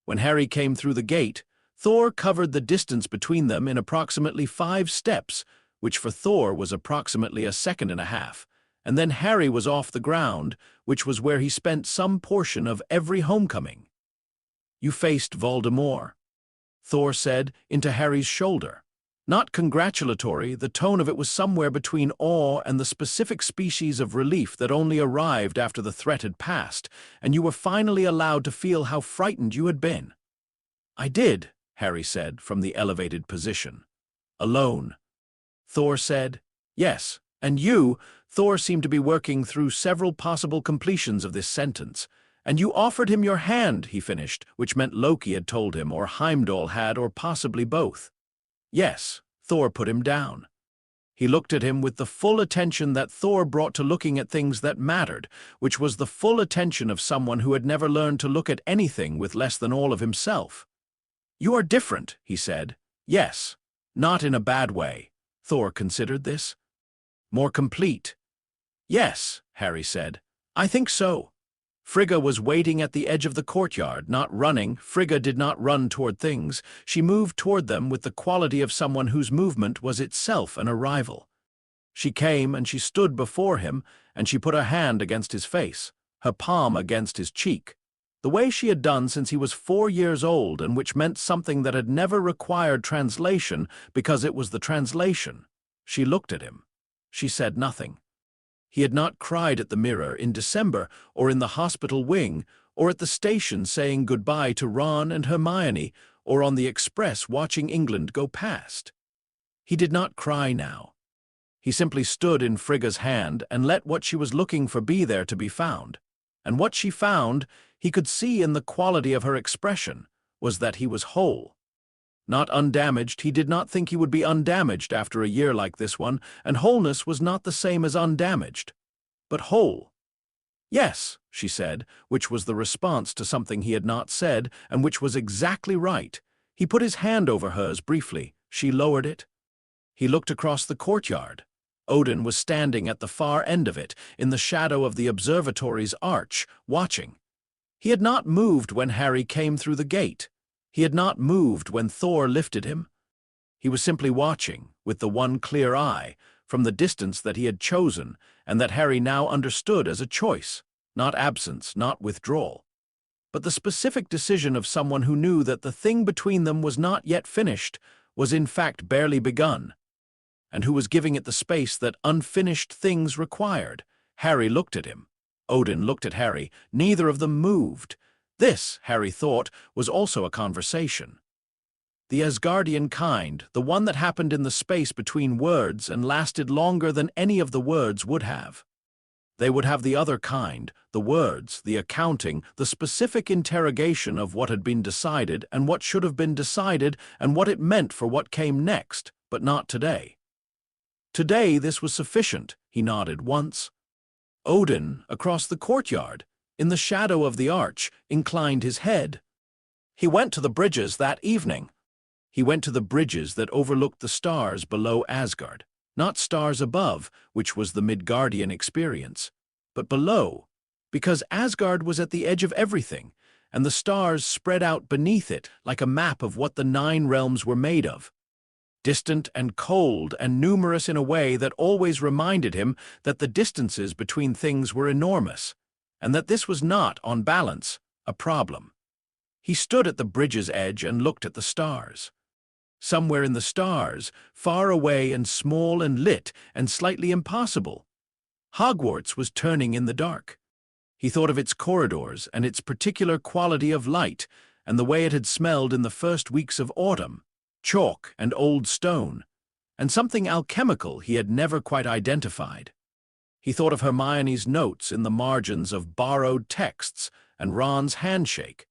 When Harry came through the gate, Thor covered the distance between them in approximately 5 steps, which for Thor was approximately a second and a half, and then Harry was off the ground, which was where he spent some portion of every homecoming. "You faced Voldemort," Thor said into Harry's shoulder. Not congratulatory, the tone of it was somewhere between awe and the specific species of relief that only arrived after the threat had passed, and you were finally allowed to feel how frightened you had been. "I did," Harry said from the elevated position. "Alone," Thor said. "Yes, and you," Thor seemed to be working through several possible completions of this sentence. "And you offered him your hand," he finished, which meant Loki had told him, or Heimdall had, or possibly both. "Yes," Thor put him down. He looked at him with the full attention that Thor brought to looking at things that mattered, which was the full attention of someone who had never learned to look at anything with less than all of himself. "You are different," he said. "Yes, not in a bad way." Thor considered this. "More complete." "Yes," Harry said. "I think so." Frigga was waiting at the edge of the courtyard, not running. Frigga did not run toward things. She moved toward them with the quality of someone whose movement was itself an arrival. She came and she stood before him, and she put her hand against his face, her palm against his cheek, the way she had done since he was 4 years old, and which meant something that had never required translation because it was the translation. She looked at him. She said nothing. He had not cried at the mirror in December, or in the hospital wing, or at the station saying goodbye to Ron and Hermione, or on the express watching England go past. He did not cry now. He simply stood in Frigga's hand and let what she was looking for be there to be found. And what she found, he could see in the quality of her expression, was that he was whole. Not undamaged. He did not think he would be undamaged after a year like this one, and wholeness was not the same as undamaged, but whole. "Yes," she said, which was the response to something he had not said, and which was exactly right. He put his hand over hers briefly. She lowered it. He looked across the courtyard. Odin was standing at the far end of it, in the shadow of the observatory's arch, watching. He had not moved when Harry came through the gate. He had not moved when Thor lifted him. He was simply watching, with the one clear eye, from the distance that he had chosen, and that Harry now understood as a choice, not absence, not withdrawal, but the specific decision of someone who knew that the thing between them was not yet finished, was in fact barely begun, and who was giving it the space that unfinished things required. Harry looked at him. Odin looked at Harry. Neither of them moved. This, Harry thought, was also a conversation. The Asgardian kind, the one that happened in the space between words and lasted longer than any of the words would have. They would have the other kind, the words, the accounting, the specific interrogation of what had been decided and what should have been decided and what it meant for what came next, but not today. Today this was sufficient, he nodded once. Odin, across the courtyard, in the shadow of the arch, inclined his head. He went to the bridges that evening. He went to the bridges that overlooked the stars below Asgard, not stars above, which was the Midgardian experience, but below, because Asgard was at the edge of everything, and the stars spread out beneath it like a map of what the 9 realms were made of. Distant and cold and numerous in a way that always reminded him that the distances between things were enormous, and that this was not, on balance, a problem. He stood at the bridge's edge and looked at the stars. Somewhere in the stars, far away and small and lit and slightly impossible, Hogwarts was turning in the dark. He thought of its corridors and its particular quality of light and the way it had smelled in the first weeks of autumn, chalk and old stone, and something alchemical he had never quite identified. He thought of Hermione's notes in the margins of borrowed texts and Ron's handshake,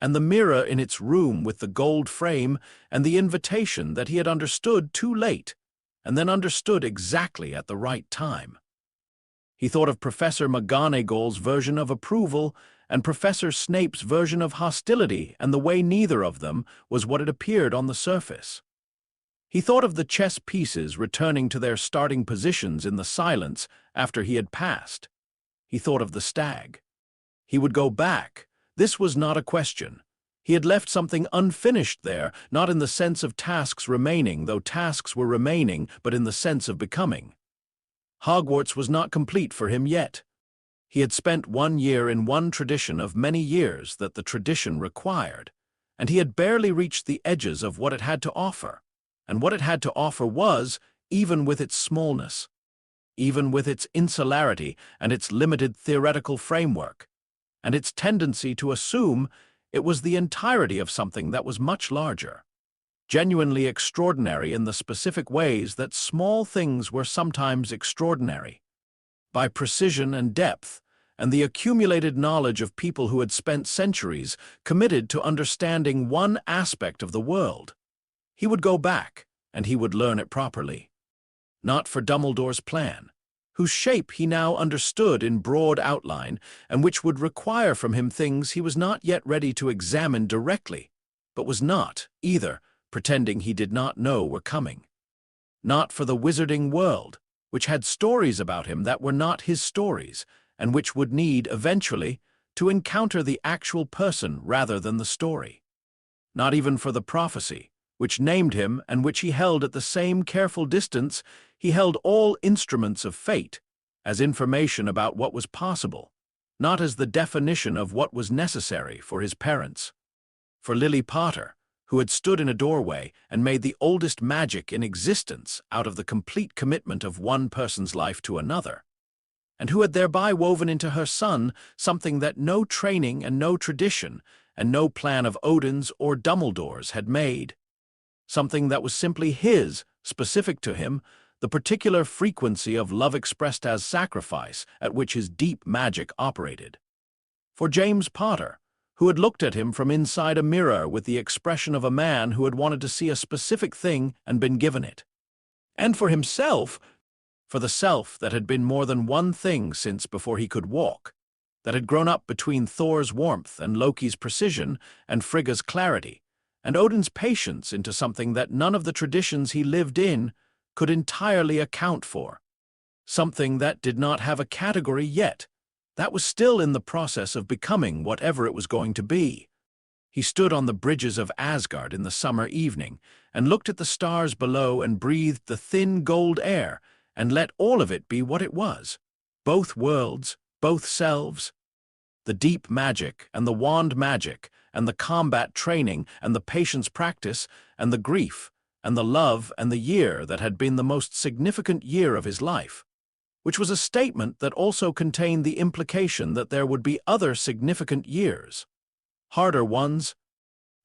and the mirror in its room with the gold frame and the invitation that he had understood too late, and then understood exactly at the right time. He thought of Professor McGonagall's version of approval and Professor Snape's version of hostility, and the way neither of them was what it appeared on the surface. He thought of the chess pieces returning to their starting positions in the silence after he had passed. He thought of the stag. He would go back. This was not a question. He had left something unfinished there, not in the sense of tasks remaining, though tasks were remaining, but in the sense of becoming. Hogwarts was not complete for him yet. He had spent 1 year in one tradition of many years that the tradition required, and he had barely reached the edges of what it had to offer. And what it had to offer was, even with its smallness, even with its insularity and its limited theoretical framework, and its tendency to assume it was the entirety of something that was much larger, genuinely extraordinary in the specific ways that small things were sometimes extraordinary, by precision and depth, and the accumulated knowledge of people who had spent centuries committed to understanding one aspect of the world. He would go back, and he would learn it properly. Not for Dumbledore's plan, whose shape he now understood in broad outline, and which would require from him things he was not yet ready to examine directly, but was not, either, pretending he did not know were coming. Not for the wizarding world, which had stories about him that were not his stories, and which would need, eventually, to encounter the actual person rather than the story. Not even for the prophecy, which named him and which he held at the same careful distance he held all instruments of fate, as information about what was possible, not as the definition of what was necessary for his parents. For Lily Potter, who had stood in a doorway and made the oldest magic in existence out of the complete commitment of one person's life to another, and who had thereby woven into her son something that no training and no tradition and no plan of Odin's or Dumbledore's had made. Something that was simply his, specific to him, the particular frequency of love expressed as sacrifice at which his deep magic operated. For James Potter, who had looked at him from inside a mirror with the expression of a man who had wanted to see a specific thing and been given it. And for himself, for the self that had been more than one thing since before he could walk, that had grown up between Thor's warmth and Loki's precision and Frigga's clarity, and Odin's patience into something that none of the traditions he lived in could entirely account for. Something that did not have a category yet, that was still in the process of becoming whatever it was going to be. He stood on the bridges of Asgard in the summer evening and looked at the stars below and breathed the thin gold air and let all of it be what it was, both worlds, both selves. The deep magic and the wand magic and the combat training and the patience practice and the grief and the love and the year that had been the most significant year of his life, which was a statement that also contained the implication that there would be other significant years, harder ones,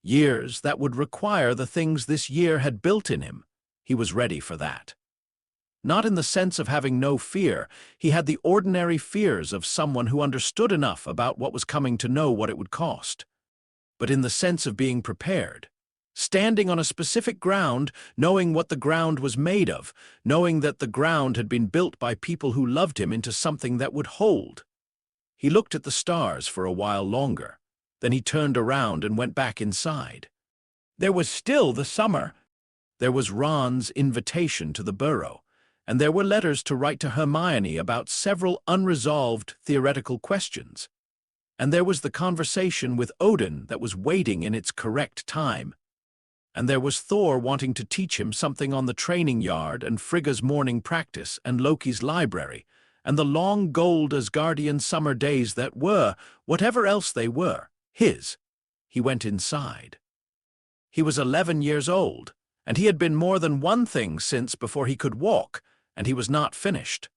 years that would require the things this year had built in him. He was ready for that. Not in the sense of having no fear, he had the ordinary fears of someone who understood enough about what was coming to know what it would cost, but in the sense of being prepared, standing on a specific ground, knowing what the ground was made of, knowing that the ground had been built by people who loved him into something that would hold. He looked at the stars for a while longer, then he turned around and went back inside. There was still the summer. There was Ron's invitation to the burrow, and there were letters to write to Hermione about several unresolved theoretical questions. And there was the conversation with Odin that was waiting in its correct time. And there was Thor wanting to teach him something on the training yard and Frigga's morning practice and Loki's library, and the long gold Asgardian summer days that were, whatever else they were, his. He went inside. He was 11 years old, and he had been more than one thing since before he could walk, and he was not finished.